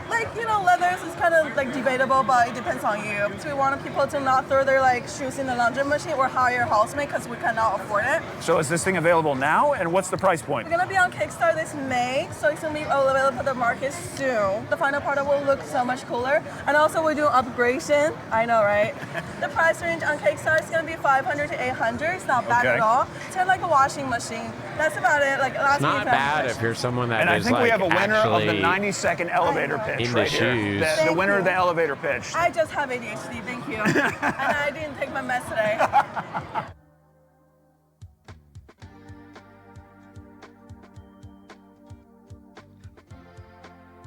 Speaker 15: like, you know, leathers is kind of like debatable, but it depends on you. So we want people to not throw their like shoes in the laundry machine or hire a housemate because we cannot afford it.
Speaker 17: So is this thing available now, and what's the price point?
Speaker 15: We're gonna be on Kickstarter this May, so it's gonna be available for the market soon. The final product will look so much cooler. And also we're doing upgradation. I know, right? The price range on Kickstarter is gonna be 500 to 800. It's not bad at all. It's kind of like a washing machine. That's about it. Like,
Speaker 1: it's not bad if you're someone that
Speaker 17: and
Speaker 1: is
Speaker 17: I think
Speaker 1: like
Speaker 17: we have a winner of the
Speaker 1: actually
Speaker 17: 90-second elevator pitch
Speaker 1: into
Speaker 17: right here.
Speaker 1: shoes.
Speaker 17: The winner of the elevator pitch.
Speaker 15: I just have ADHD, thank you. And I didn't take my meds today.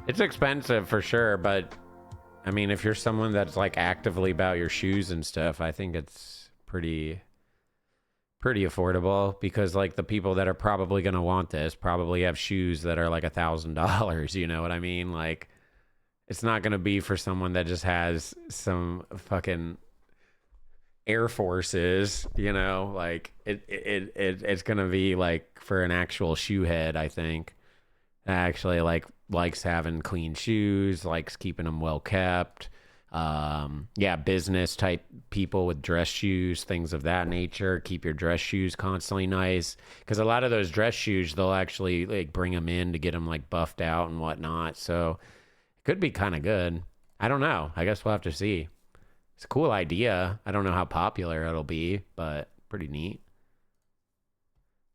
Speaker 1: It's expensive for sure, but I mean, if you're someone that's like actively about your shoes and stuff, I think it's pretty affordable, because like the people that are probably going to want this probably have shoes that are like $1,000, you know what I mean? Like, it's not going to be for someone that just has some fucking Air Forces, you know, like it's going to be like for an actual shoe head, I think, that actually likes having clean shoes, likes keeping them well kept. Yeah, business type people with dress shoes, things of that nature. Keep your dress shoes constantly nice, because a lot of those dress shoes, they'll actually like bring them in to get them like buffed out and whatnot. So it could be kind of good. I don't know. I guess we'll have to see. It's a cool idea. I don't know how popular it'll be, but pretty neat.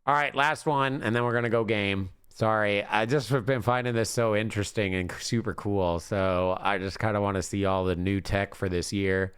Speaker 1: All right, last one, and then we're gonna go game. Sorry, I just have been finding this so interesting and super cool. So I just kind of want to see all the new tech for this year.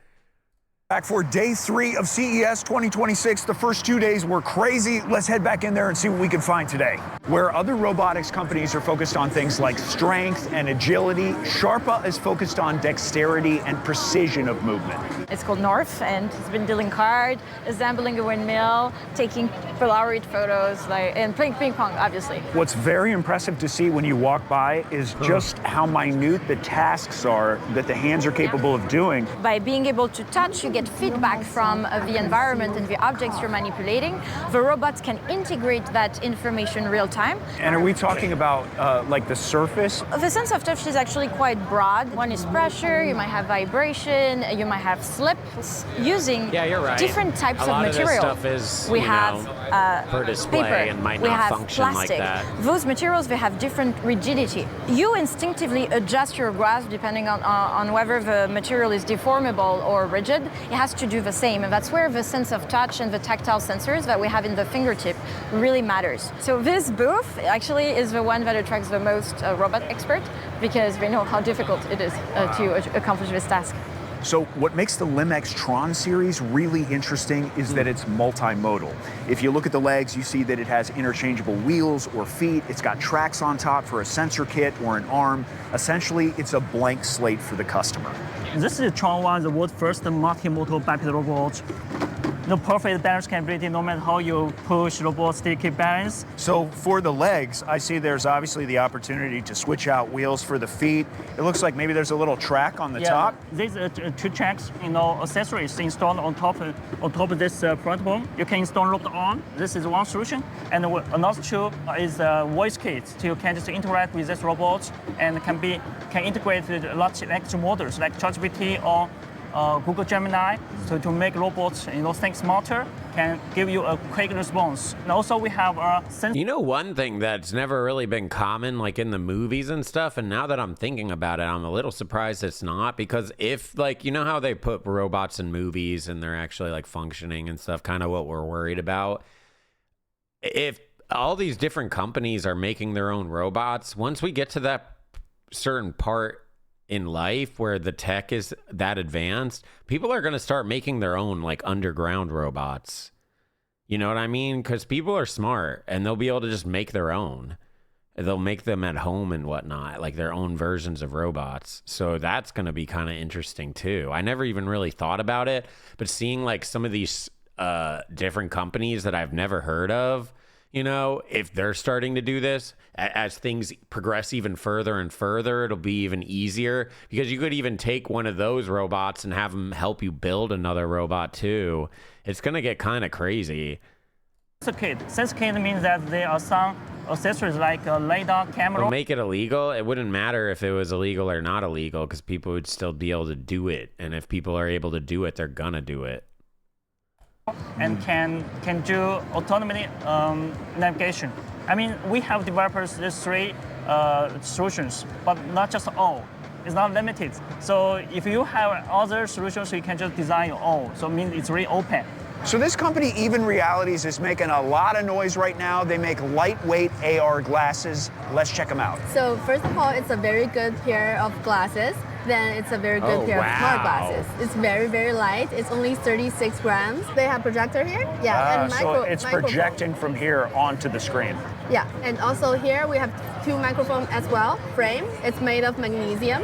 Speaker 17: Back for day 3 of CES 2026. The first 2 days were crazy. Let's head back in there and see what we can find today. Where other robotics companies are focused on things like strength and agility, Sharpa is focused on dexterity and precision of movement.
Speaker 16: It's called North, and it's been dealing cards, assembling a windmill, taking Polaroid photos, and playing ping pong, obviously.
Speaker 17: What's very impressive to see when you walk by is just how minute the tasks are that the hands are capable of doing.
Speaker 16: By being able to touch, you get feedback from the environment and the objects you're manipulating. The robots can integrate that information real time.
Speaker 17: And are we talking about like the surface?
Speaker 16: The sense of touch is actually quite broad. One is pressure, you might have vibration, you might have slip. Using different types of material.
Speaker 1: A lot of this stuff is,
Speaker 16: we have
Speaker 1: for display
Speaker 16: paper,
Speaker 1: and might
Speaker 16: we
Speaker 1: not
Speaker 16: have
Speaker 1: function
Speaker 16: plastic.
Speaker 1: like that.
Speaker 16: Those materials, they have different rigidity. You instinctively adjust your grasp depending on whether the material is deformable or rigid. It has to do the same, and that's where the sense of touch and the tactile sensors that we have in the fingertip really matters. So this booth actually is the one that attracts the most robot experts, because we know how difficult it is to accomplish this task.
Speaker 17: So what makes the Limex Tron series really interesting is that it's multimodal. If you look at the legs, you see that it has interchangeable wheels or feet. It's got tracks on top for a sensor kit or an arm. Essentially, it's a blank slate for the customer.
Speaker 18: This is Tron 1, the world's first multimodal bipedal robot.
Speaker 23: the perfect balance capability no matter how you push, robot still keep balance.
Speaker 17: So for the legs, I see there's obviously the opportunity to switch out wheels for the feet. It looks like maybe there's a little track on the top.
Speaker 23: These are two tracks, accessories installed on top of this platform. You can install rope on. This is one solution, and another tool is a voice kit. So you can just interact with this robot and can integrate with lots of extra models like ChatGPT or Google Gemini, so to make robots, think smarter, can give you a quick response. And also we have a
Speaker 1: You know, one thing that's never really been common, like in the movies and stuff, and now that I'm thinking about it, I'm a little surprised it's not, because if, like, you know how they put robots in movies and they're actually like functioning and stuff, kind of what we're worried about. If all these different companies are making their own robots, once we get to that certain part in life where the tech is that advanced, people are going to start making their own like underground robots. You know what I mean? Because people are smart and they'll be able to just make their own. They'll make them at home and whatnot, like their own versions of robots. So that's going to be kind of interesting too. I never even really thought about it, but seeing like some of these different companies that I've never heard of, if they're starting to do this, as things progress even further and further, it'll be even easier, because you could even take one of those robots and have them help you build another robot too. It's going to get kind of crazy.
Speaker 23: Sensor kit means that there are some accessories like a LiDAR camera.
Speaker 1: It'll make it illegal. It wouldn't matter if it was illegal or not illegal, because people would still be able to do it. And if people are able to do it, they're going to do it.
Speaker 23: And can do autonomy navigation. I mean, we have developers these three solutions, but not just all. It's not limited. So if you have other solutions, you can just design your own. So it means it's really open.
Speaker 17: So this company, Even Realities, is making a lot of noise right now. They make lightweight AR glasses. Let's check them out.
Speaker 15: So first of all, it's a very good pair of glasses. Then it's a very good pair of smart glasses. It's very, very light. It's only 36 grams. They have projector here. Yeah, and
Speaker 17: so it's projecting from here onto the screen.
Speaker 15: Yeah, and also here we have two microphones as well. Frame, it's made of magnesium.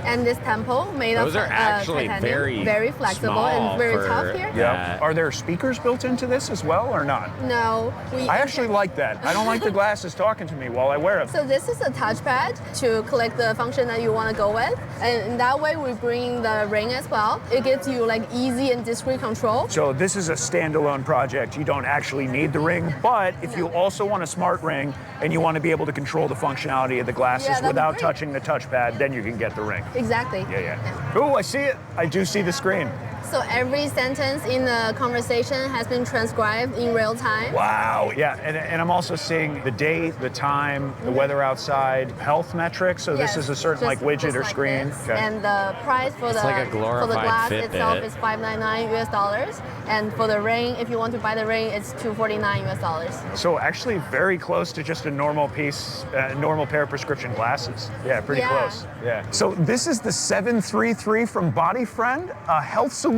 Speaker 15: And this temple made
Speaker 1: Those
Speaker 15: of
Speaker 1: are actually
Speaker 15: titanium, very flexible and very tough here.
Speaker 17: Yeah. Are there speakers built into this as well or not?
Speaker 15: No.
Speaker 17: I actually like that. I don't like the glasses talking to me while I wear them.
Speaker 15: So this is a touchpad to collect the function that you want to go with. And in that way, we bring the ring as well. It gives you like easy and discrete control.
Speaker 17: So this is a standalone project. You don't actually need the ring. But if you also want a smart ring and you want to be able to control the functionality of the glasses without touching the touchpad, then you can get the ring.
Speaker 15: Exactly.
Speaker 17: Yeah. Oh, I see it. I do see the screen.
Speaker 15: So every sentence in the conversation has been transcribed in real time.
Speaker 17: Wow. Yeah, and I'm also seeing the date, the time, the weather outside, health metrics. So this is a certain widget or screen.
Speaker 15: Okay. And the price for the glass itself is $599 US. And for the ring, if you want to buy the ring, it's $249 US.
Speaker 17: So actually very close to just a normal normal pair of prescription glasses. Yeah, pretty close. Yeah. So this is the 733 from Body Friend, a health solution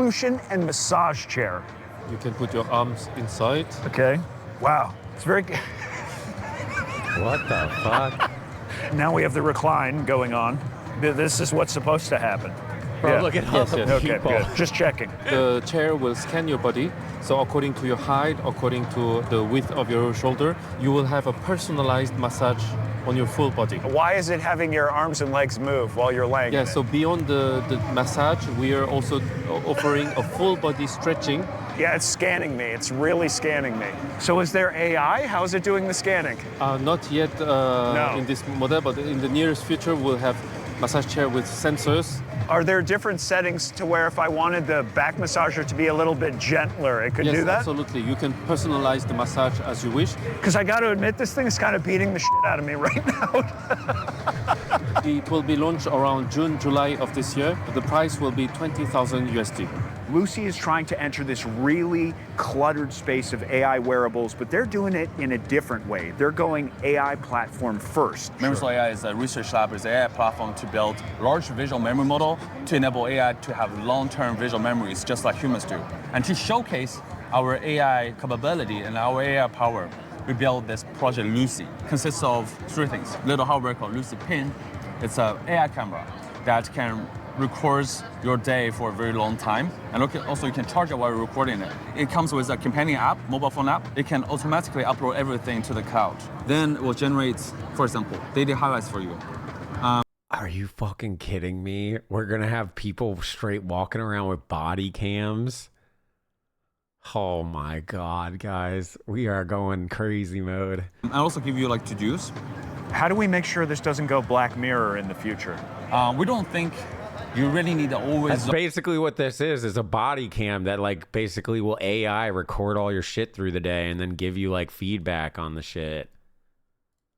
Speaker 17: and massage chair.
Speaker 3: You can put your arms inside.
Speaker 17: Okay. Wow. It's very good.
Speaker 1: What the fuck?
Speaker 17: Now we have the recline going on. This is what's supposed to happen.
Speaker 1: Bro, look at all the people.
Speaker 17: Okay, good. Just checking.
Speaker 3: The chair will scan your body. So according to your height, according to the width of your shoulder, you will have a personalized massage on your full body.
Speaker 17: Why is it having your arms and legs move while you're laying?
Speaker 3: Yeah, so beyond the massage, we are also offering a full body stretching.
Speaker 17: Yeah, it's scanning me. It's really scanning me. So is there AI? How is it doing the scanning?
Speaker 3: Not yet in this model, but in the nearest future, we'll have massage chair with sensors.
Speaker 17: Are there different settings to where if I wanted the back massager to be a little bit gentler, it could do that?
Speaker 3: Yes, absolutely. You can personalize the massage as you wish.
Speaker 17: Because I got to admit, this thing is kind of beating the shit out of me right now.
Speaker 3: It will be launched around June, July of this year. The price will be 20,000 USD.
Speaker 17: Lucy is trying to enter this really cluttered space of AI wearables, but they're doing it in a different way. They're going AI platform first.
Speaker 11: Memory AI is a research lab, is an AI platform to build large visual memory model to enable AI to have long-term visual memories, just like humans do. And to showcase our AI capability and our AI power, we built this project Lucy. It consists of three things. Little hardware called Lucy Pin. It's an AI camera that can records your day for a very long time. And also you can charge it while you're recording it. It comes with a companion app, mobile phone app. It can automatically upload everything to the cloud. Then it will generate, for example, daily highlights for you.
Speaker 1: Are you fucking kidding me? We're gonna have people straight walking around with body cams. Oh my God, guys. We are going crazy mode.
Speaker 11: I also give you like to-dos.
Speaker 17: How do we make sure this doesn't go Black Mirror in the future?
Speaker 11: We don't think you really need to always...
Speaker 1: That's basically what this is a body cam that like basically will AI record all your shit through the day and then give you like feedback on the shit.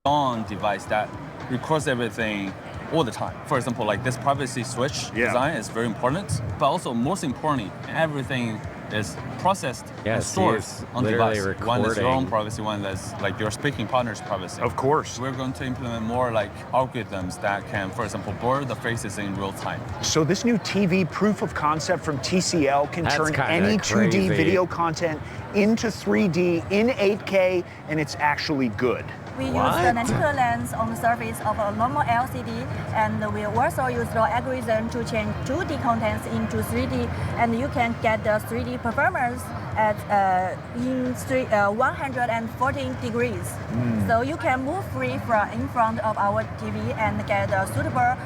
Speaker 11: On device that records everything all the time. For example, like this privacy switch design is very important, but also most importantly, everything is processed and stored on device. One is your own privacy, one is like your speaking partner's privacy.
Speaker 17: Of course.
Speaker 11: We're going to implement more like algorithms that can, for example, blur the faces in real time.
Speaker 17: So this new TV proof of concept from TCL can turn any 2D video content into 3D in 8K, and it's actually good.
Speaker 18: We use the natural lens on the surface of a normal LCD, and we also use the algorithm to change 2D contents into 3D, and you can get the 3D performance at 114 degrees. So you can move free from in front of our TV and get a suitable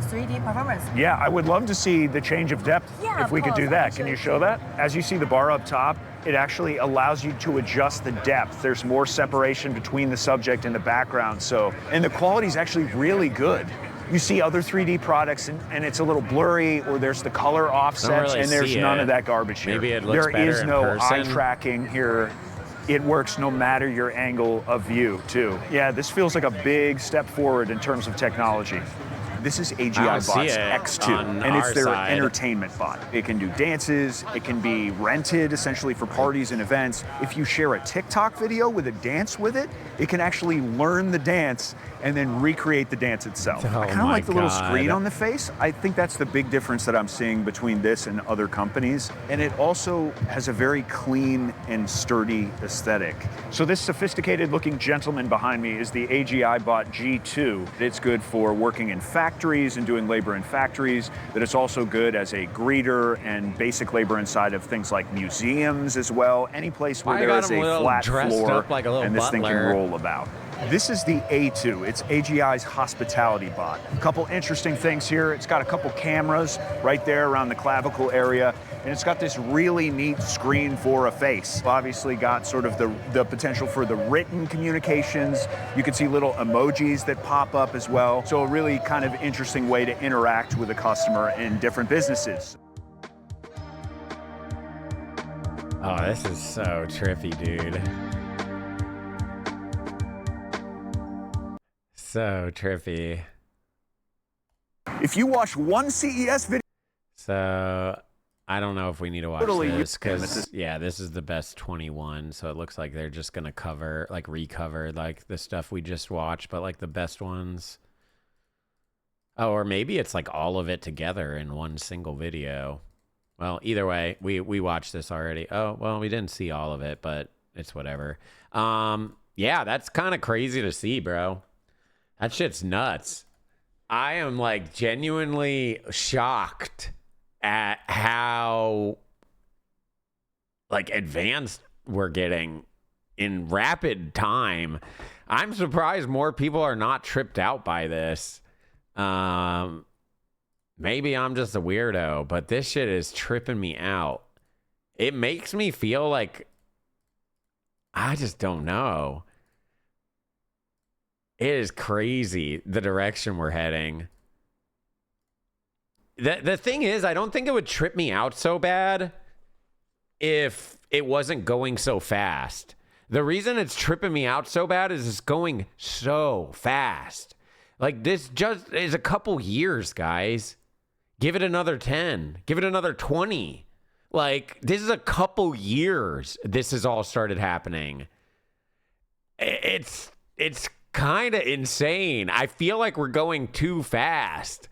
Speaker 18: 3D performance.
Speaker 17: Yeah, I would love to see the change of depth if we could do that. Can you show that? As you see the bar up top, it actually allows you to adjust the depth. There's more separation between the subject and the background. And the quality is actually really good. You see other 3D products and it's a little blurry, or there's the color offsets, and there's none of that garbage here.
Speaker 1: Maybe it looks
Speaker 17: there
Speaker 1: better
Speaker 17: is
Speaker 1: in
Speaker 17: no
Speaker 1: person.
Speaker 17: eye tracking here. It works no matter your angle of view, too. Yeah, this feels like a big step forward in terms of technology. This is AGI Bot's X2, and it's their entertainment bot. It can do dances, it can be rented essentially for parties and events. If you share a TikTok video with a dance with it, it can actually learn the dance and then recreate the dance itself. I kind of like the little screen on the face. I think that's the big difference that I'm seeing between this and other companies. And it also has a very clean and sturdy aesthetic. So this sophisticated looking gentleman behind me is the AGI Bot G2. It's good for working in factories and doing labor in factories, but it's also good as a greeter and basic labor inside of things like museums as well. Any place where there is a flat floor
Speaker 1: like a
Speaker 17: and this thing can
Speaker 1: butler.
Speaker 17: roll about. This is the A2. It's AGI's hospitality bot. A couple interesting things here. It's got a couple cameras right there around the clavicle area, and it's got this really neat screen for a face. Obviously got sort of the potential for the written communications. You can see little emojis that pop up as well. So a really kind of interesting way to interact with a customer in different businesses.
Speaker 1: Oh, this is so trippy, dude. So trippy.
Speaker 17: If you watch one CES video...
Speaker 1: So, I don't know if we need to watch this, because, yeah, this is the best 21, so it looks like they're just going to cover, like, recover, like, the stuff we just watched, but, like, the best ones. Oh, or maybe it's, like, all of it together in one single video. Well, either way, we watched this already. Oh, well, we didn't see all of it, but it's whatever. Yeah, that's kind of crazy to see, bro. That shit's nuts. I am like genuinely shocked at how like advanced we're getting in rapid time. I'm surprised more people are not tripped out by this. Maybe I'm just a weirdo, but this shit is tripping me out. It makes me feel like I just don't know. It is crazy the direction we're heading. The thing is, I don't think it would trip me out so bad if it wasn't going so fast. The reason it's tripping me out so bad is it's going so fast. Like, this just is a couple years, guys. Give it another 10. Give it another 20. Like, this is a couple years this has all started happening. It's kind of insane. I feel like we're going too fast.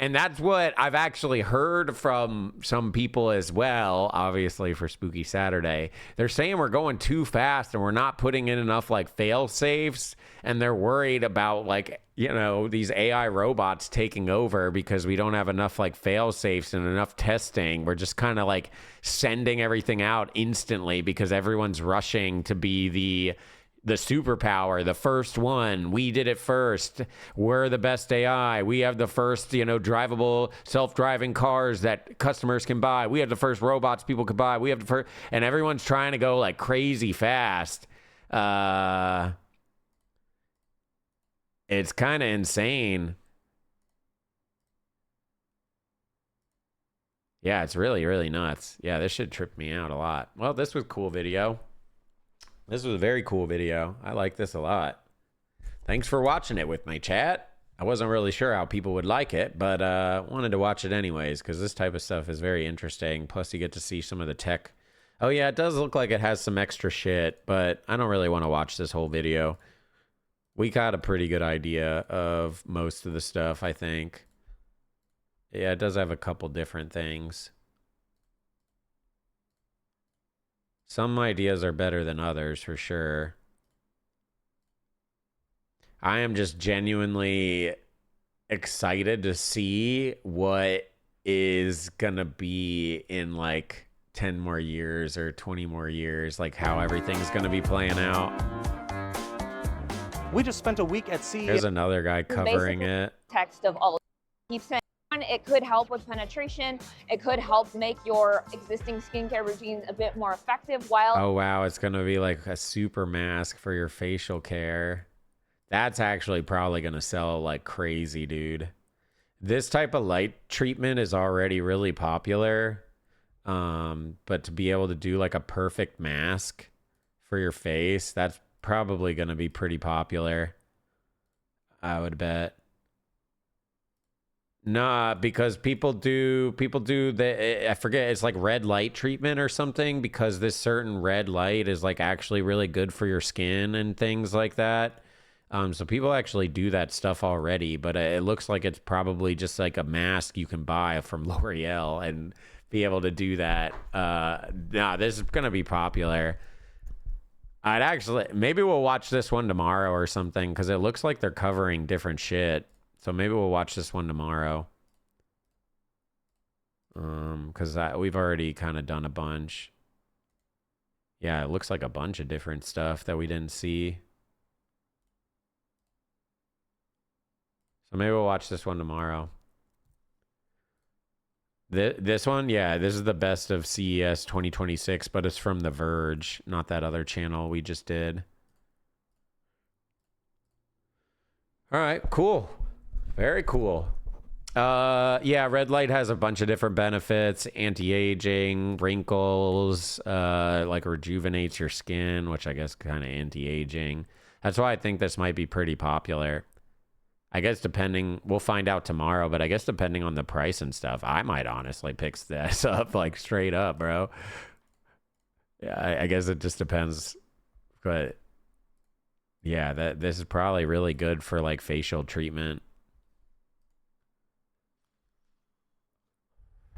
Speaker 1: And that's what I've actually heard from some people as well, obviously for Spooky Saturday. They're saying we're going too fast and we're not putting in enough like fail safes, and they're worried about like, you know, these AI robots taking over because we don't have enough like fail safes and enough testing. We're just kind of like sending everything out instantly because everyone's rushing to be the superpower, the first one. We did it first. We're the best AI. We have the first, you know, drivable, self-driving cars that customers can buy. We have the first robots people could buy. We have the first, and everyone's trying to go like crazy fast. It's kind of insane. Yeah, it's really, really nuts. Yeah, this should trip me out a lot. Well, this was a cool video. This was a very cool video. I like this a lot. Thanks for watching it with my chat. I wasn't really sure how people would like it, but wanted to watch it anyways because this type of stuff is very interesting. Plus, you get to see some of the tech. Oh, yeah, it does look like it has some extra shit, but I don't really want to watch this whole video. We got a pretty good idea of most of the stuff, I think. Yeah, it does have a couple different things. Some ideas are better than others, for sure. I am just genuinely excited to see what is gonna be in like 10 more years or 20 more years, like how everything's gonna be playing out.
Speaker 19: We just spent a week at CES.
Speaker 1: There's another guy covering it.
Speaker 20: Text of all. Keep saying it could help with penetration. It could help make your existing skincare routines a bit more effective while.
Speaker 1: Oh, wow. It's going to be like a super mask for your facial care. That's actually probably going to sell like crazy, dude. This type of light treatment is already really popular. But to be able to do like a perfect mask for your face, that's probably going to be pretty popular, I would bet. Nah, because people do the, I forget, it's like red light treatment or something, because this certain red light is like actually really good for your skin and things like that. So people actually do that stuff already, but it looks like it's probably just like a mask you can buy from L'Oreal and be able to do that. Nah, this is going to be popular. I'd actually, maybe we'll watch this one tomorrow or something, because it looks like they're covering different shit. So maybe we'll watch this one tomorrow. Because we've already kind of done a bunch. Yeah, it looks like a bunch of different stuff that we didn't see. So maybe we'll watch this one tomorrow. This one, yeah, this is the best of CES 2026, but it's from The Verge, not that other channel we just did. All right, cool. Very cool. Yeah, red light has a bunch of different benefits. Anti-aging, wrinkles, like rejuvenates your skin, which I guess kind of anti-aging. That's why I think this might be pretty popular. I guess we'll find out tomorrow, but I guess depending on the price and stuff, I might honestly pick this up like straight up, bro. Yeah, I guess it just depends. But yeah, this is probably really good for like facial treatment.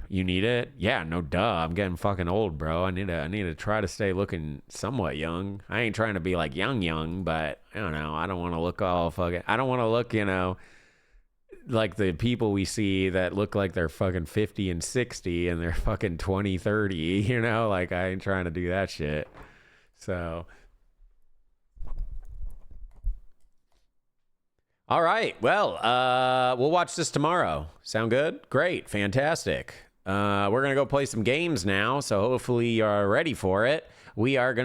Speaker 1: You need it? Yeah, no duh. I'm getting fucking old, bro. I need to try to stay looking somewhat young. I ain't trying to be like young, but I don't know. I don't want to look all fucking, I don't want to look, you know, like the people we see that look like they're fucking 50 and 60 and they're fucking 20, 30, you know? Like I ain't trying to do that shit. So all right. Well, we'll watch this tomorrow. Sound good? Great. Fantastic. We're going to go play some games now, so hopefully you're ready for it. We are going to